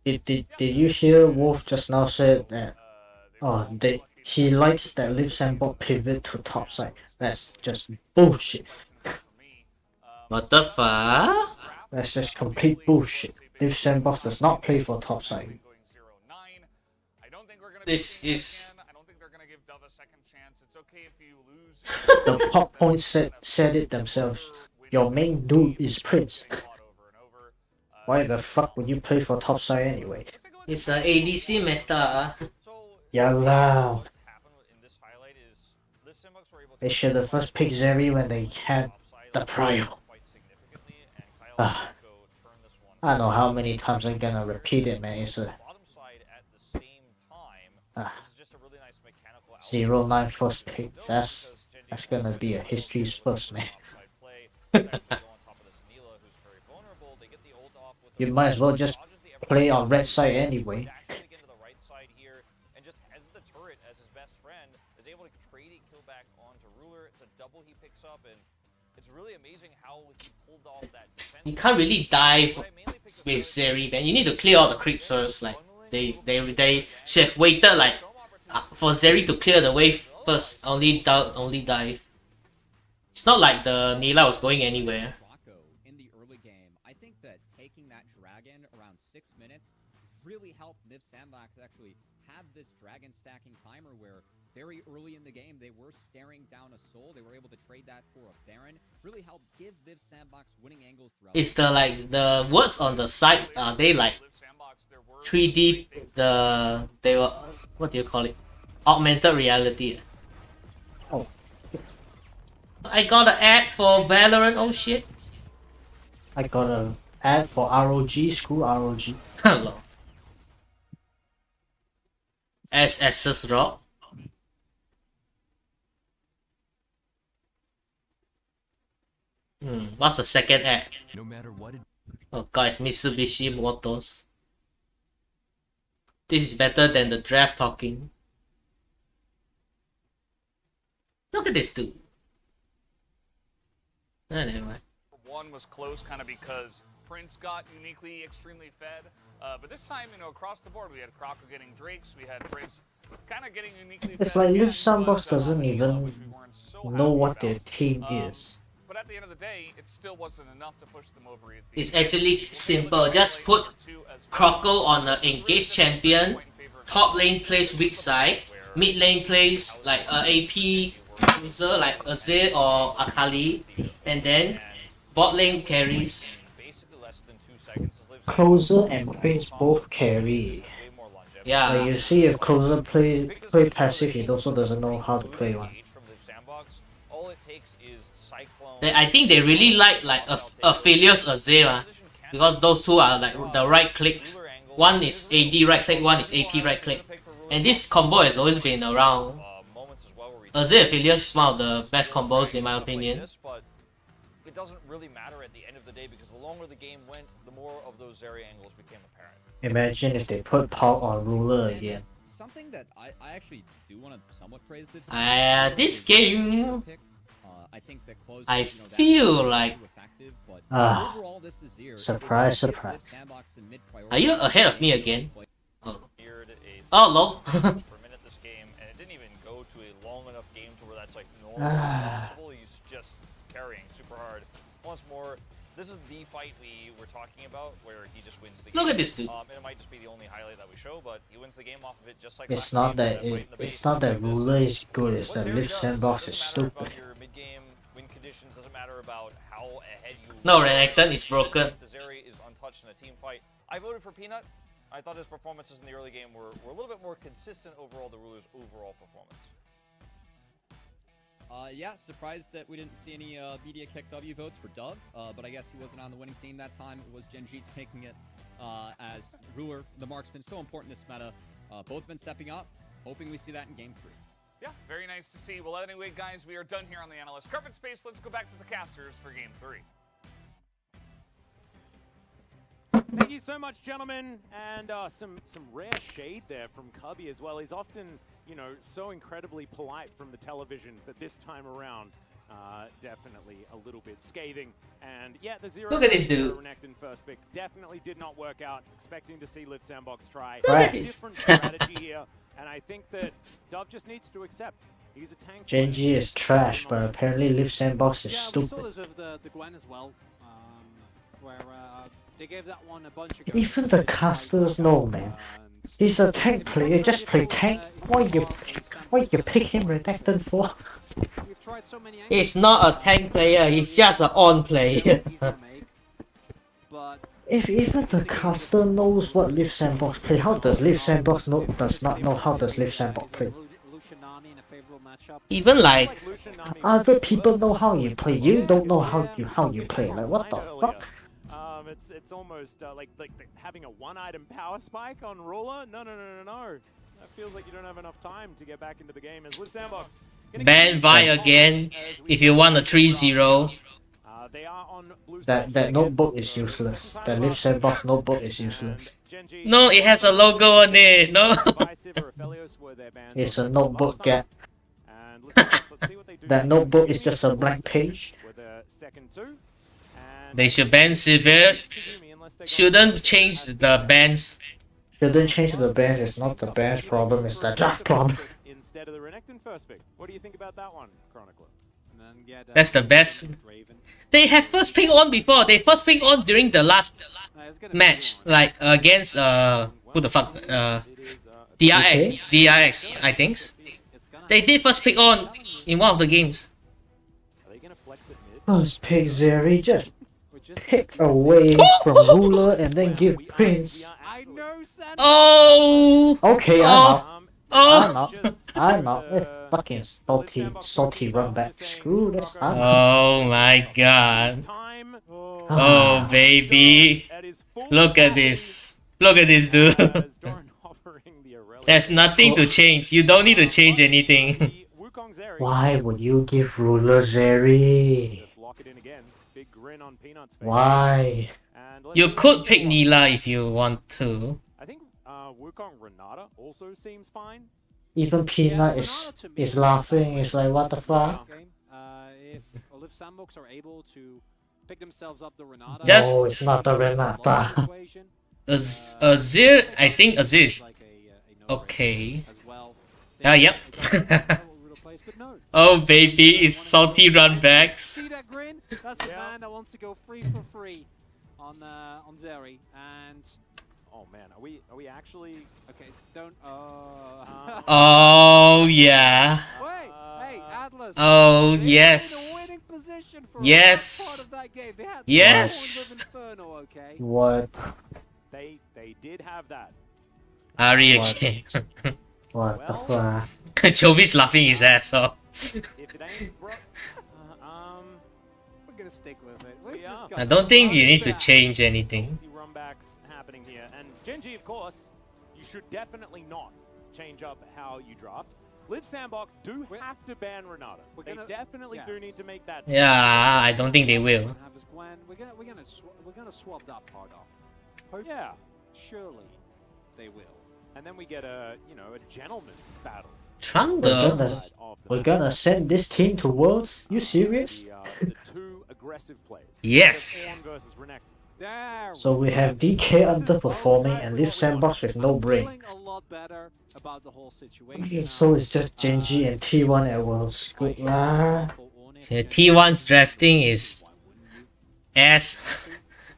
Did you hear Wolf just now said that? He likes that Liiv Sandbox pivot to top side. That's just bullshit. What the fuck? That's just complete bullshit. Liiv Sandbox does not play for top side. This is. The pop points said it themselves. Your main dude is Prince. Why the fuck would you play for top side anyway? It's a ADC meta. Yalla. They should have first picked Zeri when they had the prior. I don't know how many times I'm gonna repeat it, man. It's a 0-9 first pick. That's gonna be a history's first, man. You might as well just play on red side anyway. double he picks up, and it's really amazing how he pulled off that defense. You can't really dive with Zeri, man. You need to clear all the creeps first. Like they should have waited like for Zeri to clear the wave first. Only dive. It's not like the Nila was going anywhere. Croco in the early game, I think that taking that dragon around 6 minutes really helped Liiv Sandbox actually have this dragon stacking timer where very early in the game they were staring down a soul. They were able to trade that for a Baron. Really helped give Liiv Sandbox winning angles throughout. Is the like the words on the side? Are they like 3D? They were, what do you call it? Augmented reality. Oh. I got an ad for Valorant. Oh shit. I got an ad for ROG. Screw ROG. Hello. SS Rock. What's the second ad? No matter what it Oh god, Mitsubishi Motors. This is better than the draft talking. Look at this dude. Oh, never mind. One was close kind of because Prince got uniquely extremely fed. But this time, you know, across the board, we had Croco getting Drakes, we had Prince kind of getting uniquely fed. It's like again, Liiv Sandbox but, doesn't which even we weren't so know happy what their about. team is. But at the end of the day, it still wasn't enough to push them over. It's actually simple. Just put Croco on an engaged champion. Top lane plays weak side. Mid lane plays like a AP user like Azir or Akali. And then bot lane carries. Closer and Prince both carry. Yeah. Like you see, if Closer play passive, he also doesn't know how to play one. I think they really like Aphelios Azir, because those two are like the right clicks. One is AD right click, one is AP right click. And this combo has always been around. Azir Aphelios is one of the best combos in my opinion. It doesn't really matter at the end of the day because the longer the game went, the more of those Zeri angles became apparent. Imagine if they put Paul on Ruler again. Something that I actually do want to somewhat praise this. This game, I think that close, I feel like. Surprise, surprise. Are you ahead of me again? Oh, lol. For a minute this game, and it didn't even go to a long enough game to where that's like normal. Possible. He's just carrying super hard. Once more, this is the fight we were talking about, where he just wins the game. Look at this dude. And it might just be the only highlight that we show, but he wins the game off of it just like. It's not that it's not that Ruler is good. It's that Liiv Sandbox is stupid. Your mid-game win conditions doesn't matter about how ahead you. No, Renekton is broken. The Zeri is untouched in a team fight. I voted for Peanut. I thought his performances in the early game were a little bit more consistent overall. The Ruler's overall performance. Yeah, surprised that we didn't see any BDA Kick W votes for Dove, but I guess he wasn't on the winning team that time. It was Gen.G taking it as Ruler. The mark's been so important this meta. Both been stepping up. Hoping we see that in Game 3. Yeah, very nice to see. Well, anyway, guys, we are done here on the Analyst Carpet Space. Let's go back to the casters for Game 3. Thank you so much, gentlemen, and some rare shade there from Chovy as well. He's often, you know, so incredibly polite from the television, but this time around, definitely a little bit scathing. And yeah, the zero. Look at this dude. Renekton first pick definitely did not work out. Expecting to see Liiv Sandbox try Right. a different strategy here, and I think that Dove just needs to accept. He's a tank. Gen.G is trash, but apparently Liiv Sandbox is Yeah, we saw stupid. this with the Gwen as well, where they gave that one a bunch of. Even the casters know, man. He's a tank player. Just play tank. Why you pick him Renekton for? We've tried so many He's not a tank player, he's just an on player. But If even the caster knows what Liiv Sandbox play, how does Liiv Sandbox does not know how does Liiv Sandbox play? Even like, Other people know how you play. You don't know how you play. Like what the fuck? It's almost like having a one-item power spike on Ruler. No. That feels like you don't have enough time to get back into the game. As Liiv Sandbox ban Vi again if you want a 3-0. they are on blue That notebook is useless. That Liiv Sandbox notebook is useless. No, it has a logo on it, no. It's a notebook gap. And let's see what they do That notebook is just a blank page. With a second two. And They should ban Sivir. Shouldn't change the bans. Shouldn't change the bans, it's not the bans problem, it's the draft problem. Instead of the Renekton first pick. What do you think about that one, Chronicler? And then get, That's the best. Draven. They have first pick on before. They first pick on during the last It's gonna be match, one. like against who the fuck DRX, DRX, I think. It's gonna They did first pick on in one of the games. Are they gonna flex it mid? First pick Zeri, just which is- pick away from ruler and then give Prince. I know Sandbox. Oh, Okay, I'm Oh. out. oh, I'm out. I'm out. Fucking salty run back. Screw this. I'm out. oh my god. Time. Oh baby, That is full look at capacity this. Look at this dude. as Doran offering the irrelevant- There's nothing to change. You don't need to change anything. The Wukong Zeri. Why would you give ruler Zeri? Just lock it in again. Big grin on Peanut's face. Why? And let's You see could what pick we get. Nila if you want to. I think Wukong Renata also seems fine. Even Peanut is laughing. It's like, what the fuck? Game, if Liiv Sandbox are able to pick themselves up the Renata, Just- No, it's not the Renata. Azir, I think Azir is like a no-brainer okay. as well. Yep. But no. Oh baby, it's salty run backs. See that grin? That's the Yeah. man that wants to go free for free on Zeri. And Oh man, are we actually? okay, don't. Oh yeah. Wait, hey, Atlas. Oh they're in yes. a winning position for Yes. a large part of that game. They had Yes. 4 points of Inferno, okay? What? They did have that. Ari What? again. What the fuck? Chovy's laughing his ass off. If it ain't broke, We're gonna stick with it. We're We just are. gonna I don't think you run need to back. change anything. salty runbacks happening here, and Gen.G, of course, you should definitely not change up how you draft. Liiv Sandbox do have to ban Renata. We're They gonna- definitely do yes. need to make that. Yeah, I don't think they will. Have his Gwen. We're gonna swap that part up. Hopefully, Yeah, surely they will. and then we get a gentleman's battle. Trundle? Side of the We're match. gonna send this team to Worlds? You serious? The two aggressive players. Yes. Ornn versus Renekton. There. So we have DK underperforming and Liiv Sandbox with no brain. Feeling a lot better about the whole situation. Okay, now. so it's just Gen.G and T1 at Worlds. Good lah. Yeah, T1's drafting is ass.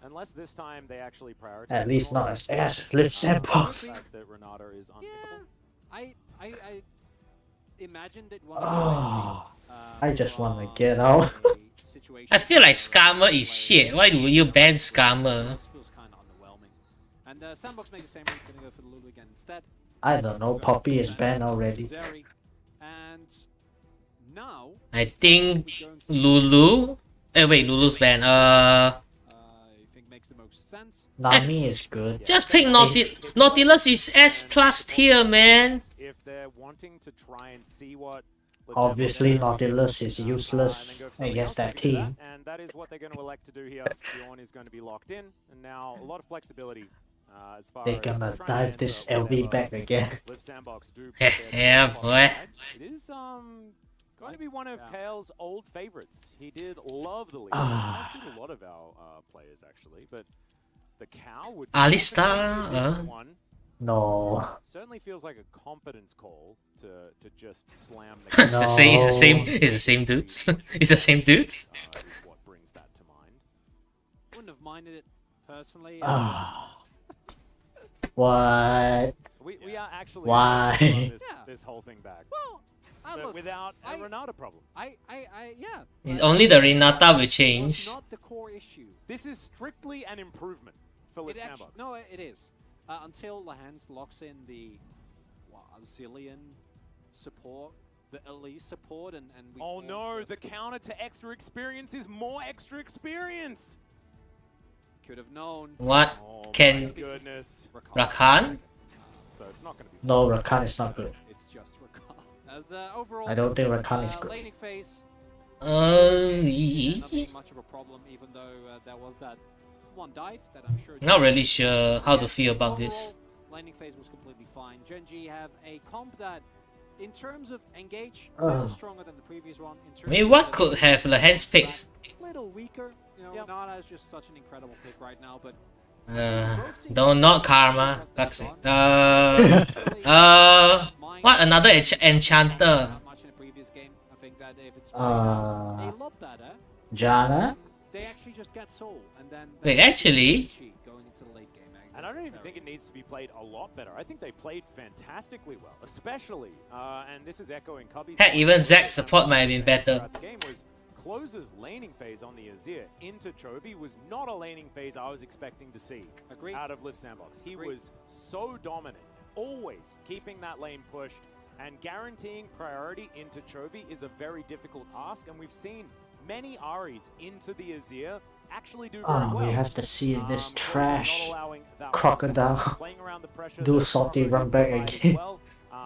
Unless this time they actually prioritize. At least not as ass. Liiv Sandbox. The fact that Renata is Yeah, unpickable. I imagined it one. Oh, I just wanna get out. I feel like Scammer is shit. Why would you ban Scammer? This feels kind of underwhelming. And Sandbox made the same move, gonna go for the Lulu again instead. I don't know, Poppy is banned already. Zeri. And now I think we're going to Lulu. Wait, Lulu's ban. I think makes the most sense. Nami is good. Just pick Nautilus is S plus tier, man. If they're wanting to try and see what. Obviously, Nautilus is useless against that team. And that is what they're going to elect to do here. Bjorn is going to be locked in, and now a lot of flexibility as far They're as gonna trying to dive answer this whatever LV back again. Liiv Sandbox do Yeah, prepare to yeah, jump on boy. side. It is going to be one of Yeah. Kael's old favorites. He did love the league. Ah. As did a lot of our players actually, but the cow would Alistar, definitely be a different one. No. Certainly feels like a confidence call to just slam the It's the same. It's the same. It's the same dudes. It's the same dudes. is what brings that to mind. Wouldn't have minded it personally. Ah. What? We are actually Why? on this, Yeah. this whole thing back, Well, but Atlas, without a I- Renata problem. yeah. It's but only the Renata will it's change. not the core issue. This is strictly an improvement for Liiv It actually, Sandbox. no, it is. Until Lehends locks in the a zillion support, the elite support, and we. Oh all no, just the counter to extra experience is more extra experience. could have known. What Oh my can goodness. Rakan? So it's not going to be. No, Rakan is not good. It's just Rakan. As overall, I don't think Rakan is good. laning phase, not Ye- being much of a problem, even though there was that one dive that I'm sure. Not really sure how to feel about this. Overall, laning phase was completely fine. Gen.G have a comp that In terms of engage, a little stronger than the previous one. In terms I mean, of what could have Lehends picked? a little weaker. You know, Nana is just such an incredible pick right now, but Not Karma. Fuck's sake. What another enchanter? Not much in the previous game. I think that if it's a lot better, Jana? they actually just get soul and then Wait, actually, going into the late game. And I don't even think it needs to be played a lot better. I think they played fantastically well, especially, and this is echoing Cubby's. heck, even Zack support might have been better. The game was Closer's laning phase on the Azir into Chovy was not a laning phase I was expecting to see out of Liiv Sandbox. He was so dominant, always keeping that lane pushed, and guaranteeing priority into Chovy is a very difficult ask, and we've seen many Aries into the Azir actually do very well. We have to see this trash crocodile do salty run back again.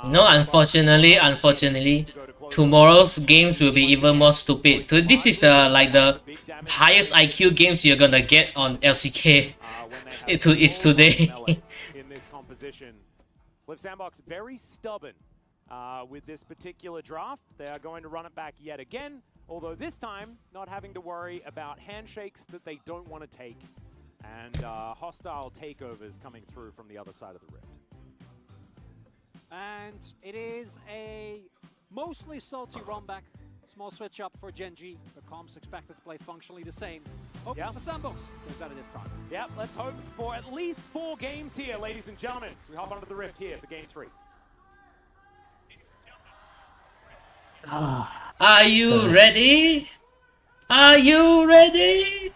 No, unfortunately, tomorrow's games will be even more stupid. This is the highest IQ games you're gonna get on LCK. It's today. In this composition, Liiv Sandbox very stubborn with this particular draft. They are going to run it back yet again, although this time not having to worry about handshakes that they don't want to take and hostile takeovers coming through from the other side of the rift. And it is a mostly salty run back. Small switch up for Gen.G, but Com's expected to play functionally the same. Oh, the Sandbox does better this time. Yep, let's hope for at least 4 games here, ladies and gentlemen. So we hop onto the rift here for game 3. Are you ready? Are you ready?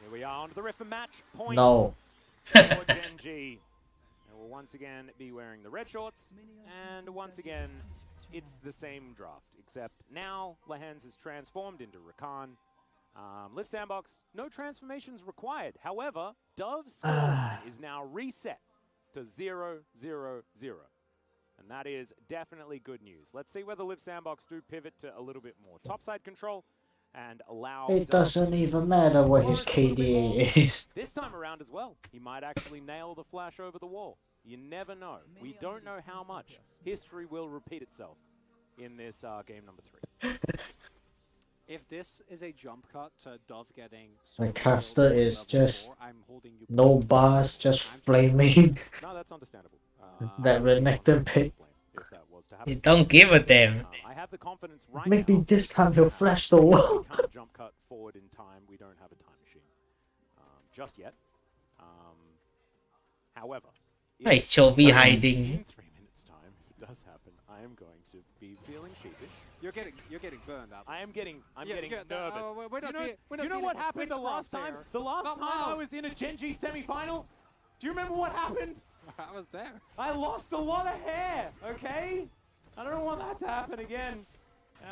Here we are onto the rift for match point. No. For Gen.G. And we'll once again be wearing the red shorts, and once again, it's the same draft, except now Lehends is transformed into Rakan. Liiv Sandbox, no transformations required. However, Dove's score is now reset to 0-0-0. And that is definitely good news. Let's see whether Liiv Sandbox do pivot to a little bit more topside control and allow... It doesn't even matter what his KDA is. This time around as well, he might actually nail the flash over the wall. You never know. We don't know how much. History will repeat itself in this game number 3. If this is a jump cut to Dove getting... The caster is just no bars, just flaming. No, that's understandable. That Renekton pick. You don't give a damn. I have the confidence right Maybe now. this time he'll flash the wall. We can't jump cut forward in time. We don't have a time machine just yet. However, Why is Chovy in hiding? 3 minutes' time, if it does happen, I am going to be feeling sheepish. You're getting burned out. I'm getting Yeah, nervous. we're not you know what dealing happened with the last time? crosshair. The last Not time now. I was in a Gen.G semi-final? Do you remember what happened? I was there. I lost a lot of hair, okay? I don't want that to happen again.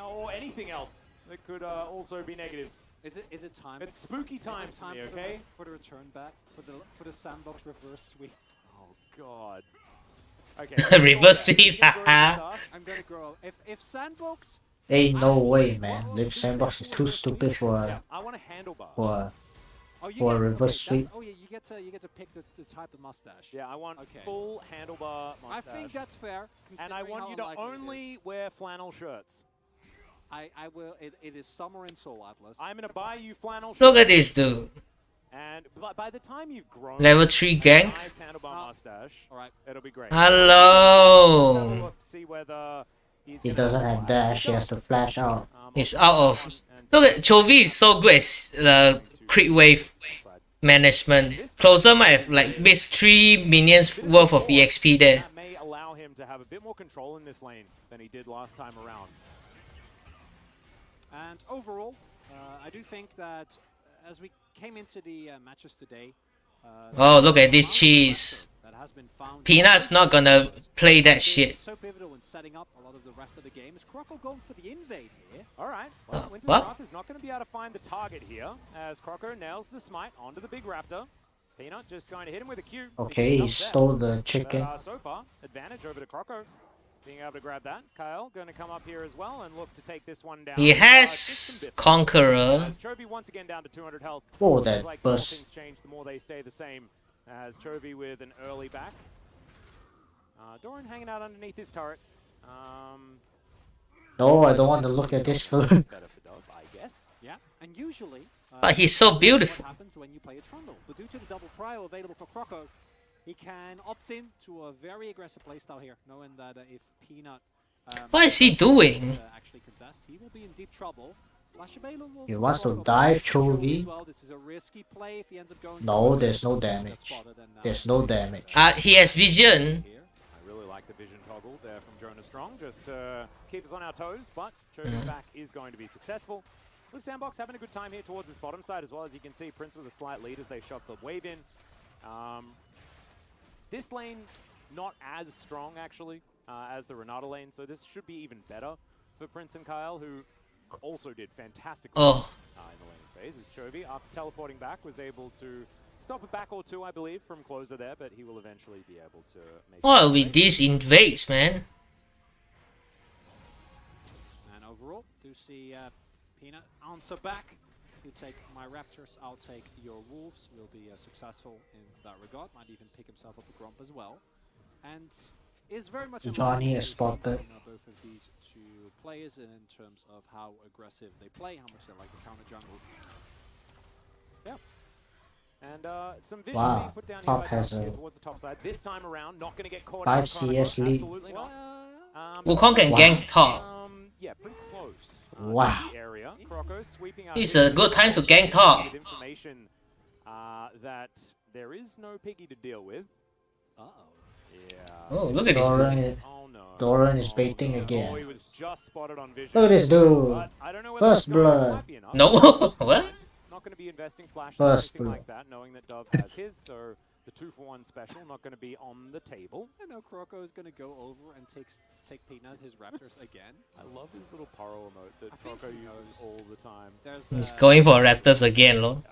Or anything else that could also be negative. Is it time? It's spooky times for me, okay? For the return back for the Sandbox reverse sweep. Oh god. Okay. Reverse sweep, I'm gonna grow. If Sandbox. Ain't no way, man. Liiv Sandbox is too stupid for I want a handlebar. For a reverse sweep. Oh yeah, you get to pick the type of mustache. Yeah, I want full handlebar mustache. I think that's fair. And I want you to only wear flannel shirts. I will. It is summer in Soul Atlas. I'm gonna buy you flannel shirts. Look at this dude. And by the time you've grown Level 3 gang. nice handlebar mustache, Alright. it'll be great. Hello. Let's have a look to see whether he's he gonna doesn't have dash, he has to flash out. He's out of. Look at Chovy is so good at crit wave management. Closer might have missed 3 minions worth of EXP there. That may allow him to have a bit more control in this lane than he did last time around. And overall, I do think that as we came into the matches today. Oh, look at this cheese. That has been found. Peanut's not gonna play that shit. So pivotal in setting up a lot of the rest of the game. Is Croco going for the invade here? All right. Well, Winter's what? Wrath is not going to be able to find the target here as Croco nails the smite onto the big raptor. Peanut just going to hit him with a Q. Okay, he stole the chicken. But, so far, advantage over to Croco. Being able to grab that. Kael going to come up here as well and look to take this one down. He has Conqueror. Chovy once again down to 200 health. Oh, Seems that like the more burst. things change, the more they stay the same. As Chovy with an early back. Doran hanging out underneath his turret. No, I don't want to look at this film. Better for Dove, I guess. Yeah, and usually... But he's so beautiful. What happens when you play a Trundle? But due to the double prio available for Croco, he can opt in to a very aggressive playstyle here, knowing that if Peanut... What is he doing? Actually contest, he will be in deep trouble. He wants to dive Chovy. No, there's no damage. There's no damage. He has vision. I really like the vision toggle there from Jonah Strong, just to keep us on our toes, but Chovy's back is going to be successful. Liiv Sandbox having a good time here towards this bottom side as well. As you can see, Prince with a slight lead as they shot the wave in. This lane not as strong actually as the Renata lane, so this should be even better for Prince and Kael, who also did fantastic in the lane phase, as Chovy, after teleporting back, was able to stop a back or two, I believe, from closer there, but he will eventually be able to make What with these invades, man? And overall, do see Peanut answer back. You take my Raptors, I'll take your Wolves. Will be successful in that regard. Might even pick himself up a Grump as well. And is very much Johnny is spotted. Both of these two players in terms of how aggressive they play, how much they like the counter jungle. Yeah. And some vision Wow, being put down top here has a towards the top side. This time around, not going to get caught 5 out. CS lead. Absolutely not. Wukong can gank top. Yeah, pretty close. Wow. The area. Croco sweeping out. It's a good time to gank top. Information that there is no piggy to deal with. Uh-oh. Yeah. Oh, look at this dude. Oh no. Doran is baiting Oh, again. he was just spotted on vision. Look at this dude. But I don't know whether First that's gonna- blood. might be enough. No, what? Not going to be investing flashes First or anything blood. like that, knowing that Dove has his, so the 2-for-1 special not going to be on the table. I know Croco is going to go over and take Peanut, his Raptors again. I love his little Paro emote that I think Croco he uses knows. all the time. There's, He's going for Raptors again, lol.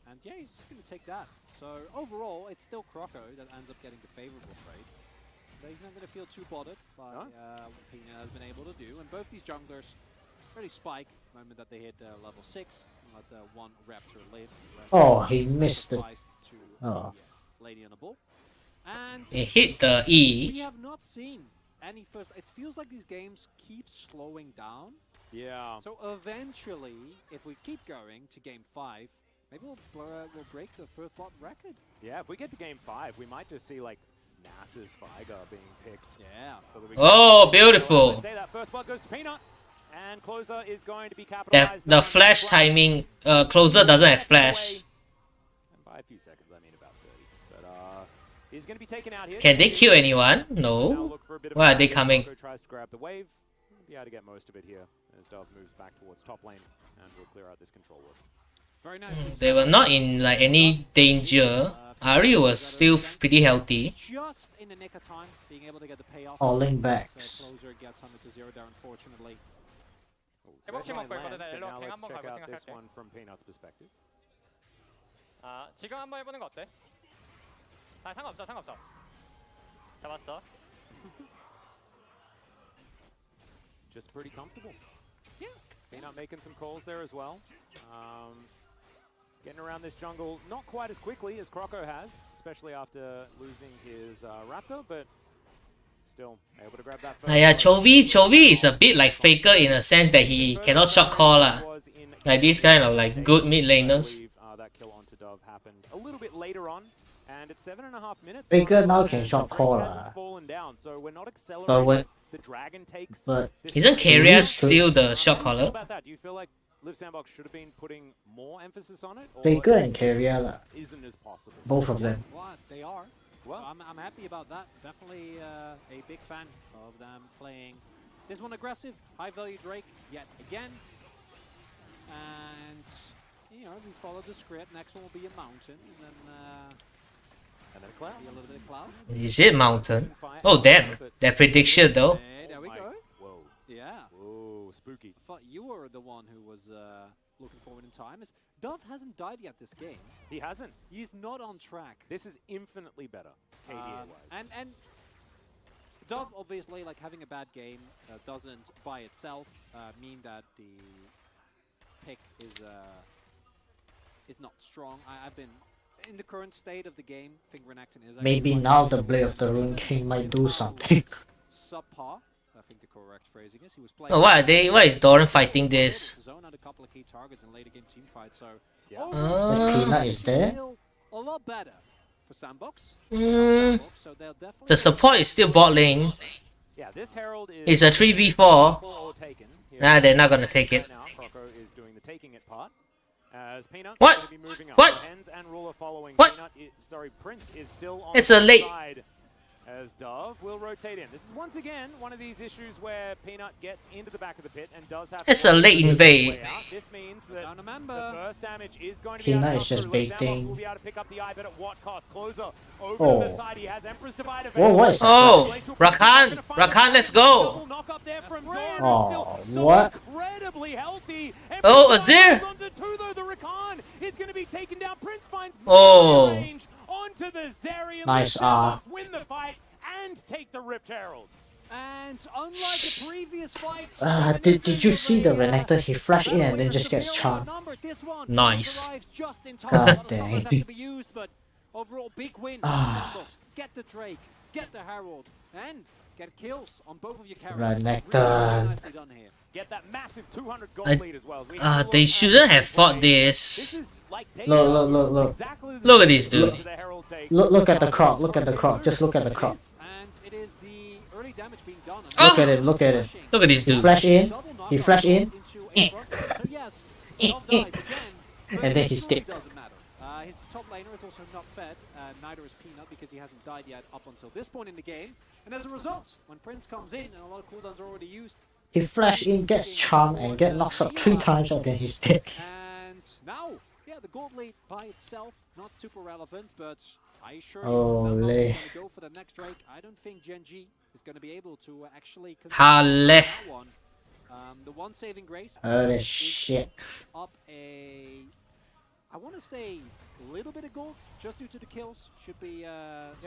and yeah, he's just going to take that. So overall, it's still Croco that ends up getting the favorable trade. But he's not going to feel too bothered by what Peanut has been able to do. And both these junglers really spike the moment that they hit level 6. Let the one Raptor live. Oh, he missed it. Oh. Lady on the ball. And He hit the E. we have not seen any first. It feels like these games keep slowing down. Yeah. So eventually, if we keep going to game 5, maybe we'll break the first blood record. Yeah, if we get to game 5, we might just see like Nasa's Viger being picked. Yeah. So that we Oh, can beautiful. say that first blood goes to Peanut, and closer is going to be capitalized. The on. flash timing, closer doesn't have flash. And by a few seconds, I mean about 30. But he's going to be taken out here. Can they kill anyone? Now No. look for a bit of Why are they damage. coming? Croco tries to grab the wave. Be able to get most of it here as Dove moves back towards top lane, and we'll clear out this control ward. Very nice. They were not in like any danger. Ari was still pretty healthy. Just in the nick of time, being able to get the payoff. Falling So backs. closer gets 100 to 0 there, unfortunately. Red line 먹고 lands, 있거든. but 일로 now 갱 let's 한번 check 가고 out this 생각할게. one from Peanut's perspective. 지금 한번 해보는 거 어때? 상관없어, 상관없어. 잡았어. Just pretty comfortable. Yeah. Peanut making some calls there as well. Getting around this jungle not quite as quickly as Croco has, especially after losing his Raptor, but still able to grab that first. Yeah, Chovy is a bit like Faker in a sense that he cannot shot call lah. Like these kind of like good mid laners. That kill onto Dove happened a little bit later on, and it's 7.5 minutes. Faker now can shot call Hasn't fallen down, so we're not But accelerating. when The dragon takes. but Isn't Keria still the shot How caller? about that? Do you feel like Liiv Sandbox should have been putting more emphasis on it? Or Faker and Carrier lah, isn't as possible? both of them. What? They are. Well, I'm happy about that. Definitely a big fan of them playing this one aggressive, high value Drake yet again. And, you know, we follow the script. Next one will be a mountain, and then Cloud. be a little bit of cloud. Is it mountain? Oh damn, that prediction though. Hey, there we go. Whoa. Yeah. Whoa, spooky. I thought you were the one who was looking forward in time. Dove hasn't died yet this game. He hasn't. He's not on track. This is infinitely better, KDA-wise. And Dove, obviously, like having a bad game doesn't by itself mean that the pick is not strong. I've been in the current state of the game, I think Renekton is Maybe now the Blade of the Rune King might do something. subpar. I think the correct phrasing is he was playing. Oh, why are they? Why is Doran fighting this? Zone had a couple of key targets in later game team fight, so Peanut is there. a lot better for Sandbox. Mm, So they'll definitely the support is still bot lane. Yeah, this herald is It's a 3v4. all taken. Here Nah, they're not gonna take it. now, Croco is doing the taking it part. As Peanut What? is gonna be moving up. What? Lehends and Ruler following. What? Peanut sorry, Prince is still on It's the a late- side. As Dove will rotate in. This is once again one of these issues where Peanut gets into the back of the pit and does have It's to a late invade. This means that Don't remember. the first damage is going to be Peanut out is just through. Sandbox baiting. will be able to pick up the eye, but at what cost? Closer over Oh. to the side. He has Emperor's Divide Whoa, available. what is that? Oh, Rakan, let's go. Double knock up there from Doran, Oh, who's still so what? incredibly healthy. Oh, Emperor's Azir. Divide onto two, though. The Rakan is going to be taken down. Prince finds Oh. range onto the Zeri. Nice, Sandbox win the fight and take the Rift Herald. And unlike the previous fights, Did you see the Renekton? He flashed in and then just gets charmed. Nice. God dang. But overall, big win. Ah. Sandbox. Get the Drake, get the Herald, and get kills on both of your characters. Renekton. Nicely done here. Get that massive 200 gold I- lead as well. As we They shouldn't have fought this. This is like Look. exactly the Look at same this dude. to the Herald take. Look at the crop. Look at the crop. Just look at the crop. And it is the early damage being done. Oh. Look at it. Look at it. Look at this He dude. flash in. He flash in. So yes, Dove dies again, but And then it he's truly dead. doesn't matter. His top laner is also not fed, neither is Peanut because he hasn't died yet up until this point in the game. And as a result, when Prince comes in and a lot of cooldowns are already used, He flash in, gets charmed, and get knocked up 3 times, and then he's dead. and now, yeah, the gold lead by itself, not super relevant, but I assure you, Ole. Sandbox is going to go for the next Drake. I don't think Gen.G is going to be able to actually Halle. that one. The one saving grace Holy is shit. up a, I want to say, a little bit of gold just due to the kills. Should be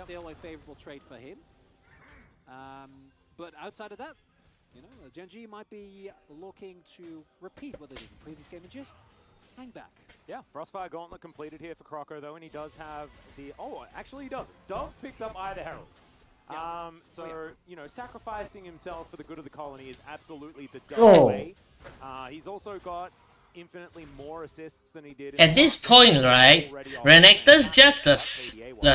still a favorable trade for him. But outside of that, you know, Gen.G might be looking to repeat what they did in the previous game and just hang back. Yeah, Frostfire Gauntlet completed here for Croco, though, and he does have the... Oh, actually he doesn't. Dove picked up Eye of the Herald. You know, sacrificing himself for the good of the colony is absolutely the Dove way. He's also got infinitely more assists than he did. At this point, right, Renekton's just the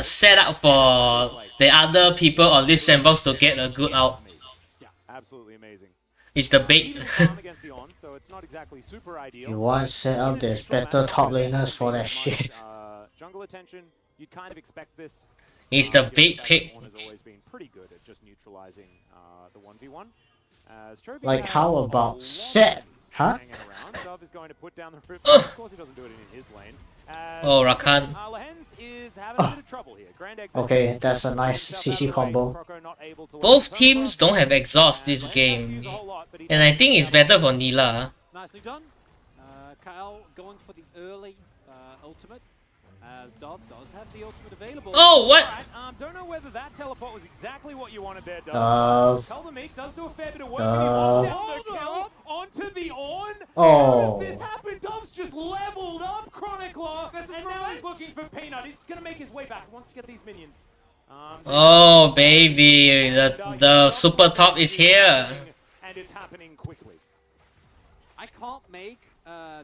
setup for the other people on Liiv Sandbox to get a good out. Yeah, absolutely amazing. It's the bait. Even calm against the on, so it's not exactly super ideal. You want set up, there's better top laners for that shit. Jungle attention, you'd kind of expect this. He's the bait That pick. Dawn has always been pretty good at just neutralizing the 1v1. As Chovy Like, has how a about lot set? of Huh? hanging around. Dove is going to put down the rip. Ugh. Of course, he doesn't do it in his lane. As, Oh, Rakan. Lehends is having a bit of trouble here. Grand exit. Okay, that's a nice CC combo. Croco not able to Both let teams himself don't have exhaust this and game. use a whole lot, but he And I does think it's get better for Nila. Nicely done. Kael going for the early ultimate, as Dove does have the ultimate available. Oh, what? Alright, don't know whether that teleport was exactly what you wanted there, Dove. Dove. Tell the Meek does do a fair bit of work, and he wants down the kill onto the on. Oh. How does this happen? Dove's just leveled up Chronicler, and now he's looking for Peanut. He's gonna make his way back. He wants to get these minions. Oh, baby. The super top is here. And it's happening quickly. I can't make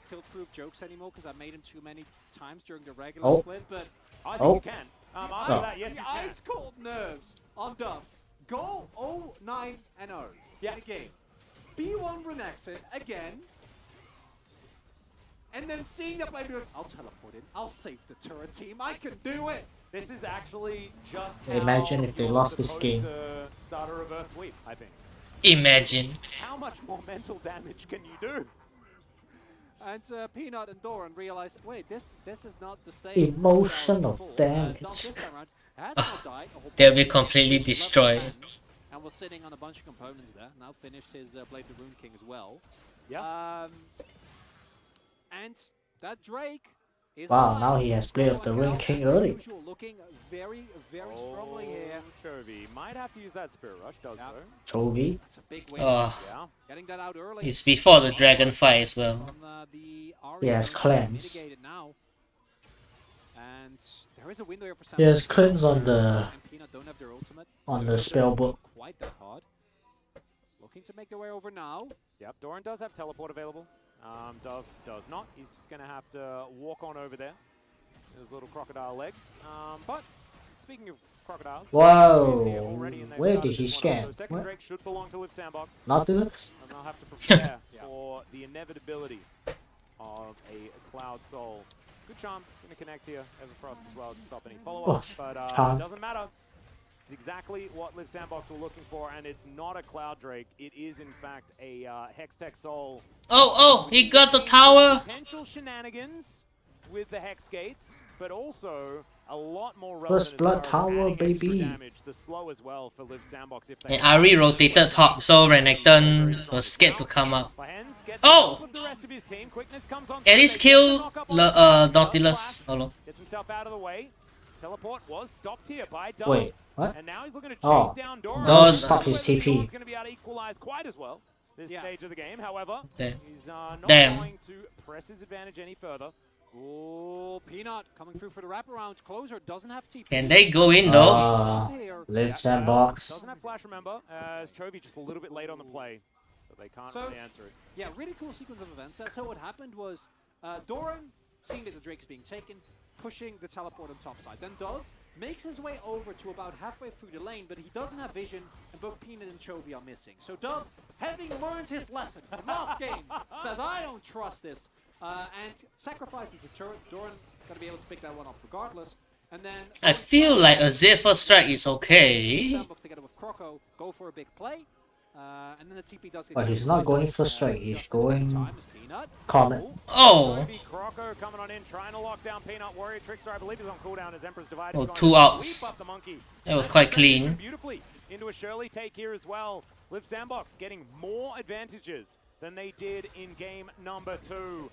tilt-proof jokes anymore because I made them too many times during the regular Oh. split, but I think Oh. you can. After that, yes, the you can. ice-cold nerves on Dove. Go 0-9-0 Yeah. in a game. B1 Renekton again. And then seeing the play, I'll teleport in. I'll save the turret team. I can do it. This is actually just Imagine how if they you're lost this supposed game. to start a reverse sweep, I think. Imagine. How much more mental damage can you do? And Peanut and Doran realize, wait, this is not the same. Emotional Dove damage. this time around has not died. A whole They'll bunch be of completely level destroyed. 10, and was sitting on a bunch of components there. Now finished his Blade the Rune King as well. Yeah. And that Drake is Wow, alive. now he has Blade of the Rune Kael, King as per early. usual, looking very, very strongly here. Chovy might have to use that Spirit Rush, does Yeah. so. Chovy. It's a big win. Oh, Yeah. Getting that out early. it's before the dragon fight as well. On, the He has Aria cleanse. mitigated now. And there is a window here for Sandbox. There's cleanse on the And Peanut don't have their ultimate. spell book. Quite that hard. Looking to make their way over now. Yep, Doran does have teleport available. Dove does not. He's just going to have to walk on over there. His little crocodile legs. But speaking of crocodiles, Whoa! he's here already and they've Where started did he this one scan? off. So second What? Drake should belong to Liiv Sandbox. Not do it? And they'll have to prepare for the inevitability of a Cloud Soul. Good charm, going to connect here. Everfrost as well to stop any follow-up, but it doesn't matter. It's exactly what Liiv Sandbox were looking for, and it's not a Cloud Drake. It is, in fact, a Hextech Soul. Oh, he got the tower. Potential shenanigans with the Hex Gates, but also a lot more relevant. First blood tower, baby. Damage, the slow as well for Liiv Sandbox. If they And Ari rotated top, so Renekton was scared to come up. Oh! At least kill Nautilus. Gets himself out of the way. Teleport was stopped here by Dove. Wait, what? And now he's looking to chase Oh, down Doran. Don't stop his TP. Doran's going to be able to equalize quite as well this stage of the game. However, Damn. he's not Damn. going to press his advantage any further. Oh, Peanut coming through for the wraparound. Closer doesn't have TP. Can they go in though? Liiv Sandbox. Doesn't have flash, remember, as Chovy just a little bit late on the play. So they can't really answer it. Yeah, really cool sequence of events. So what happened was Doran, seeing that the Drake is being taken, pushing the teleport on top side. Then Dove makes his way over to about halfway through the lane, but he doesn't have vision, and both Peanut and Chovy are missing. So Dove, having learned his lesson from last game, says, I don't trust this, and sacrifices the turret. Doran going to be able to pick that one up regardless. And then I feel like a Zephyr strike is okay. Sandbox together with Croco go for a big play. And then the TP does get But he's not going for strike, he's going Comet. Oh. Croco coming on in, trying to lock down Peanut. Warrior Trickster, I believe, is on cooldown as Emperor's Divide. Oh, 2 outs. That was quite clean. Beautifully into a Shirley take here as well. Liiv Sandbox getting more advantages than they did in game number 2.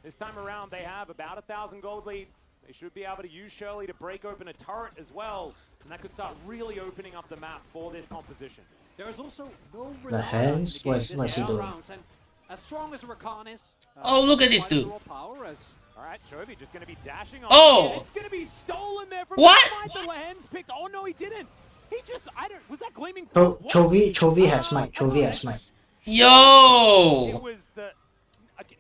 This time around, they have about 1,000 gold lead. They should be able to use Shirley to break open a turret as well, and that could start really opening up the map for this composition. There is also no Lehends? What's he doing? And as strong as Rakan is, Oh, look at this dude. Alright, Chovy just going to be dashing on. Oh! It's going to be stolen there from What? the Lehends picked. Oh, no, he didn't. He just, was that gleaming? Chovy has smite. Chovy has smite. It Yo! was the,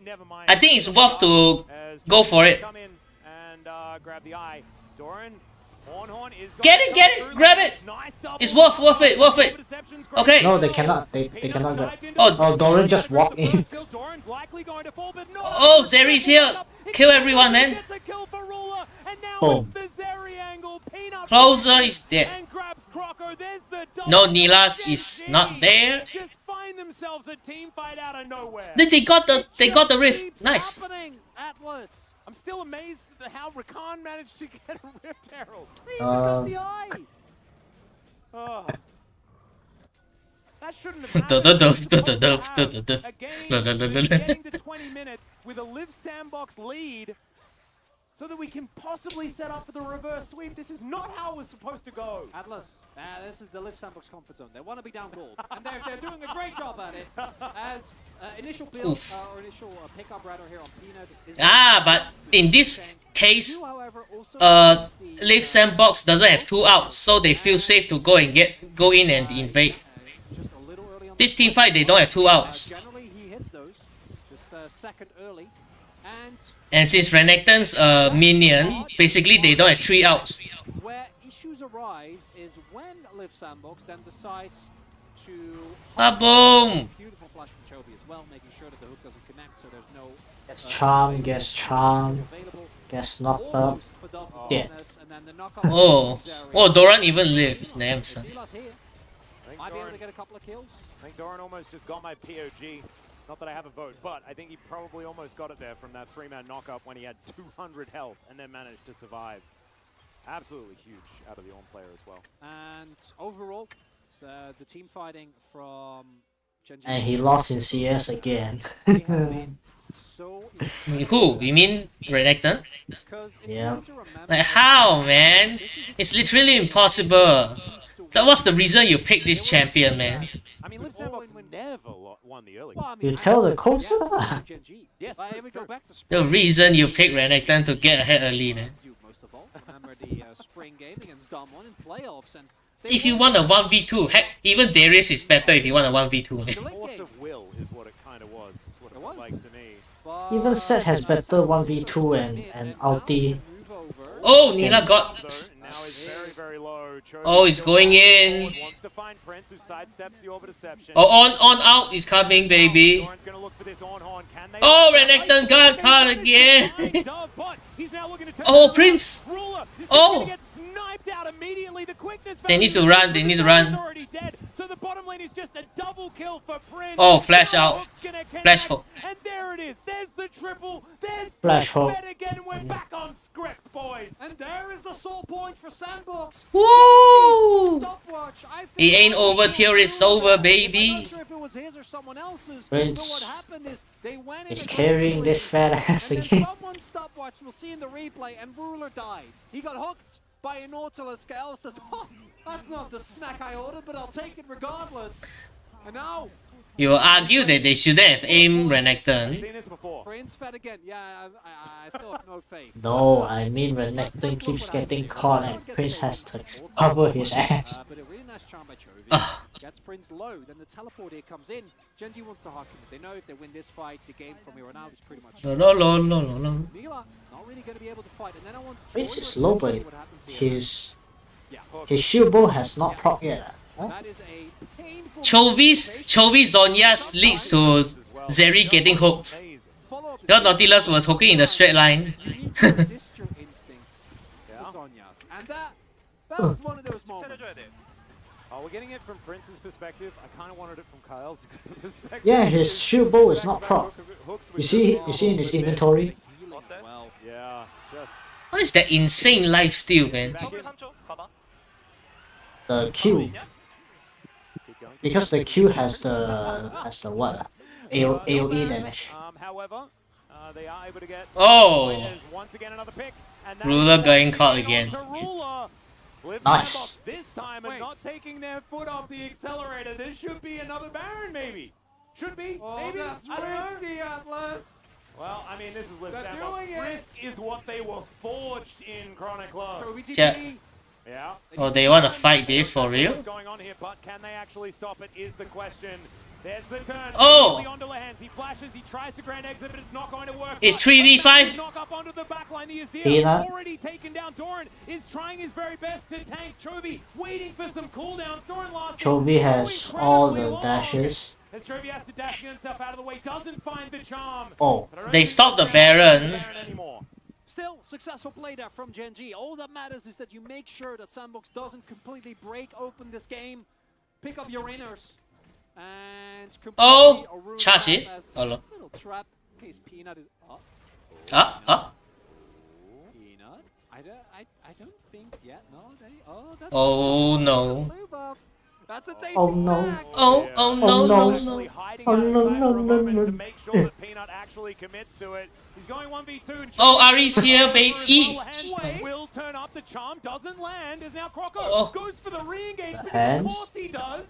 never mind. I think it's worth to go for it. Come in and grab the eye. Doran, Horn is Get it, grab it! Nice double. It's worth it. Okay. No, they cannot. They cannot grab. Oh, Doran just walked in. Doran's likely going to fall, but no. Oh, Zeri's here. Kill everyone, man. Gets a kill for Ruler, and now Boom. it's the Zeri angle. Peanut Closer is dead. and grabs Croco. There's the double. No, Nilas is Gen.G not there. Just find themselves a team fight out of nowhere. They got the rift. Keeps Nice. happening, Atlas. I'm still amazed at how Rakan managed to get a Rift Herald. He even got the eye. Oh. That shouldn't have happened. A game getting to 20 minutes with a Liiv Sandbox lead so that we can possibly set up for the reverse sweep. This is not how it was supposed to go. Atlas, this is the Liiv Sandbox comfort zone. They want to be down gold, and they're doing a great job at it. As initial build or initial pickup rather here on Peanut. Is But in this case, you, however, also Liiv Sandbox doesn't have 2 outs, so they feel safe to go in and invade. just a little early on This team fight, they don't have 2 outs. generally, he hits those just second early, and And since Renekton's a minion, basically they don't have 3 outs. where issues arise is when Liiv Sandbox then decides to Boom! beautiful flash from Chovy as well, making sure that the hook doesn't connect, so there's no Gets charm, gets charm, available. gets knocked up. Almost for Dove for Yeah. bonus, and then the knockoff Oh, Zeri. Doran even lived. Damn son. Silas here might be able to get a couple of kills. I think Doran almost just got my POG. Not that I have a vote, but I think he probably almost got it there from that 3-man knockup when he had 200 health and then managed to survive. Absolutely huge out of the on player as well. And overall, it's, the team fighting from Gen.G. And he lost in CS again. They have been so Who? You mean Renekton? because it's Yeah. good to remember Like how, man? It's literally impossible. That was the reason you picked this champion, man. I mean, Liiv Sandbox never won the early game. Well, I mean, You tell the yeah, coach. Gen.G. Yes, Here we go back to The reason you picked Renekton to get ahead early, man. most of the spring game against Damwon in playoffs. And If you want a 1v2, heck, even Darius is better if you want a 1v2. Force of will is what it kind of was. What it looked like to me. Even Set has better 1v2 and ulti. Oh, Nila got... Now he's very low. Oh, it's going in. Wants to find Prince, who sidesteps the over-deception. Oh, on, out is coming, baby. Doran's gonna look for this on-horn. Can they... Oh, Renekton got caught again. Oh, Prince. Oh. They need to run, they need to run. So the bottom lane is just a double kill for Prince. Oh, flash out. Flash hook. And there it is. There's the triple. There's Flash hook. again. We're back on script, boys. And there is the soul point for Sandbox. Woo! Stopwatch. I think It ain't over till it's over, I'm baby. not sure if it was his or someone else's. Prince But what happened is they went in is against carrying the this fat ass and then again. someone's stopwatch, we'll see in the replay, and Ruler died. He got hooked by a Nautilus. Kael says, oh, that's not the snack I ordered, but I'll take it regardless. And now, You will argue that they shouldn't have aimed Renekton. Seen this before. Prince fed again. Yeah, I still have no faith. No, I mean Renekton keeps getting caught and Prince has to cover his ass. But a really nice charm by Chovy. Ugh. Gets Prince low, then the teleport here comes in. Gen.G wants to harken it. They know if they win this fight, the game from here on out is pretty much... No, no, no, no, no, no. Mila, not really going to be able to fight. And then I want Prince Chovy is to low, see but what happens here. his shield bow has not proc yet. Huh? That is a painful... Chovy's Zhonya's leads to Zeri getting hooked. Follow-up is- Your Nautilus was hooking in a straight line. You need to resist your instincts to Sonya's. And that was one of those moments. Oh, we're getting it from Prince's perspective. I kind of wanted it from Kyle's perspective. Yeah, his shield bow is not proc. You see in his inventory? Healing as well. Yeah, just What is that insane lifesteal, man? back in. The Q. Keep going. Because the Q has the what? AoE damage. However, they are able to get Oh. players once again another pick. And that Ruler is getting once caught on again. to Ruler. With Nice. Sandbox this time and Wait. not taking their foot off the accelerator. This should be another Baron, maybe. Should be, Oh, maybe. that's I don't know. risky, Atlas. Well, I mean, this is Liiv They're Sandbox. doing it. Risk is what they were forged in Chronic Love. Chovy Yeah. TP. Yeah. Oh, they want to fight this for real? What's going on here, but can they actually stop it is the question. There's the turn. Oh. Immediately onto Lehends. He flashes, he tries to grand exit, but it's not going to work. It's But 3v5. knock up onto the backline. The Azir Peanut. already taken down. Doran is trying his very best to tank Chovy, waiting for some cooldowns. Doran lost. Chovy has all the dashes. As Chovy has to dash himself out of the way, doesn't find the charm. Oh, But I don't They think stopped the it's Baron Baron. anymore. Still, successful play there from Gen.G. All that matters is that you make sure that Sandbox doesn't completely break open this game. Pick up your inners. And completely Oh, Arun charge it. trap as Oh, no. little trap in case Peanut is up. Ah. Peanut? I don't think yet. No, they. Oh, that's. Oh no. Blue buff. That's a tasty Oh, no. snack. Oh, oh no, no. no, no. Actually hiding Oh, no, outside no, for a no, moment no. to make sure that Peanut actually commits to it. He's going 1v2 and Oh, Ari's here, baby. Wait. Will turn up. The charm doesn't land. Is now Croco Oh. goes for the re-engage. Because of Hands. course he does.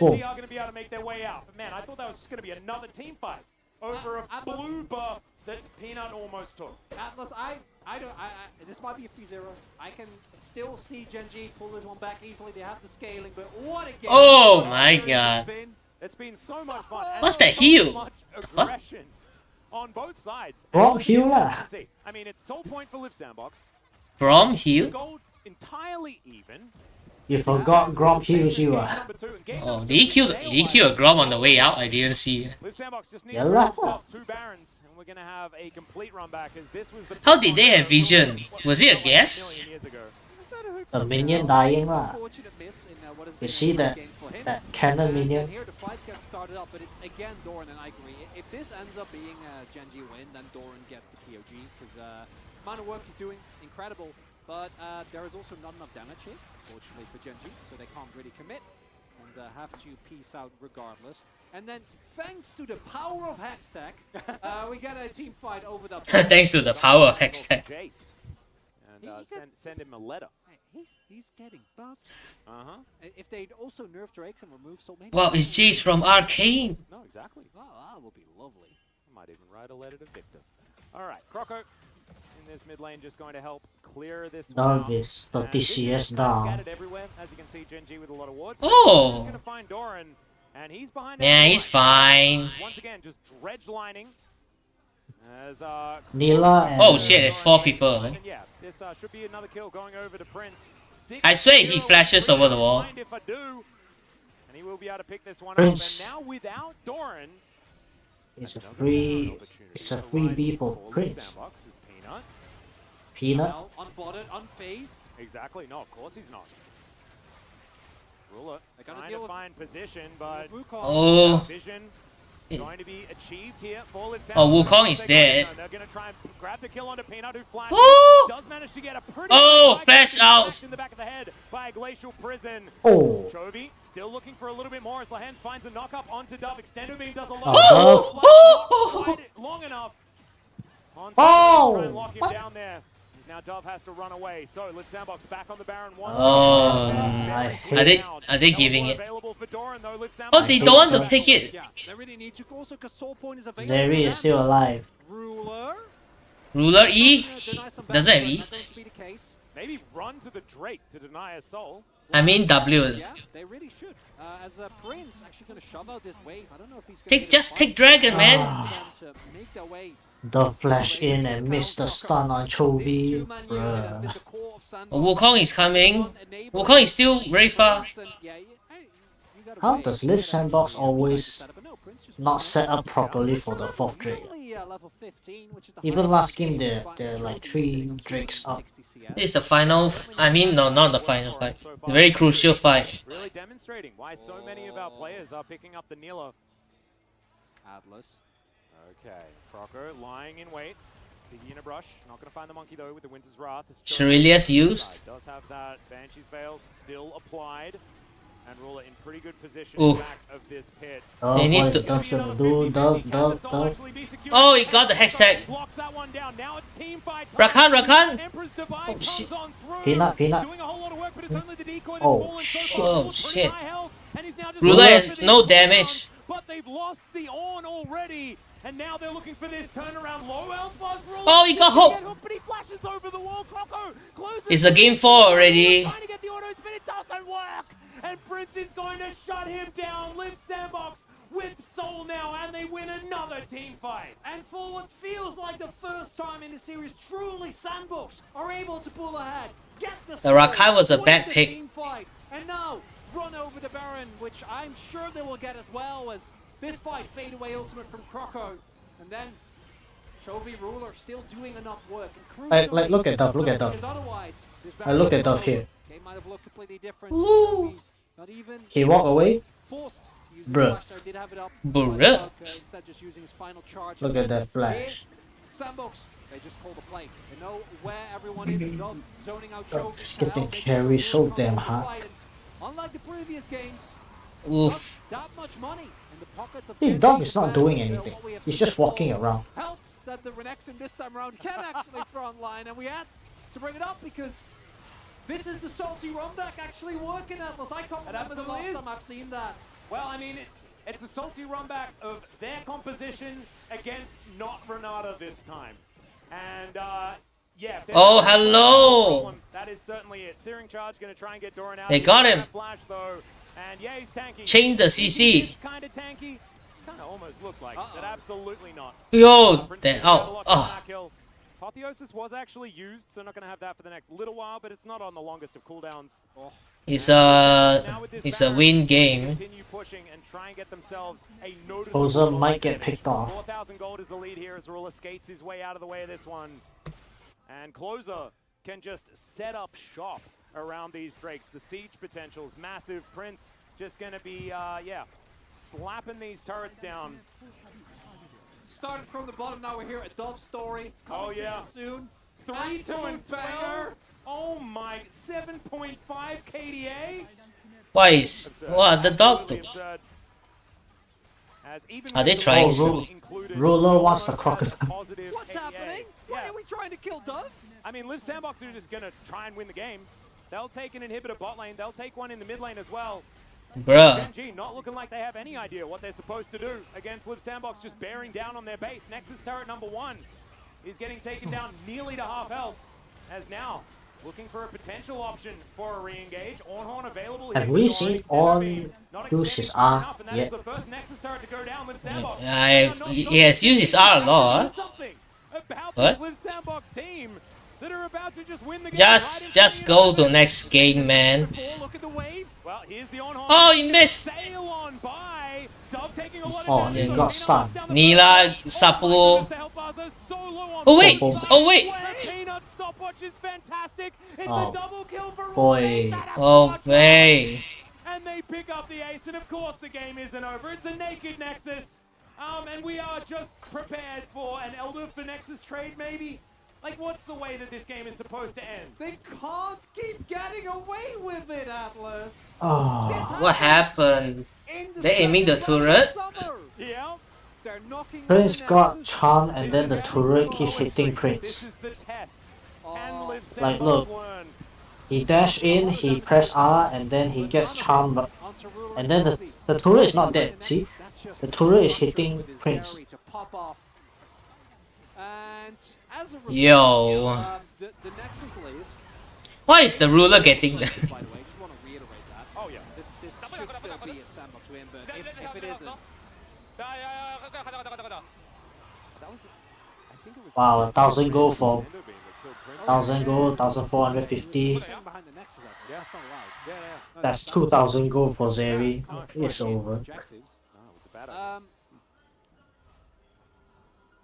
Oh. Gen.G are going to be able to make their way out. But man, I thought that was just going to be another team fight over a Atlas. blue buff that Peanut almost took. Atlas, I don't. This might be a 3-0. I can still see Gen.G pull this one back easily. They have the scaling, but what a game! Oh my It's god. been. It's been so much fun. and What's so that heal? much What? aggression on both sides. Rob heal lah. I mean, it's soul point for Liiv Sandbox. From heal? Gold entirely even. You forgot Grom heals you. Number two, and game Oh, number did he two, kill they he won. kill a Grom on the way out? I didn't see. Liiv Sandbox just need Yeah to lah. prove themselves 2 Barons, and we're gonna have a complete run back as this was the. How did they have vision? Was it a guess? Million years ago. A minion dying lah. Unfortunate miss in what has You been a see good that game for him. that cannon And minion? here the fights get started up, but it's again Doran, and I agree. If this ends up being a Gen.G win, then Doran gets the POG because amount of work he's doing incredible. But there is also not enough damage here, unfortunately, for Gen.G, so they can't really commit and have to peace out regardless. And then, thanks to the power of Hextech, we get a team fight over the. Thanks to the power of Hextech. Jace. And send him a letter. He's getting buffs. Uh-huh. If they'd also nerf Drakes and remove so many. Wow, it's Jace from Arcane. No, exactly. Oh, that would be lovely. I might even write a letter to Victor. All right, Croco in this mid lane just going to help clear this Down one is out. 30 CS down. Scattered everywhere, as you can see, Gen.G with a lot of wards. Oh. He's gonna find Doran, and he's behind. Yeah, he's fine. Once again, just dredge lining. As Nila and Oh shit, there's 4 people. and yeah, this should be another kill going over to Prince. I swear he flashes over the wall. If I do, and he will be able to pick this one Prince. up. And now without Doran, it's a free B for Prince. Sandbox is Peanut. Peanut. Well, unbotted, unfazed. Exactly. No, of course he's not. Ruler They're gonna trying deal to with- find position, but Wukong. Oh. vision going to be achieved here. Full it Oh, sounds Wukong like is they're dead. They're gonna try and grab the kill onto Peanut, who flashes. Oh. Does manage to get a pretty Oh, good flash spike out. in the back of the head by a glacial prison. Oh. Chovy still looking for a little bit more as Lehends finds a knock up onto Dove. Extendo beam does a lot. Oh, of Dove. Not quite long enough. On Oh, try and lock him what? down there. Now Dove has to run away. So Liiv Sandbox back on the Baron once. Oh, I are they Elbow giving it? available for Doran, though. Liiv Oh, Sandbox they hate don't want to that. take it. Yeah, they really need to. Also, because Soul Point is available. Larry for is them. still alive. Ruler. Ruler E. Deny some Doesn't have back, E. but not going to be the case. Maybe run to the Drake to deny a soul. I mean W. Yeah, they really should. As Prince actually going to shove out this wave. I don't know if he's going Take just take Dragon, man. to make their way. The flash in and miss the stun on Chovy. Bruh. Oh, Wukong is coming. Wukong is still very far. How does Liiv Sandbox always not set up properly for the 4th Drake? Even last game, they're like 3 Drakes up. This is the final. I mean, no, not the final fight. The very crucial fight. Really demonstrating why so many of our players are picking up the Nilo. Atlas. Okay, Croco lying in wait. Piggy in a brush. Not going to find the monkey though with the Winter's Wrath. Shirelius used. Does have that Banshee's Veil still applied. And Ruler in pretty good position Ooh. back of this pit. Oh, He needs what is to- Dove gonna do? Dove. Oh, he got the hex tag. Blocks that one down. Now it's team fight. Rakan. Emperor's Divine Oh, comes shit. on through. Peanut. Doing a whole lot of work, but it's only the decoy that's Oh, fallen so shit. far. Oh, Pretty shit. high health, and he's now just Ruler looking has for no these damage. rounds, but they've lost the on already. And now they're looking for this turnaround. Low health buzz. Ruler Oh, he got trying to hooked. get but he flashes over the wall. Croco closes. It's a game 4 already. Trying to get the auto spin, it doesn't work. And Prince is going to shut him down. Liiv Sandbox with Soul now, and they win another team fight. And for what feels like the first time in the series, truly Sandbox are able to pull ahead. Get the Rakai was a win bad the pick. team fight, and now run over the Baron, which I'm sure they will get as well as this fight fade away ultimate from Croco, and then Chovy Ruler still doing enough work. And Like, look at Dove, look at Dove. because otherwise, this I look at Dove here. Game might have looked completely different. Ooh. Chovy not even He walk away. forced to use his Bruh. flash there, did have it up. Bruh. Instead just using his final charge. Look at that flash. Sandbox, they just call the play. They know where everyone is. Dove zoning out Chovy. Just getting Kael making carried sure so Croco damn will hard. fight, and unlike the previous games, Oof. not that much money in the pockets of Hey, Gen.G Dove is not fans, doing so anything. what we have He's seen just walking before around. Helps that the Renekton this time around can actually frontline, and we had to bring it up because this is the salty runback actually working, Atlas. I can't remember the absolutely last is. time I've seen that. Well, I mean, it's a salty runback of their composition against not Renata this time. And, yeah. if there's Oh, a hello. problem, that is certainly it. Searing Charge going to try and get Doran out. They He's got got him. that Flash, though. And, yeah, he's tanky. Chain the He CC. is kind of tanky. Kind of almost looked like, but absolutely not. Yo, Prince that is gonna oh lock oh. on that kill. Apotheosis was actually used, so not going to have that for the next little while, but it's not on the longest of cooldowns. It's Now with this a Baron, win they game. Continue pushing and try and get themselves a noticeable Poser might get advantage. picked off. 4,000 gold is the lead here as Ruler skates his way out of the way of this one. And Closer can just set up shop around these Drakes. The siege potential is massive. Prince just going to be, yeah, slapping these turrets down. Started from the bottom, now we're here at Dove's story. Oh, yeah. Soon. 3, 2, and Absolute banger. 12. Oh my, 7.5 KDA. Why is what the dog do? Are they trying? Oh, Ruler wants the crocodile. What's happening? Why are we trying to kill Dove? I mean, Liiv Sandbox are just going to try and win the game. They'll take an inhibitor bot lane. They'll take one in the mid lane as well. Bruh. Gen.G not looking like they have any idea what they're supposed to do against Liiv Sandbox just bearing down on their base. Nexus turret number 1. is getting taken down nearly to half health. As now, looking for a potential option for a re-engage. Ornhorn available here. Have we seen On use his R yet? The first Nexus turret to go down with Sandbox. He has used his R a lot. What? Sandbox team that are about to just win the game. Just go to next game, man. Well, here's the Ornhorn. Oh, he missed. Sail on by. Dove taking a lot of Oh, damage, he though. got stunned. Nila, Sapu. Oh wait, oh wait. Peanut stopwatch is fantastic. It's Oh, a double kill for boy. Oh wait. and they pick up the ace, and of course the game isn't over. It's a naked Nexus. And we are just prepared for an Elder for Nexus trade, maybe? Like, what's the way that this game is supposed to end? They can't keep getting away with it, Atlas. Oh, What happened? They aiming the turret? Yeah. They're knocking Prince the got Nexus. charmed and then the turret keeps hitting This Prince. is the test. Can Liiv Like, Sandbox look. learn? He dash in, he press R, and then he gets charmed. And then the turret is not dead, see? The turret is hitting Prince. And as a result, Yo. the Nexus leaves. Why is the ruler getting By that? the way, just want to reiterate that. Oh, yeah. This should still be a Sandbox win, but if it isn't, that was, I think it was. Wow, 1,000 gold for 1,000 gold, 1,450. Staying behind the Nexus, that's not allowed. No, That's not 2,000 gold for Zeri. It's over. objectives.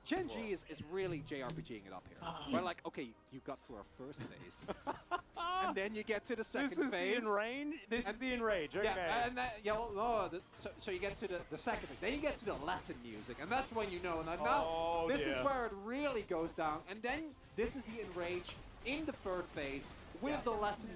Gen.G is really JRPGing it up here. We're like, okay, you got through our first phase, and then you get to the second This is phase. the enrage? This is the enrage, okay. Yeah, and that, so you get to the second phase. Then you get to the Latin music, and that's when you know. Now this is where it really goes down. And then this is the enrage in the third phase with the Latin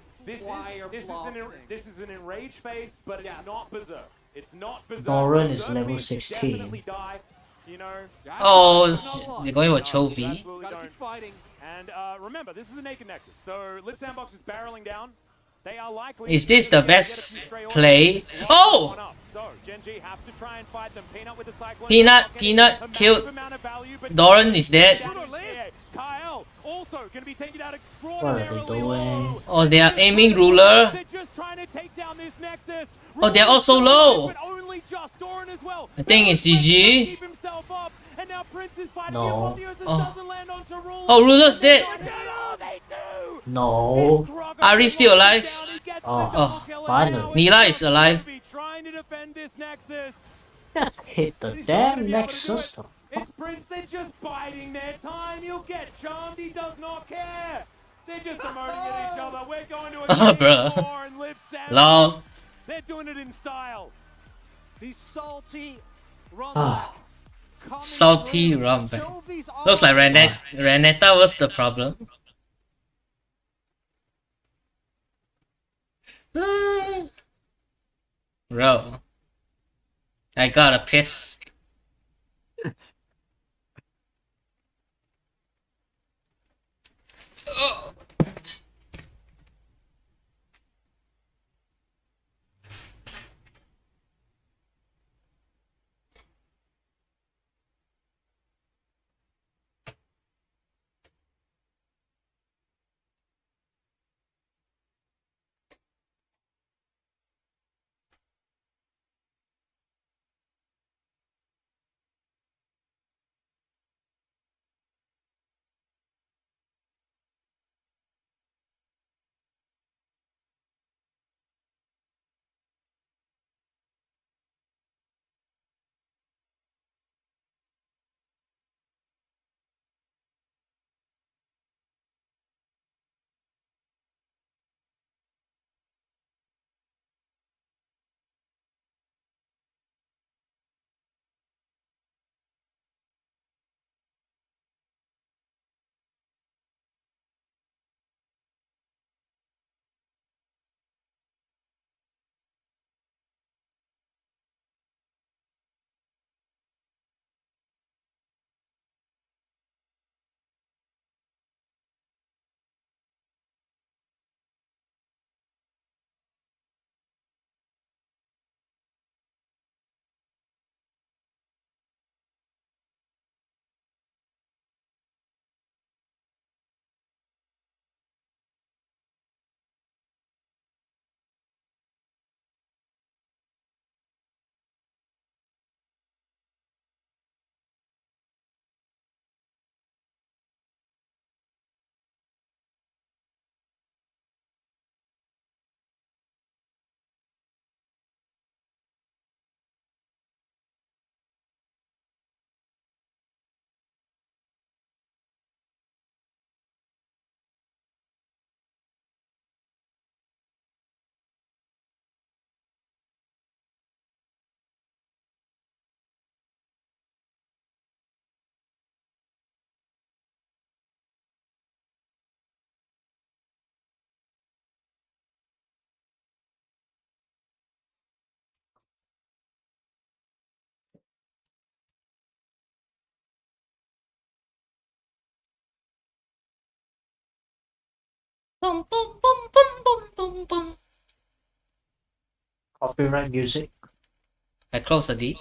choir blasting. This is an enrage phase, but it's not berserk. It's not berserk. Doran is Berserk level means you 16. definitely die, you know. Oh, they're going for Chovy. Absolutely Gotta don't. keep fighting. And remember, this is a naked Nexus, so Liiv Sandbox is barreling down. They are likely. Is this the to get best a few stray play? orders. Oh! One up. So Gen.G have to try and fight them. Peanut with the cyclone. Peanut A killed. massive amount of value, but Doran is dead. Kael also going to be taken out What are they extraordinarily doing? low. Oh, they are aiming ruler. They're just trying to take down this Nexus. Oh, they're also low. But only just Doran as well. I think it's GG. Keep himself up, and now Prince is fighting No. Apotheosis Oh. doesn't land onto Ruler. Oh, ruler's dead. They do. No. Ari still alive. Oh, finally. Nila is alive. Trying to defend this Nexus. Hit the damn Nexus. It's Prince, they're just biding their time. He'll get charmed, he does not care. They're just emoting at each other. We're going to a Oh, game bro. four and Liiv Sandbox. Lol. They're doing it in style. The salty run Ah. back. Coming Salty through. run back. Chovy's Looks like on. Renekton was the problem. Bro. I got a piss. Bum, bum, bum, bum, bum, bum, bum. Copyright music. I close the D.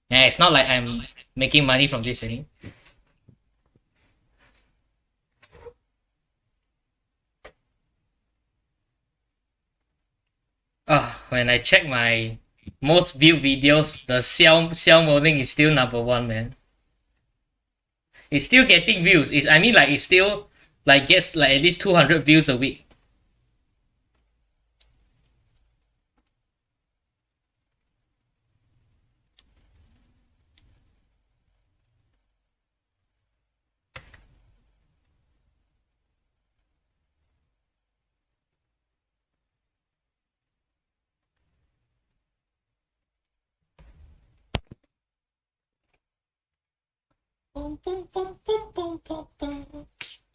Yeah, it's not like I'm making money from this thing. When I check my most viewed videos, the Xiao modding is still #1, man. It's still getting views. It's still like gets like at least 200 views a week. Bum, bum, bum, bum, bum, bum,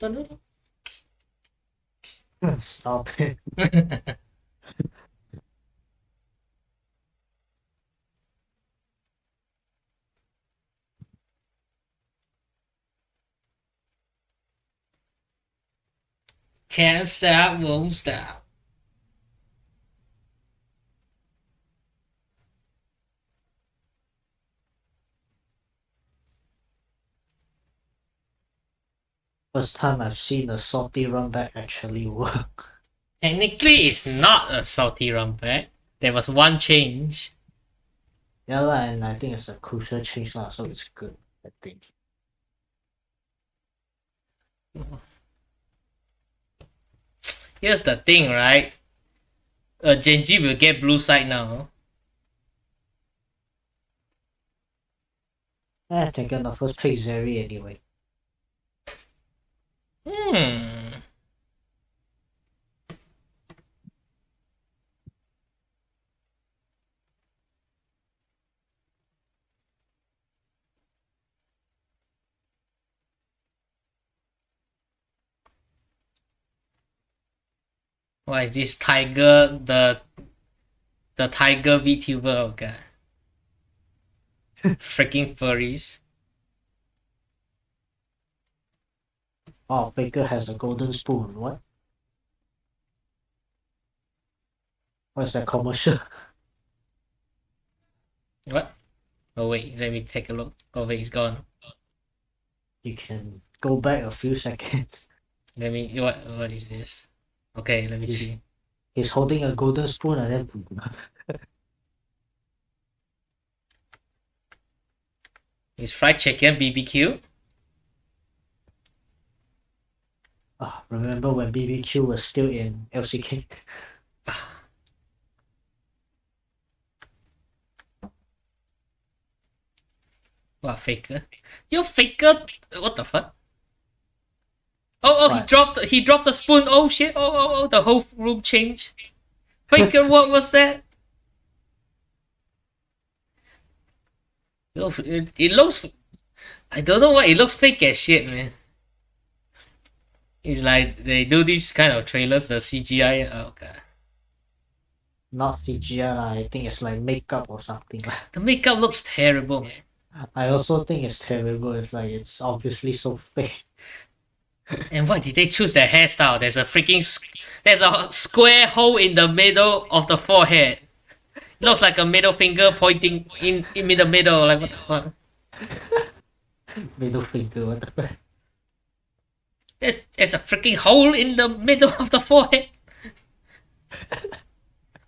bum. Stop it. Can't stop, won't stop. First time I've seen a salty run back actually work. Technically, it's not a salty run back. There was one change. Yeah, lah, and I think it's a crucial change, lah, so it's good, I think. Here's the thing, right? Gen.G will get blue side now. I think on the first pick Zeri anyway. Why is this tiger the tiger VTuber? Oh god. Freaking furries. Oh, Faker has a golden spoon. What? What's that commercial? What? Oh wait, let me take a look. Oh wait, it's gone. You can go back a few seconds. Let me. What is this? Okay, let me see. He's holding a golden spoon and then. Is fried chicken BBQ? Remember when BBQ was still in LCK? What, Faker? Yo, Faker! What the fuck? Oh, What? he dropped the spoon. Oh shit! Oh, the whole room changed. Faker, what was that? Yo, it looks. I don't know why it looks fake as shit, man. It's like they do these kind of trailers, the CGI. Oh god. Not CGI, I think it's like makeup or something. The makeup looks terrible, man. I also think it's terrible. It's like it's obviously so fake. And why did they choose that hairstyle? There's a square hole in the middle of the forehead. Looks like a middle finger pointing in the middle. Like what the fuck? Middle finger, what the fuck? There's a freaking hole in the middle of the forehead.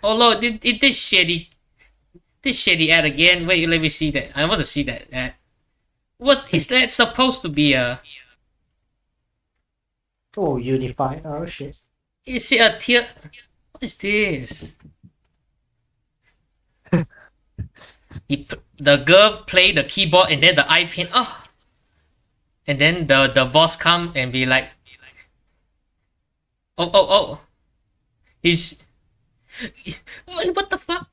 Oh lord, this shitty ad again. Wait, let me see that. I want to see that ad. What is that supposed to be a? Oh, unified. Oh shit. Is it a tier? What is this? The girl play the keyboard and then the eye paint. Oh, and then the boss come and be like, oh. He's what the fuck?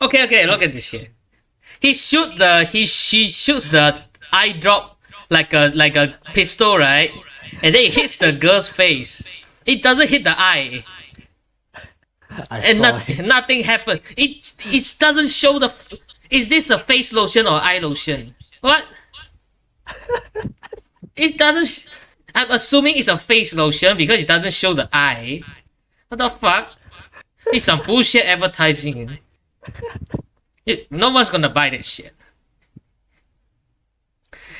Okay, look at this shit. She shoots the eye drop like a pistol, right? And then it hits the girl's face. It doesn't hit the eye. And nothing happened. It doesn't show the. Is this a face lotion or eye lotion? What? It doesn't. I'm assuming it's a face lotion because it doesn't show the eye. What the fuck? It's some bullshit advertising. No one's gonna buy that shit.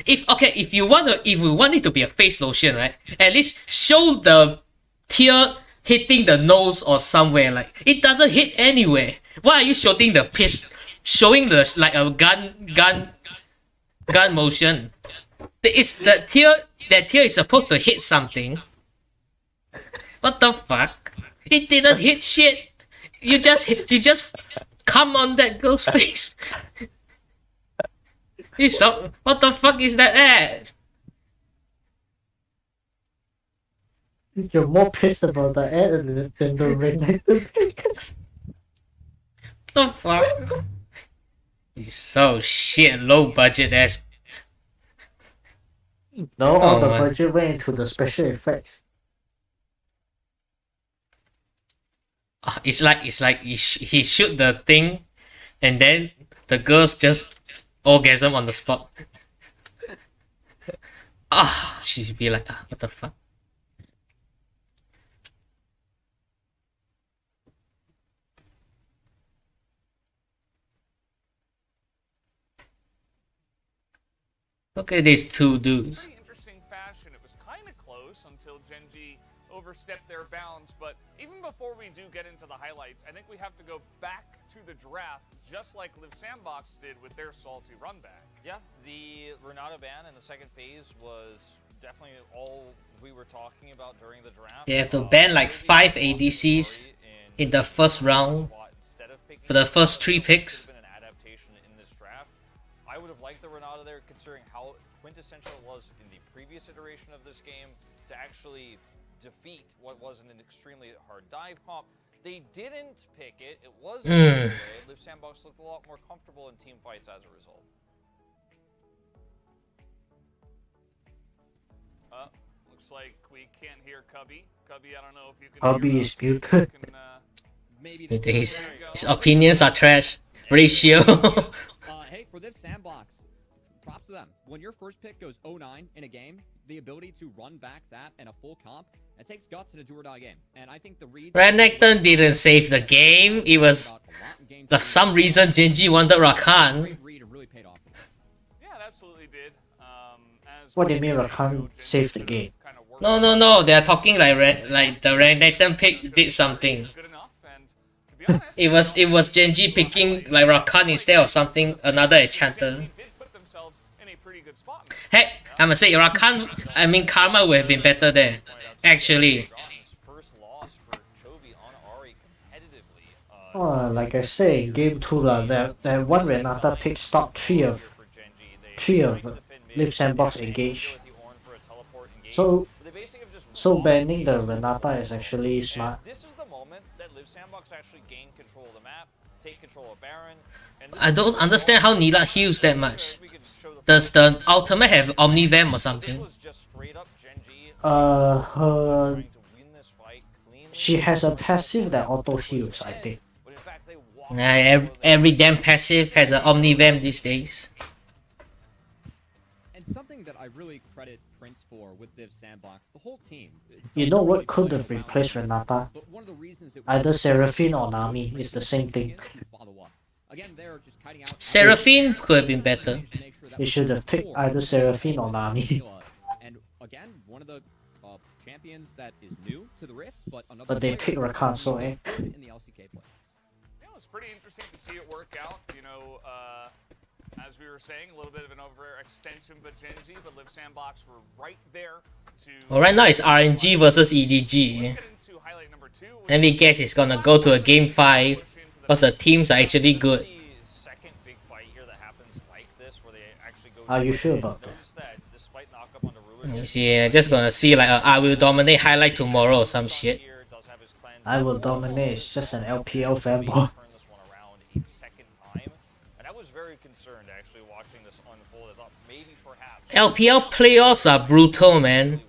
If you want it to be a face lotion, right? At least show the tear hitting the nose or somewhere. Like it doesn't hit anywhere. Why are you showing the piss? Showing the like a gun motion. It's the tear. That tear is supposed to hit something. What the fuck? It didn't hit shit. You just come on that girl's face. What the fuck is that ad? You're more pissed about the ad than the Renekton pick. The fuck? It's so shit, low budget ass. No, all the budget went into the special effects. It's like he shoot the thing, and then the girls just orgasm on the spot. She'd be like, what the fuck? Look at these two dudes. Pretty interesting fashion. It was kind of close until Gen.G overstepped their bounds, but even before we do get into the highlights, I think we have to go back to the draft, just like Liiv Sandbox did with their salty run back. Yeah, the Renata ban in the second phase was definitely all we were talking about during the draft. They have to ban like 5 ADCs in the first round for the first 3 picks. Been an adaptation in this draft. I would have liked the Renata there, considering how quintessential it was in the previous iteration of this game to actually defeat what was an extremely hard dive comp. They didn't pick it. It was Liiv Sandbox looked a lot more comfortable in team fights as a result. Looks like we can't hear Chovy. Chovy, I don't know if you can. Chovy is good. Maybe His opinions are trash. Ratio. Hey, for this Sandbox, props to them. When your first pick goes 0-9 in a game, the ability to run back that in a full comp, it takes guts in a do-or-die game. And I think the read... Renekton didn't save the game. It was... For some reason, Gen.G wanted Rakan. Yeah, it absolutely did. What do you mean Rakan saved the game? No. They are talking like the Renekton pick did something. It was Gen.G picking like Rakan instead of something, another enchanter. Heck, I'm gonna say Rakan, I mean Karma would have been better there. Actually. Like I say, in game 2 that one Renata pick stopped 3 of Liiv Sandbox engaged. So banning the Renata is actually smart. This is the moment that Liiv Sandbox actually gained control of the map, take control of Baron. I don't understand how Nila heals that much. Does the ultimate have Omnivamp or something? She has a passive that auto heals, I think. Every damn passive has an Omnivamp these days. And something that I really credit Prince for with Liiv Sandbox, the whole team. You know what could have replaced Renata? Either Seraphine or Nami, it's the same thing. Seraphine could have been better. They should have picked either Seraphine or Nami. And again, one of the champions that is new to the Rift, but they picked Rakan, so in the LCK play. Yeah, it was pretty interesting to see it work out. You know, as we were saying, a little bit of an overextension, but Gen.G, but Liiv Sandbox were right there to... Well, right now it's RNG versus EDG. And we guess it's gonna go to a game 5 because the teams are actually good. Are you sure about that? Yeah, just gonna see like I will dominate highlight tomorrow or some shit. I will dominate, it's just an LPL fanboy. LPL playoffs are brutal, man.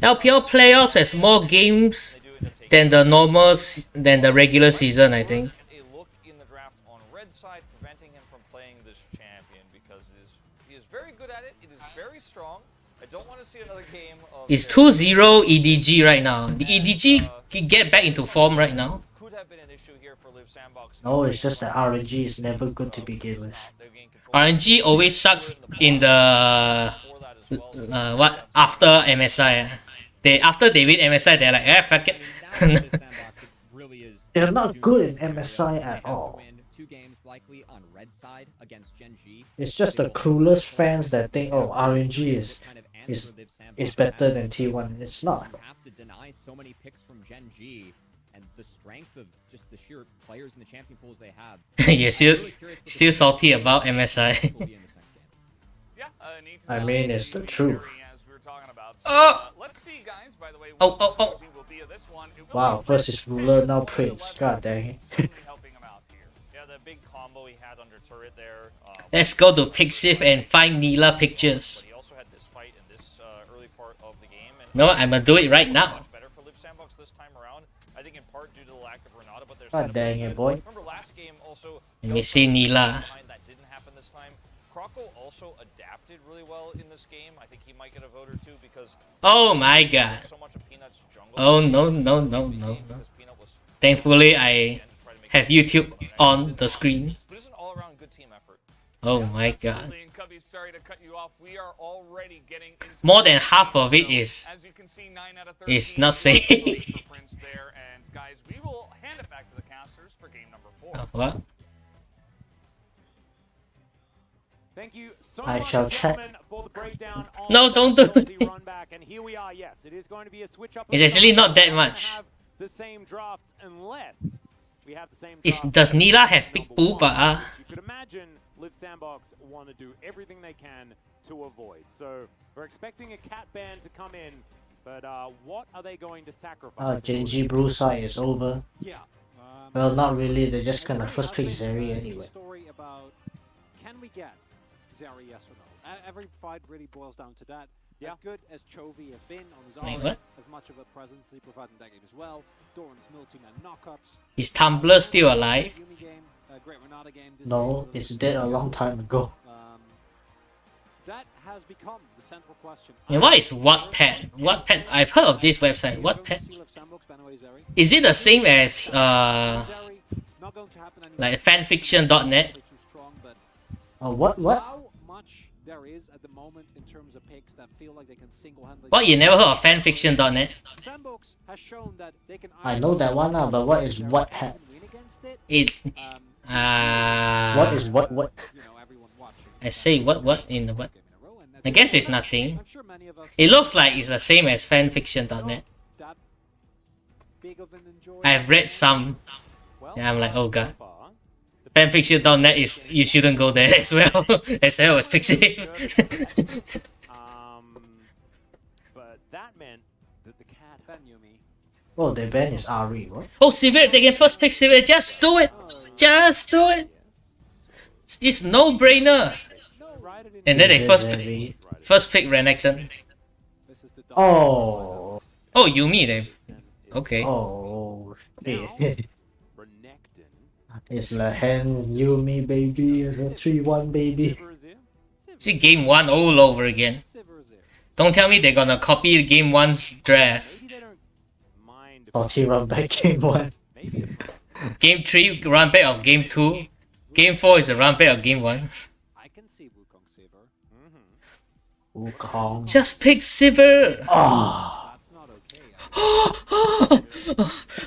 LPL playoffs has more games than the regular season, I think. He is very good at it. It is very strong. I don't want to see him It's 2-0 EDG right now. The EDG can get back into form right now. Could have been an issue here for Liiv Sandbox. No, it's just that RNG is never good to begin with. RNG always sucks in the what after MSI. After they win MSI, they're like, eh, fuck it. They're not good in MSI at all. Two games likely on red side against Gen.G. It's just the clueless fans that think, oh, RNG is better than T1. It's not. You have to deny so many picks from Gen.G and the strength of just the sheer players in the champion pools they have. You're still salty about MSI. I mean, it's the truth. Let's see, guys, by the way, Oh. Wow, first is ruler, now prince. God dang it. Yeah, the big combo he had under turret there. Let's go to Pixiv and find Neela pictures. But he also had this fight in this early part of the game. And No, I'm gonna do it right now. much better for Liiv Sandbox this time around. I think in part due to the lack of Renata, but there's God dang it, boy. Remember last game also. Let me see Neela. That didn't happen this time. Croco also adapted really well in this game. I think he might get a vote or two because Oh my god. so much of Peanut's jungle. Oh no. Because Peanut was Thankfully, I have YouTube on the screen. but it's an all-around good team effort. Oh my god. Absolutely, and Chovy, sorry to cut you off. We are already getting into More than half of it is As you can see, 9 out of 13 is not safe. for Prince there, and guys, we will hand it back to the casters for game number 4. What? Thank you so I much, shall check. gentlemen, for the breakdown on No, the don't do penalty it. run back. And here we are. Yes, it is going to be a switch up. It's actually not that much. Have the same drafts unless we have the same. Does Neela have big booba? You could imagine Liiv Sandbox want to do everything they can to avoid. So we're expecting a cat ban to come in, but what are they going to sacrifice? Gen.G Blue side is over. Yeah. Well, not really. They're just gonna first pick Zeri anyway. Story about can we get Zeri, yes or no? Every fight really boils down to that. Yeah. As good as Chovy has been on his Wait, own, what? as much of a presence he provided in that game as well. Doran's multi-man knockups. Is Tumblr still alive? Yumi game, Great Renata game. This No, game it's was- dead a long time ago. That has become the central question. And what is Wattpad? Wattpad, I've heard of this website. Wattpad? Is it the same as like fanfiction.net? What? How much there is at the moment in terms of picks that feel like they can single-handedly. What, you never heard of fanfiction.net? Sandbox has shown that they can I know that one now, but what is Wattpad? win against it. It What is what? You know, everyone watching. I say what in the what? Game in a row, and I that's- guess it's nothing. I'm sure many of us It looks like it's the same as fanfiction.net. that big of an enjoyer. I've read some. Well, Yeah, I'm like, oh god. so far, Fanfiction.net is, you shouldn't go there as well. As well as Pixiv. but that meant that the cat Ben Yumi. Oh, the ban is Ari. What? Oh, Sivir, they can first pick Sivir. Just do it. Just do it. It's no brainer. right it in And then they Zeri. first pick Renekton. This is the Oh. Oh, Yumi then. Okay. Oh. Renekton. It's Lehends, Yumi, baby. It's a 3-1, baby. Sivir is here. See game 1 all over again. Sivir is here. Don't tell me they're gonna copy game 1's draft. Maybe they don't mind. Or run back game 1. Maybe it's Game 3 run back of game 2. Game 4 is a run back of game 1. I can see Wukong Sivir. Wukong. Just pick Sivir. Ah. That's not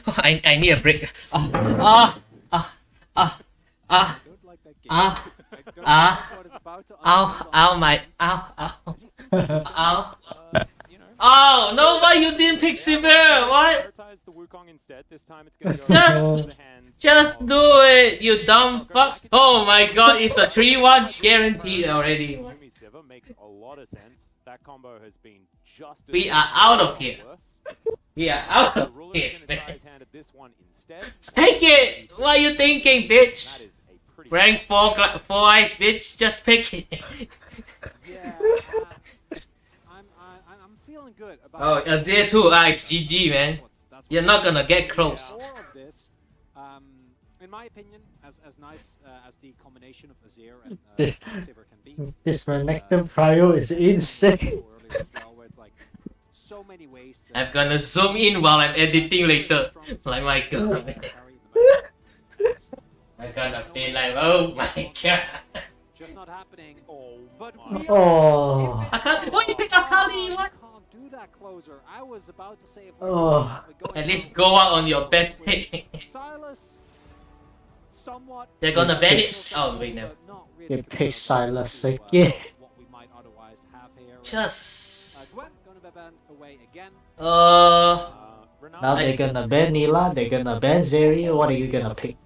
okay. I need a break. Don't like that game. I don't know what is about to Ow, my, ow. Oh, no, why you didn't pick Sivir? What? prioritize the Wukong instead. This time it's going to go into the hands Just of do it, you dumb fucks. Oh my god, it's a 3-1 guaranteed already. Yumi Sivir makes a lot of sense. That combo has been just as We good are as out of or here. worse. We are out The of ruler's here, going to try man. his hand at this one instead. Pick it! What are you thinking, bitch? That is a pretty Rank 4 eyes, bitch. Just pick it. Yeah, I'm feeling good about. Oh, Azir too. It's GG, man. That's You're not gonna get close. More of this, in my opinion, as nice as the combination of Azir and Sivir can be. This Renekton prio is insane. Earlier as well, where it's like so many ways. I'm gonna zoom in while I'm editing later. Like my god. I'm gonna be like, oh my god. Just not happening. But Oh. Akali, why you pick Akali? What? can't do that closer. I was about to say if Oh. At least go out on your best pick. Silas, somewhat. They're gonna ban it. Oh wait, no. You pick Silas again. What we might otherwise have here. Just. Gwen gonna be banned away again. Now they're gonna ban Nila, they're gonna ban Zeri. What are you gonna pick?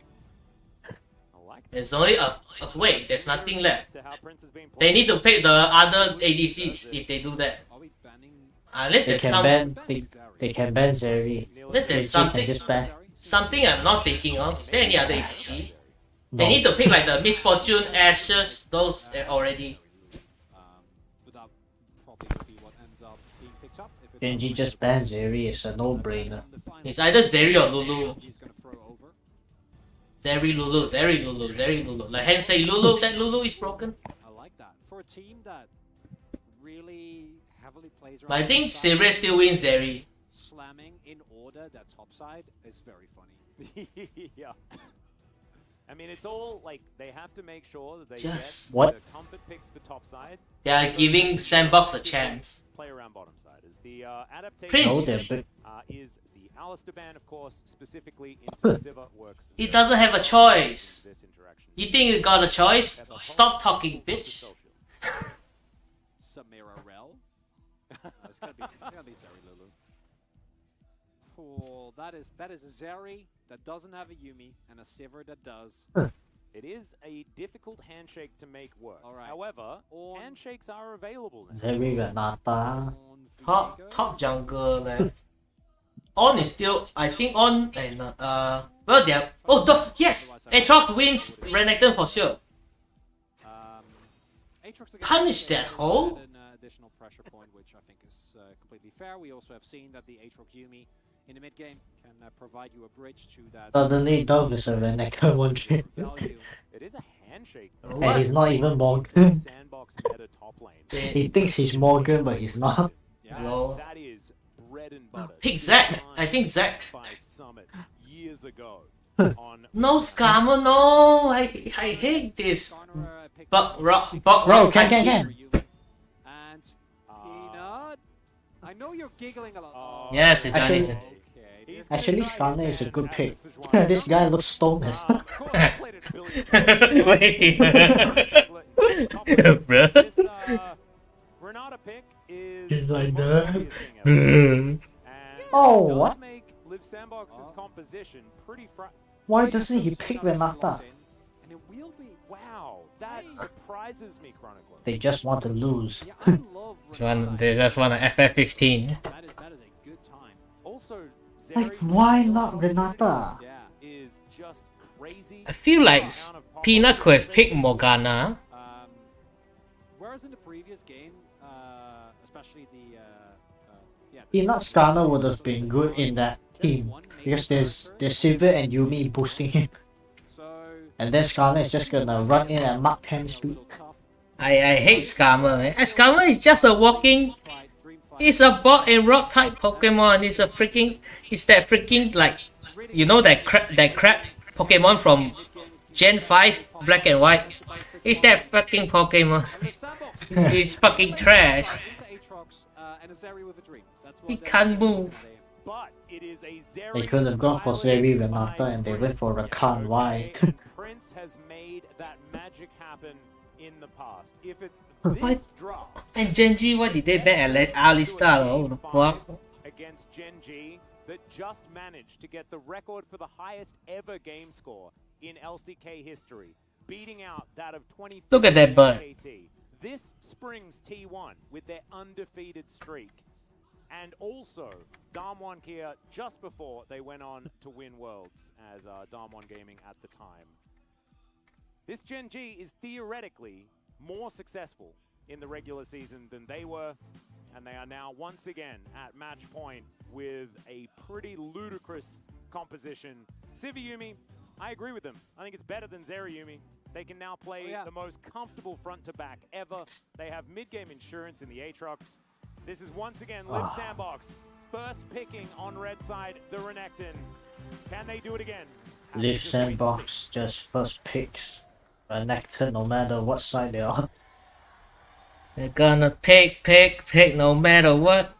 There's only a wait. There's nothing left. They need to pick the other ADCs if they do that. Are we banning? Unless They there's can some. ban. They can ban Zeri. Unless there's Gen.G something. can just ban. Something I'm not thinking of. Is there any other ADC? No. They need to pick like the Misfortune, Ashes, those already. Without probably would be what ends up being picked up. If it Gen.G just ban Zeri. It's a no-brainer. It's either Zeri or Lulu. He's gonna throw over. Zeri Lulu, Zeri Lulu, Zeri Lulu. Like Lehends say Lulu, that Lulu is broken. I like that for a team that really heavily plays around. But I think the side. Sivir still wins Zeri. Slamming in order that top side is very funny. Yeah. I mean, it's all like they have to make sure that they Just- get What? the comfort picks for top side. They are giving Sandbox a chance. Play around bottom side as the adaptation Prince. No, they're is the Alistair ban, of course, specifically into Sivir works. He doesn't have a choice. This interaction. You think you got a choice? Stop talking, bitch. Samira Rel. It's gonna be Zeri Lulu. Oh, that is a Zeri that doesn't have a Yumi and a Sivir that does. It is a difficult handshake to make work. All right. However, On- handshakes are available now. Zeri Renata. On Top Viego. top jungle man. On is still I think on and well they're yes! Aatrox wins Renekton for sure. Aatrox against Punish Viego that hole. added an additional pressure point, which I think is completely fair. We also have seen that the Aatrox Yumi in the mid game can provide you a bridge to that Suddenly Dove is a Renekton one trick. value. It is a handshake. And he's not even Morgan. Sandbox meta top lane. He thinks he's Morgan, but he's not. Yeah. Lol. That is bread and butter. Pick Zac. I think Zac. By Summit years ago. On No scammer, no! I hate this. Garner, picked But up rock Bro, can. and Peanut. I know you're giggling a lot. Yes, it's Actually- Johnny's. Okay. Actually, Skarner is a good pick. This guy looks stoned as Wait. Bruh. This Renata pick is He's like the most that. obvious thing ever. And Oh, does what? make Liv Sandbox's composition pretty Why doesn't he pick Renata? And it will be. Wow, that surprises me, Chronicler. They just want to lose. Yeah, I love Renata. They just want an FF15. That is a good time. Also, Like, Zeri why not Renata? Yeah. is just crazy. I feel like Peanut could have picked Morgana. Whereas in the previous game, especially the yeah. Peanut Skarner would have been good in that team. Because there's Sivir and Yumi boosting him. So And then Skarner is just gonna run in at Mark 10 speed. I hate Scammer, man. Scammer is just a walking. It's a bot and rock type Pokemon. It's a freaking. It's that freaking like, you know that crap Pokemon from Gen 5 Black and White. It's that fucking Pokemon. It's fucking trash. He can't move. But it is a Zeri They could have gone for Zeri Renata and they went for Rakan. Why? Prince has made that magic happen in the past. If it's What? this drop And Gen.G, why did they ban Alistar? Oh, the fuck? against Gen.G that just managed to get the record for the highest ever game score in LCK history, beating out that of 20. Look at that butt. This springs T1 with their undefeated streak. And also, Darm1 Kia just before they went on to win Worlds as Darm1 Gaming at the time. This Gen.G is theoretically more successful in the regular season than they were, and they are now once again at match point with a pretty ludicrous composition. Sivir Yumi, I agree with them. I think it's better than Zeri Yumi. They can now play the most comfortable front to back ever. They have mid-game insurance in the Aatrox. This is once again Liiv Sandbox. First picking on red side, the Renekton. Can they do it again? Liiv Sandbox just first picks Renekton no matter what side they are. They're gonna pick no matter what.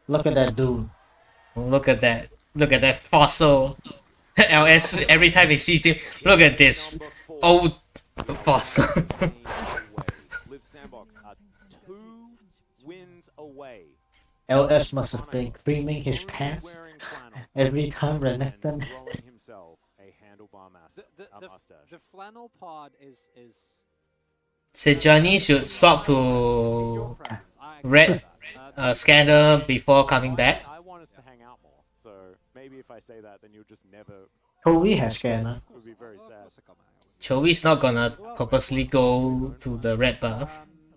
Look at that dude. Look at that. Look at that fossil. LS every time he sees him. Look at this old fossil. Liiv Sandbox are 2 wins away. LS must have been creaming his pants every time Renekton. Growing himself a handlebar mustache. The flannel pod is Sejuani should swap to red scanner before coming back. I want us to hang out more. So maybe if I say that, then you'll just never. Chovy has scanner. It would be very sad. Chovy's not gonna purposely go to the red buff.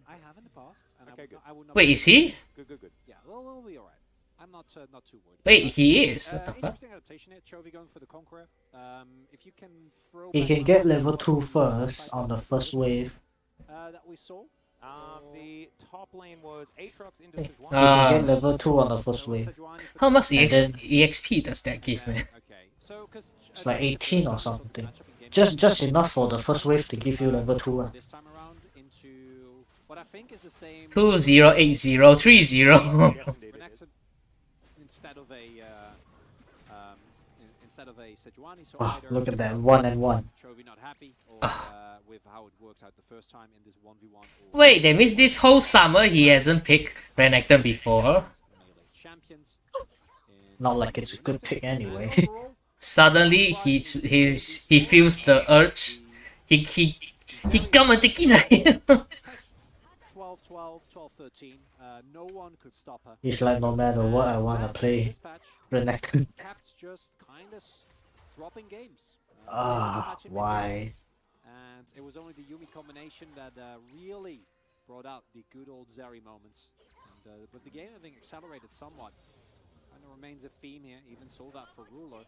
I have in the past, and Okay, good. I would not. Wait, is he? Good. Yeah, we'll be alright. I'm not too worried. Wait, he is. What the fuck? Interesting adaptation here. Chovy going for the Conqueror. If you can throw. He back can the get Conqueror level 2 first on the first wave. that we saw. The top lane was Aatrox into He Sejuani. can get level 2 on the first wave. How much And then- EXP does that give, man? Okay, so because It's like 18 or something. Just enough for the first wave to give you level 2. This time around into what I think is the same 208030. Yes, indeed it is. Renekton instead of a Sejuani. So Oh, either look at that, 1 and 1. Chovy not happy or with how it worked out the first time in this 1v1. Or Wait, that means this whole summer he hasn't picked Renekton before. melee champions. Not like it's a good pick anyway. Overall, Suddenly he feels the urge. He come and take it. 12-12, 12-13. No one could stop her. It's like no matter what I wanna play, This patch, Renekton. Cap's just kind of dropping games. Why? And it was only the Yumi combination that really brought out the good old Zeri moments. And but the game, I think, accelerated somewhat. And there remains a theme here. Even saw that for Ruler.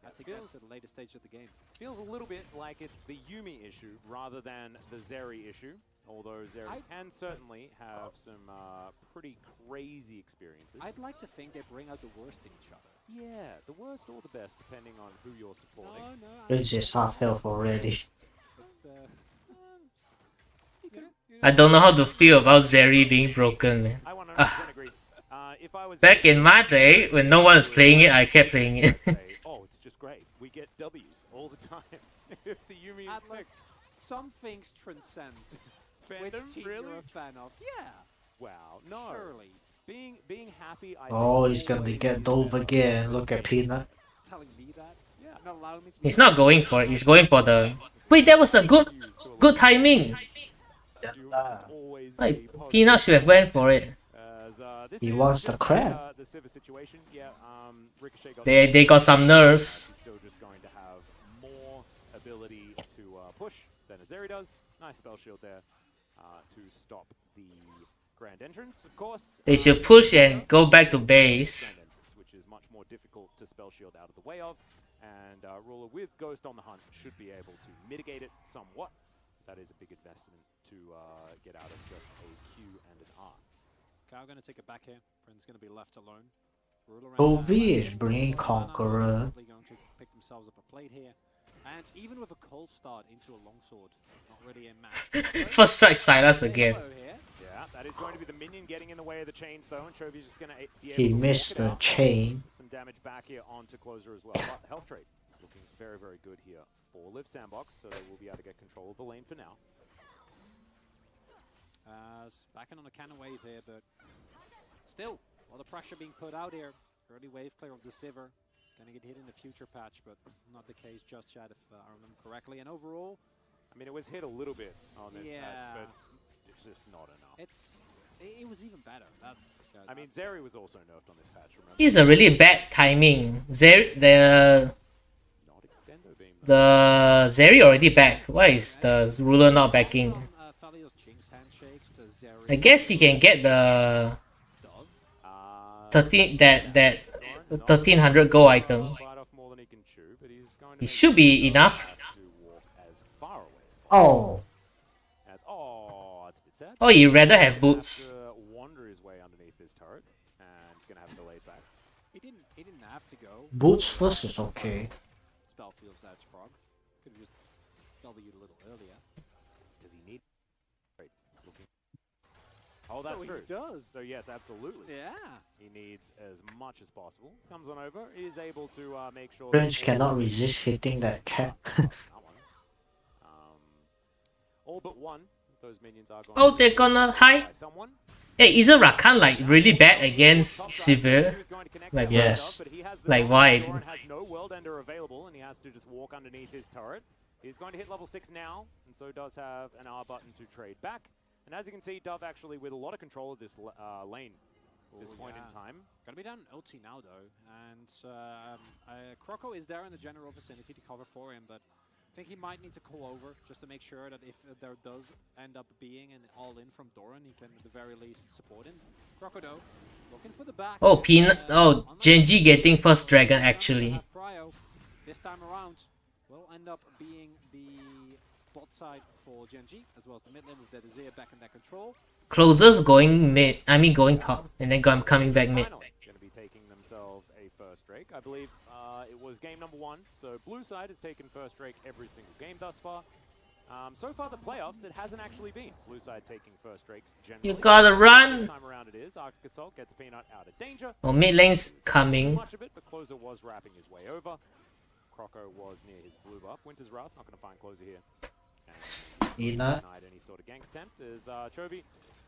Had to get to the later stage of the game. Feels a little bit like it's the Yumi issue rather than the Zeri issue. Although Zeri can certainly have some pretty crazy experiences. I'd like to think they bring out the worst in each other. Yeah, the worst or the best, depending on who you're supporting. This is half health already. It's the, I don't know how to feel about Zeri being broken, man. I 100% agree. If I was Back in my day, when no one was playing it, I kept playing it. oh, it's just great. We get W's all the time. If the Yumi is Atlas, picked. some things transcend. Which Fandom, team really? you're a fan of? Yeah, Wow, no. surely. Being happy. I Oh, think he's gonna always get dove again. Look at Peanut. Telling me that? Yeah. Not allowing me to He's not going for it. He's going for the. Wait, that was a good timing. Always Like be positive. Peanut should have went for it. As, this He is wants the just crab. The Sivir situation. Yeah, Ricochet got They got some nerves. He's still just going to have more ability to push than Azeri does. Nice spell shield there to stop the grand entrance, of course. They should push and go back to base. Grand entrance, which is much more difficult to spell shield out of the way of. And Ruler with Ghost on the hunt should be able to mitigate it somewhat. That is a big investment to get out of just a Q and an R. Kael gonna take it back here. Friend's gonna be left alone. Chovy is bringing Conqueror. Probably going to pick themselves up a plate here. And even with a cold start into a longsword, not really a match. First strike Silas again. Hello here. Yeah, that is going to be the minion getting in the way of the chains though, and Chovy's just going to be able He to missed walk it the out. chain. Some damage back here onto Closer as well. But health trade looking very, very good here for Liiv Sandbox, so they will be able to get control of the lane for now. Backing on a cannon wave here, but still, a lot of pressure being put out here. Early wave clear of the Sivir. Gonna get hit in the future patch, but not the case just yet, if I remember correctly. And overall, I mean, it was hit a little bit on this Yeah. patch, but it's just not enough. it was even better. That's. I mean, Zeri was also nerfed on this patch, remember? This is a really bad timing. Not extendo beam. The Zeri already back. Why is the ruler not backing? Thalio's Jinx handshakes to Zeri. I guess he can get the Dove. 1300 gold item. Bite off more than he can chew, but he's going to It should be enough. have to walk as far away as possible. Oh, As, oh, it's a bit sad. Oh, he'd rather have boots. To wander his way underneath Boots first is okay. Spell feels edge prog. Could have just W'd a little earlier. Does he need? Right. Looking. Oh, that's So true. He does. So yes, absolutely. Yeah. He needs as much as possible. Comes on over. Is able to make sure. Prince cannot resist hitting that cap. That one. All but one. Those minions are going. Oh, they're gonna hide. By someone. Hey, isn't Rakan like really bad against Severe? Like, Yes. Like, why? Doran has no world ender available, and he has to just walk underneath his turret. He's going to hit level 6 now, and so does have an R button to trade back. And as you can see, Dove actually with a lot of control of this lane at this point in time. Gonna be down LT now though, and Croco is there in the general vicinity to cover for him, but I think he might need to call over just to make sure that if there does end up being an all-in from Doran, he can at the very least support him. Croco though, looking for the back. Oh, Gen.G getting first dragon actually. Cryo, this time around, will end up being the bot side for Gen.G, as well as the mid lane with the Desire back in their control. Closers going mid, I mean going top, and then coming back mid. Going to be taking themselves a first Drake. I believe it was game number 1, so blue side has taken first Drake every single game thus far. So far the playoffs, it hasn't actually been blue side taking first Drakes generally. You gotta run! This time around it is. Arctic Assault gets Peanut out of danger. Oh, mid lane's coming. Much of it, but Closer was wrapping his way over. Croco was near his blue buff. Winter's Wrath, not going to find Closer here. And Peanut. denied any sort of gank attempt as Chovy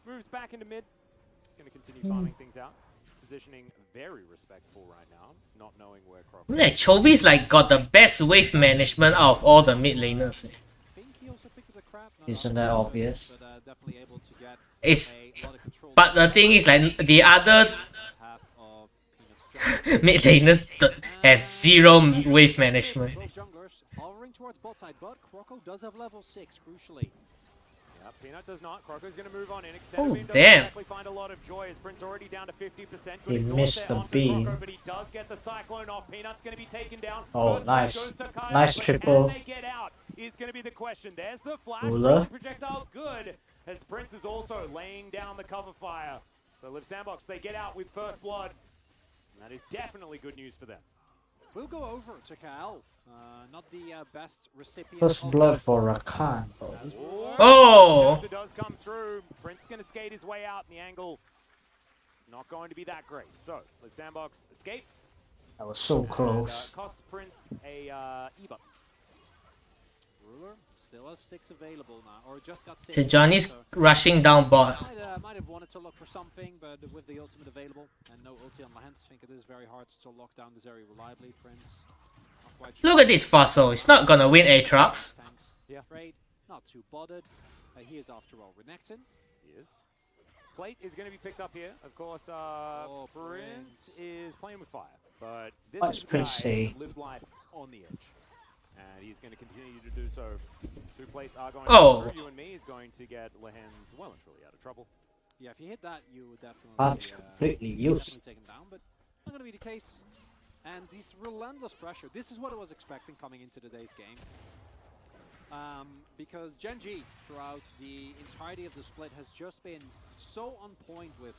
moves back into mid. He's going to continue farming things out. Positioning very respectful right now, not knowing where Croco Yeah, Chovy's like got the best wave management out of all the mid laners. I think he also picked up the crap. Isn't that obvious? But definitely able to get It's a lot of control. but the thing is like the other Half of Peanut's job. mid laners have zero wave management. Both junglers hovering towards bot side, but Croco does have level 6, crucially. Yeah, Peanut does not. Croco's going to move on in. Oh, Extended doesn't damn. exactly find a lot of joy as Prince already down to 50%. He Good missed exhaust the there onto beam. Croco, but he does get the Cyclone off. Peanut's going to be taken down. Oh, First nice. goes to Kael, Nice but triple. Can they get out is going to be the question. There's the flash. Ruler. Projectile's good as Prince is also laying down the cover fire. So Liiv Sandbox, they get out with first blood. And that is definitely good news for them. We'll go over to Kael. Not the best recipient. First of blood this. for Rakan. though. Oh! Counter does come through. Prince is going to skate his way out, and the angle not going to be that great. So, Liiv Sandbox escape. That was so close. Costs Prince a E-button. Ruler still has 6 available now, or just got 6. So Johnny's rushing down bot. Might have wanted to look for something, but with the ultimate available and no ulti on Lehends, I think it is very hard to lock down this area reliably. Prince, not quite sure. Look at this fossil. It's not gonna win Aatrox. Thanks. Yeah. Trade, not too bothered. He is after all Renekton. He is. Plate is going to be picked up here. Of course, Prince is playing with fire, but this What's is the Prince guy say? that lives life on the edge, and he's going to continue to do so. 2 plates are going Oh. to you and me. Is going to get Lehends well and truly out of trouble. Yeah, if you hit that, you would definitely, Punch completely used. definitely take him down, but not going to be the case. And this relentless pressure, this is what I was expecting coming into today's game. Because Gen.G throughout the entirety of the split has just been so on point with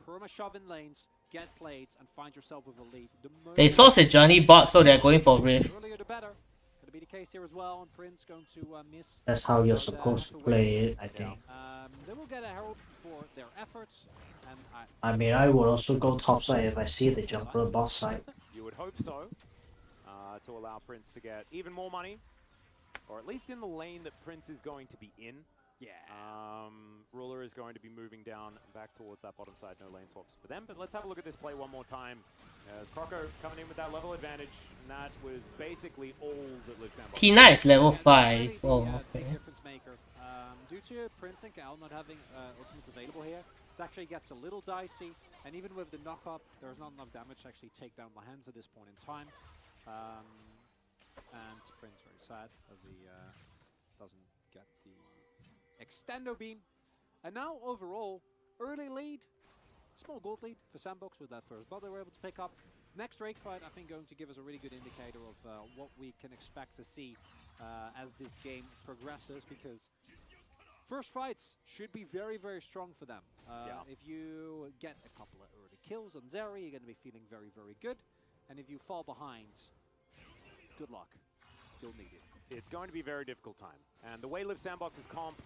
perma-shove in lanes, get plates, and find yourself with a lead. They saw Johnny bot, so they're going for Rift. Earlier the better. Going to be the case here as well, and Prince going to miss. That's how you're but, supposed to win. play it, I think. They will get a herald for their efforts, and I mean, I would also go topside if I see the jumper bot side. You would hope so, to allow Prince to get even more money, or at least in the lane that Prince is going to be in. yeah. Ruler is going to be moving down back towards that bottom side. No lane swaps for them, but let's have a look at this play one more time. As Croco coming in with that level advantage, and that was basically all that Liiv Sandbox. Peanut is level And 5. really Oh, the, okay. big difference maker. Due to Prince and Kael not having ultimates available here, it actually gets a little dicey, and even with the knock-up, there's not enough damage to actually take down Lehends at this point in time. And Prince very sad as he doesn't get the extendo beam. And now overall, early lead, small gold lead for Sandbox with that first bot they were able to pick up. Next Drake fight, I think, going to give us a really good indicator of what we can expect to see as this game progresses, because first fights should be very, very strong for them. If you get a couple of early kills on Zeri, you're going to be feeling very, very good. And if you fall behind, good luck. You'll need it. It's going to be a very difficult time. And the way Liiv Sandbox's comp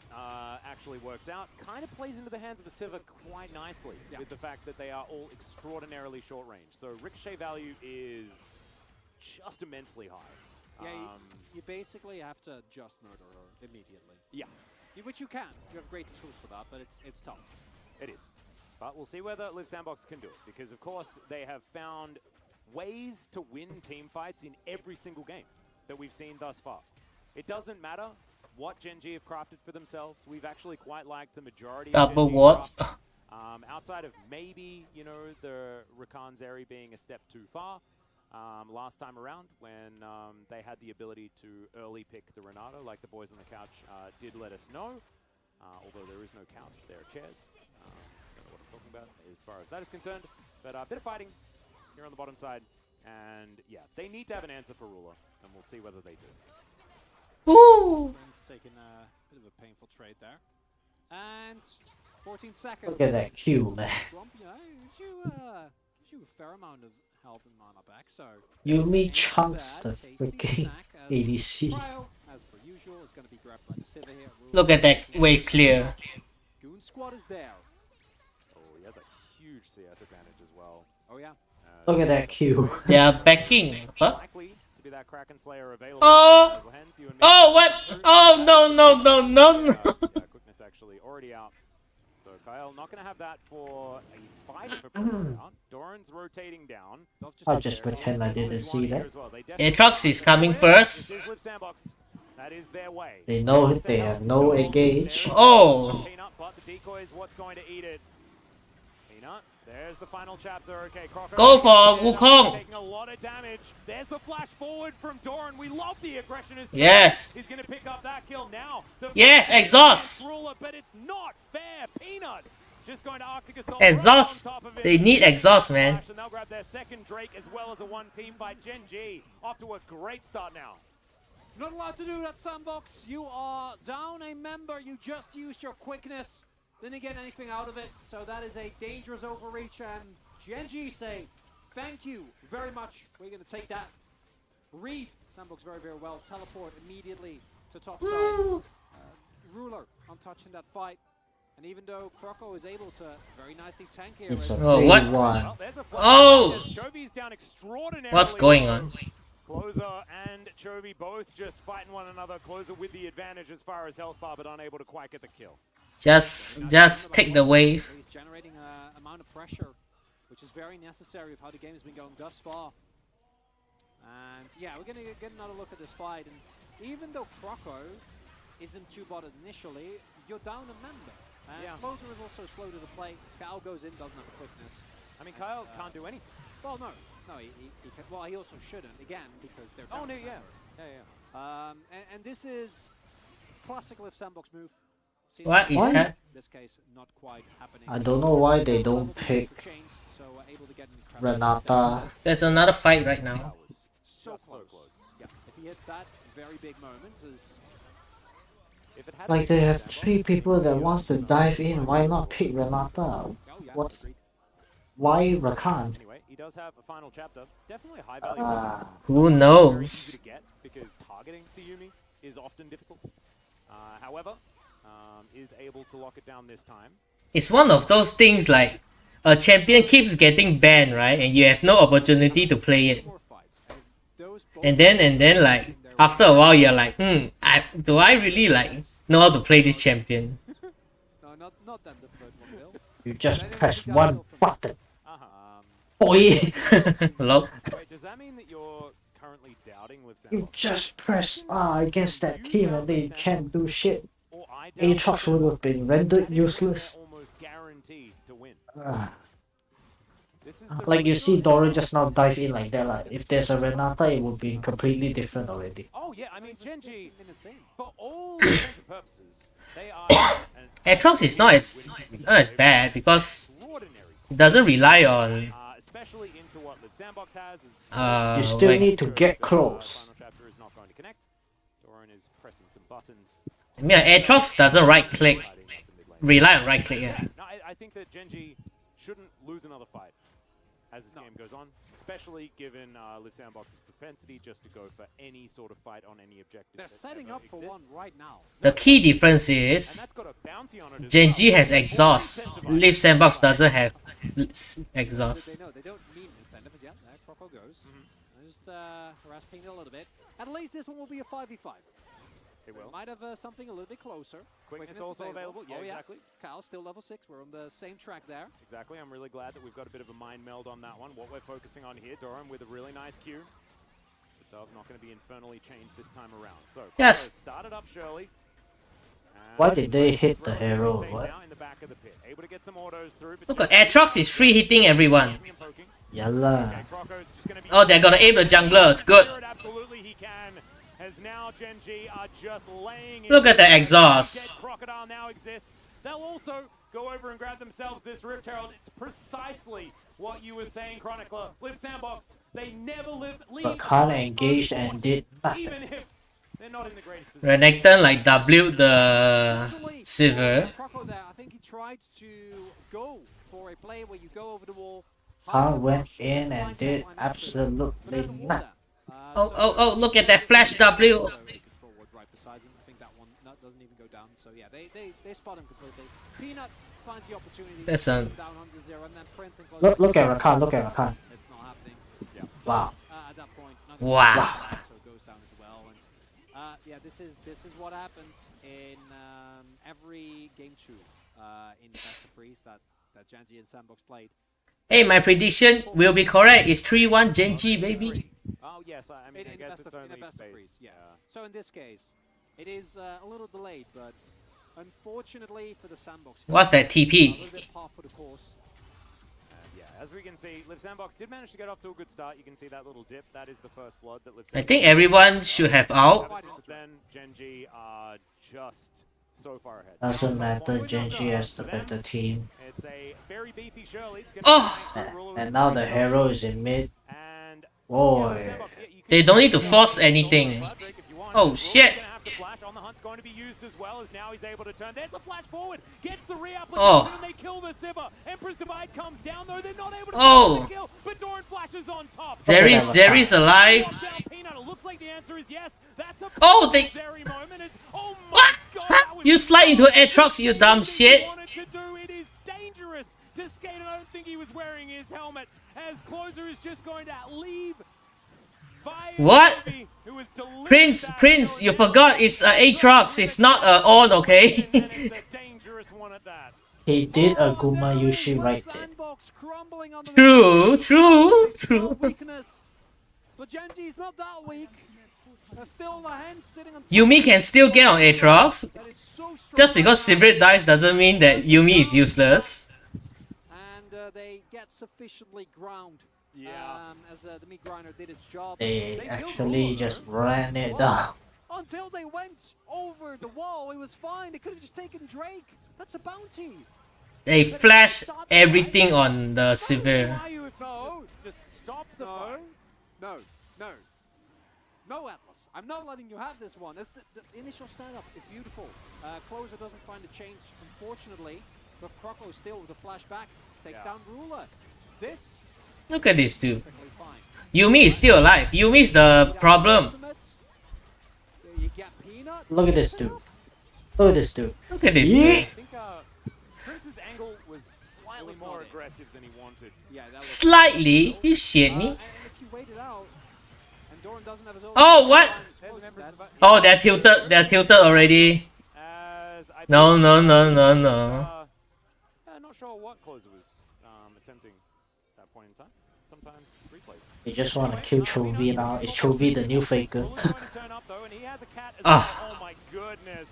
actually works out kind of plays into the hands of a Sivir quite nicely with the fact that they are all extraordinarily short range. So ricochet value is just immensely high. Yeah, you basically have to just murder her immediately. Yeah. Which you can. You have great tools for that, but it's tough. It is. But we'll see whether Liiv Sandbox can do it. Because, of course, they have found ways to win team fights in every single game that we've seen thus far. It doesn't matter what Gen.G have crafted for themselves. We've actually quite liked the majority of Double Gen.G what? crafts. Outside of maybe, you know, the Rakan Zeri being a step too far. Last time around when they had the ability to early pick the Renata, like the boys on the couch did let us know. Although there is no couch, there are chairs. Don't know what I'm talking about as far as that is concerned. But a bit of fighting here on the bottom side. And yeah, they need to have an answer for Ruler, and we'll see whether they do. Woo! Taking a bit of a painful trade there. And 14 seconds. Look at that Q, man. Grumpy, gives you a fair amount of health and mana back, so Yumi chunks the freaking ADC. Trial, as per usual, is going to be grabbed by the Sivir here. Look at that wave clear. Goon squad is there. Oh, he has a huge CS advantage as well. Oh yeah. Look at that Q. They are backing. What? Likely to be that Kraken Slayer available. Oh! As Lehends, you and me- Oh, what? Oh, no. Quickness actually already out. So Kael not going to have that for a fight if it breaks out. Doran's rotating down. I'll just pretend I didn't see that. Aatrox is coming first. This is Liiv Sandbox. That is their way. They know they have no engage. Oh! Peanut, but the decoy is what's going to eat it. Peanut, there's the final chapter. Okay, Croco. Go for Wukong. Taking a lot of damage. There's the flash forward from Doran. We love the aggression. Yes. He's going to pick up that kill now. Yes, exhaust. Ruler, but it's not fair. Peanut just going to Arctic Assault. Exhaust. Right on top of it. They need exhaust, man. And they'll grab their second Drake as well as a one team fight. Gen.G off to a great start now. Not allowed to do that, Sandbox. You are down a member. You just used your quickness. Didn't get anything out of it. So that is a dangerous overreach. And Gen.G say, thank you very much. We're going to take that. Read Sandbox very, very well. Teleport immediately to top side. Ruler untouched in that fight. And even though Croco is able to very nicely tank here. It's a Oh, big what? one. Well, there's a Oh! Chovy's down extraordinarily. What's going on? Closer and Chovy both just fighting one another. Closer with the advantage as far as health bar, but unable to quite get the kill. Just take the wave. He's generating an amount of pressure, which is very necessary with how the game has been going thus far. And yeah, we're going to get another look at this fight. And even though Croco isn't too botted initially, you're down a member. And Closer is also slow to the play. Kael goes in, doesn't have the quickness. I mean, Kael can't do anything. Well, no, he can, well, he also shouldn't, again, because they're down Oh, no, a member. And this is classic Liiv Sandbox move. See What is What? that? in this case, not quite happening. I don't know why they don't pick able to get an incredible Renata. There's another fight right now. That was So just close. so close. Yeah, if he hits that, very big moment is. If it had Like been they have Sandbox, 3 people that wants to dive in, why not pick Renata? Oh, yeah, What's agreed. why Rakan? Anyway, he does have a final chapter. Definitely a high value. Ah, Who Very knows? easy to get because targeting the Yumi is often difficult. However, is able to lock it down this time. It's one of those things like a champion keeps getting banned, right? And you have no opportunity to play it. More fights. And those both And then like after a while you're like, do I really like know how to play this champion? no, not them, the third one, Bill. you just press one button. Uh-huh. Boy, Hello? Wait, does that mean that you're currently doubting Liiv you Sandbox? just press R against that team and they can't do shit. Or I doubt Aatrox would have been rendered useless. almost guaranteed to win. Ah, This is the like you see Doran just now dive in like that. Like, if there's a Renata, it would be completely different already. Oh yeah, I mean Gen.G, Minutes in. for all intents and purposes, they are an Aatrox is not as bad because extraordinary, it doesn't rely on especially into what Liiv Sandbox has. You still wait. need to get close. Final chapter is not going to connect. Doran is pressing some buttons. I mean Aatrox doesn't right click. Fighting up in mid lane. Rely on right click, yeah. No, I think that Gen.G shouldn't lose another fight. as this game goes on, especially given Liiv Sandbox's propensity just to go for any sort of fight on any objective. They're setting up for one right now. The key difference is Gen.G has exhaust. Liiv Sandbox doesn't have exhaust. They don't mean incentives yet. There Croco goes. Just harass Ping a little bit. At least this one will be a 5v5. It will. Might have something a little bit closer. Quickness also available. Yeah, exactly. Kael still level 6. We're on the same track there. Exactly. I'm really glad that we've got a bit of a mind meld on that one. What we're focusing on here, Doran with a really nice Q. The dove not going to be infernally changed this time around. So yes. Started up Shirley. Why did they hit the herald? What? Look at Aatrox is free hitting everyone. Yalla. Oh, they're gonna aim the jungler. Good. Absolutely he can. As now Gen.G are just laying Look at the exhaust. Crocodile now exists. They'll also go over and grab themselves this Rift Herald. It's precisely what you were saying, Chronicler. Liiv Sandbox, they never leave. But Kael engaged and did nothing. Even if they're not in the greatest position. Renekton like W the silver. Croco there, I think he tried to go for a play where you go over the wall. Kael went in and did absolutely nothing. Oh, look at that flash W. Right beside him. I think that one doesn't even go down. So yeah, they spot him completely. Peanut finds the opportunity to That's down under 0 and then Prince and Look at Rakan, look at Rakan. It's not happening. Yeah. Wow. At that point, Wow. so it goes down as well. And yeah, this is what happens in every game 2 in best of freeze that Gen.G and Sandbox played. Hey, my prediction will be correct. It's 3-1 Gen.G, baby. Oh yes, I mean I guess it's only in a best of phase. freeze. Yeah. So in this case, it is a little delayed, but unfortunately for the Sandbox, What's that TP? a little bit par for the course. Yeah, as we can see, Liiv Sandbox did manage to get off to a good start. You can see that little dip. That is the first blood that Liiv I Sandbox. think everyone should have out. Then Gen.G are just so far ahead. Doesn't matter, Gen.G has the better team. It's a very beefy Shirley. It's Oh! And now the hero is in mid. And Boy. They don't need to force anything. Oh shit! On the hunt's going to be used as well as now he's able to turn. There's a flash forward. Gets the reapplication Oh. and they kill the Sivir. Emperor's Divide comes down though. They're not able to Oh. kill, but Doran flashes on top. Zeri's alive. Peanut. It looks like the answer is yes. That's a Oh, they. Zeri moment. Oh my What? god. That was You slide into Aatrox, you dumb shit. wanted to do. It is dangerous to skate. I don't think he was wearing his helmet as Closer is just going to leave. What? Who was delivering that Prince, you kill. forgot it's Aatrox. It's not on, okay? And it's a dangerous one at that. He did a Guma Yushi right there. Sandbox crumbling on the True. weakness. But Gen.G's not that weak. There's still Lehends sitting on top. Yumi can still get on Aatrox. That is so strong. Just because Sivir dies doesn't mean that Yumi is useless. And they get sufficiently ground. Yeah. As the meat grinder did its job. They killed actually Doran. just ran it down. Until they went over the wall, it was fine. They could have just taken Drake. That's a bounty. They flash everything on the Sivir. Why you no, just stop the fight. No, Atlas. I'm not letting you have this one. The initial stand-up is beautiful. Closer doesn't find a change, unfortunately. But Croco still with a flashback takes down Ruler. This Look at these two. perfectly fine. Yumi is still alive. Yumi is the problem. You get Peanut. Look at this dude. Look at this dude. Look at this. Yeah. I think Prince's angle was slightly more aggressive than he wanted. Yeah, that was. Slightly. You shit me. And if you wait it out, and Doran doesn't have his own. Oh, what? There's an Emperor's Divide. Oh, they're tilted. They're tilted already. As I No. not sure what Closer was attempting at that point in time. Sometimes replays. They just want to kill Chovy now. Is Chovy the new faker? Going to turn up though, and he has a cat as Ah. well. Oh my goodness.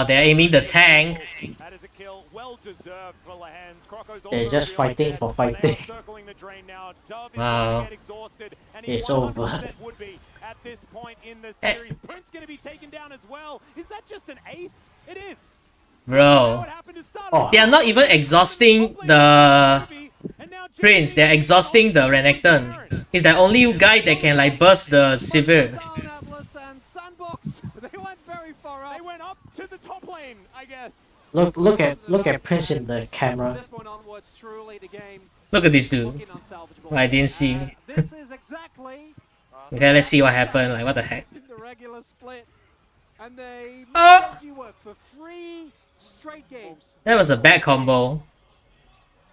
They're aiming the tank. That is a kill. Well deserved for Lehends. Croco's They're also just fighting for They are fighting. circling the drain now. Dove is Wow. going to get exhausted, and he It's 100% over. would be at this point in the Eh. series. Prince going to be taken down as well. Is that just an ace? It is. Bro. What happened to start Oh. off? They are not even exhausting the And now Prince. They're exhausting the Renekton. He's the only guy that can like burst the Sivir. Down Atlas and Sandbox. They went very far up. They went up to the top lane, I guess. Look at Prince in the From camera. this point onwards, truly the game Look at these two. looking unsalvageable. I didn't see. This is exactly Okay, let's see what happened. Like, what the heck? the regular split. And they Oh! Gen.G work for 3 straight games. That was a bad combo.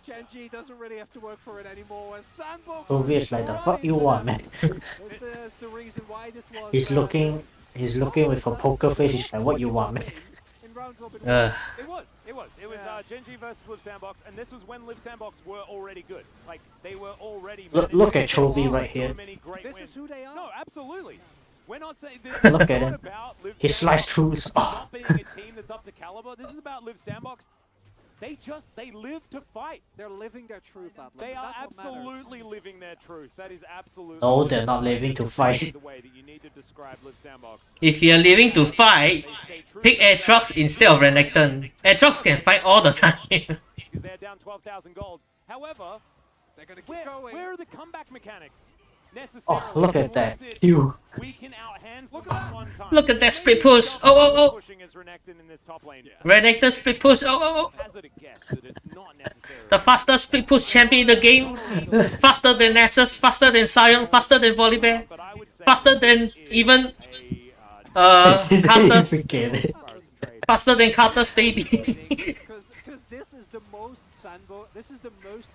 Gen.G doesn't really have to work for it anymore. And Sandbox Chovy is like, the fuck you want, man? That's the reason why this was, He's looking with a poker face. He's like, what you want, man? in round robin. It was Gen.G versus Liiv Sandbox, and this was when Liiv Sandbox were already good. Like, they were already... Look at Chovy right here. This is who they are. No, absolutely. We're not saying this Look is at not him. about Liiv He Sandbox sliced through his... Oh. not being a team that's up to caliber. This is about Liiv Sandbox. They live to fight. They're living their truth out. They are absolutely living their truth. That is absolutely... No, they're not living to fight. ...the way that you need to describe Liiv Sandbox. If you're living to fight, pick Aatrox instead of Renekton. Aatrox can fight all the time. Because they're down 12,000 gold. However, They're gonna keep going. where are the comeback mechanics? Oh, look at that. You. We can outhands them one time. Look at that split push. Oh. Pushing as Renekton in this top lane. Renekton split push. Oh. Hazard a guess that it's not necessary. The fastest split push champion in the game. Faster than Nessus, faster than Sion, faster than Volibear, But I would say faster than even They Carter's, even get it. faster than Carter's baby. Because this is the most Sandbox. This is the most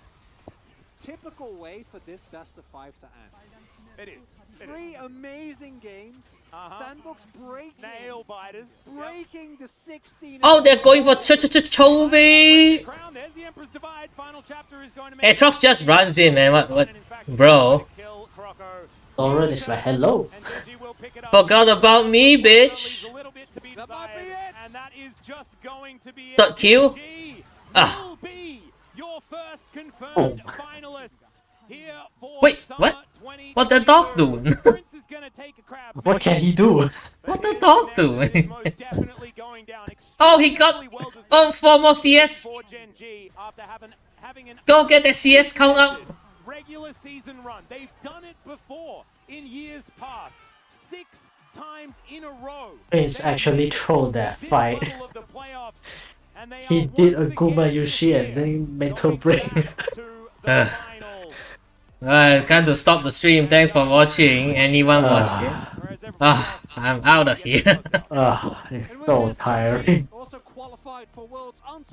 typical way for this best of 5 to end. It is. 3 amazing games. Sandbox breaking. Nail biters. Breaking the 16. Oh, they're going for Chovy. Crown, there's the Emperor's Divide. Final chapter is going to make Aatrox just runs in, man. What, bro? kill Croco. Doran is like, hello. And Gen.G will pick it up. Forgot about me, bitch. A little bit to be That might be desired, it. and that is just going to be it. Third kill? Gen.G Ah. will be your first confirmed finalists here for Wait, Summer what? 2022. What the dog doing? Prince is gonna take a crab. What can he do? What the dog Is doing? most definitely going down Oh, he got extremely well-deserved four more CS. for Gen.G after having an Go get that CS count up. regular season run. They've done it before in years past. 6 times in a row. Prince They actually made trolled that this fight. level of the playoffs, and they He are did a once Guma again Yushi and here, then mental going break. back to the finals. Time to stop the stream. Thanks for watching. Anyone watching? Whereas everybody else I'm out of here. It's so tiring. Also qualified for Worlds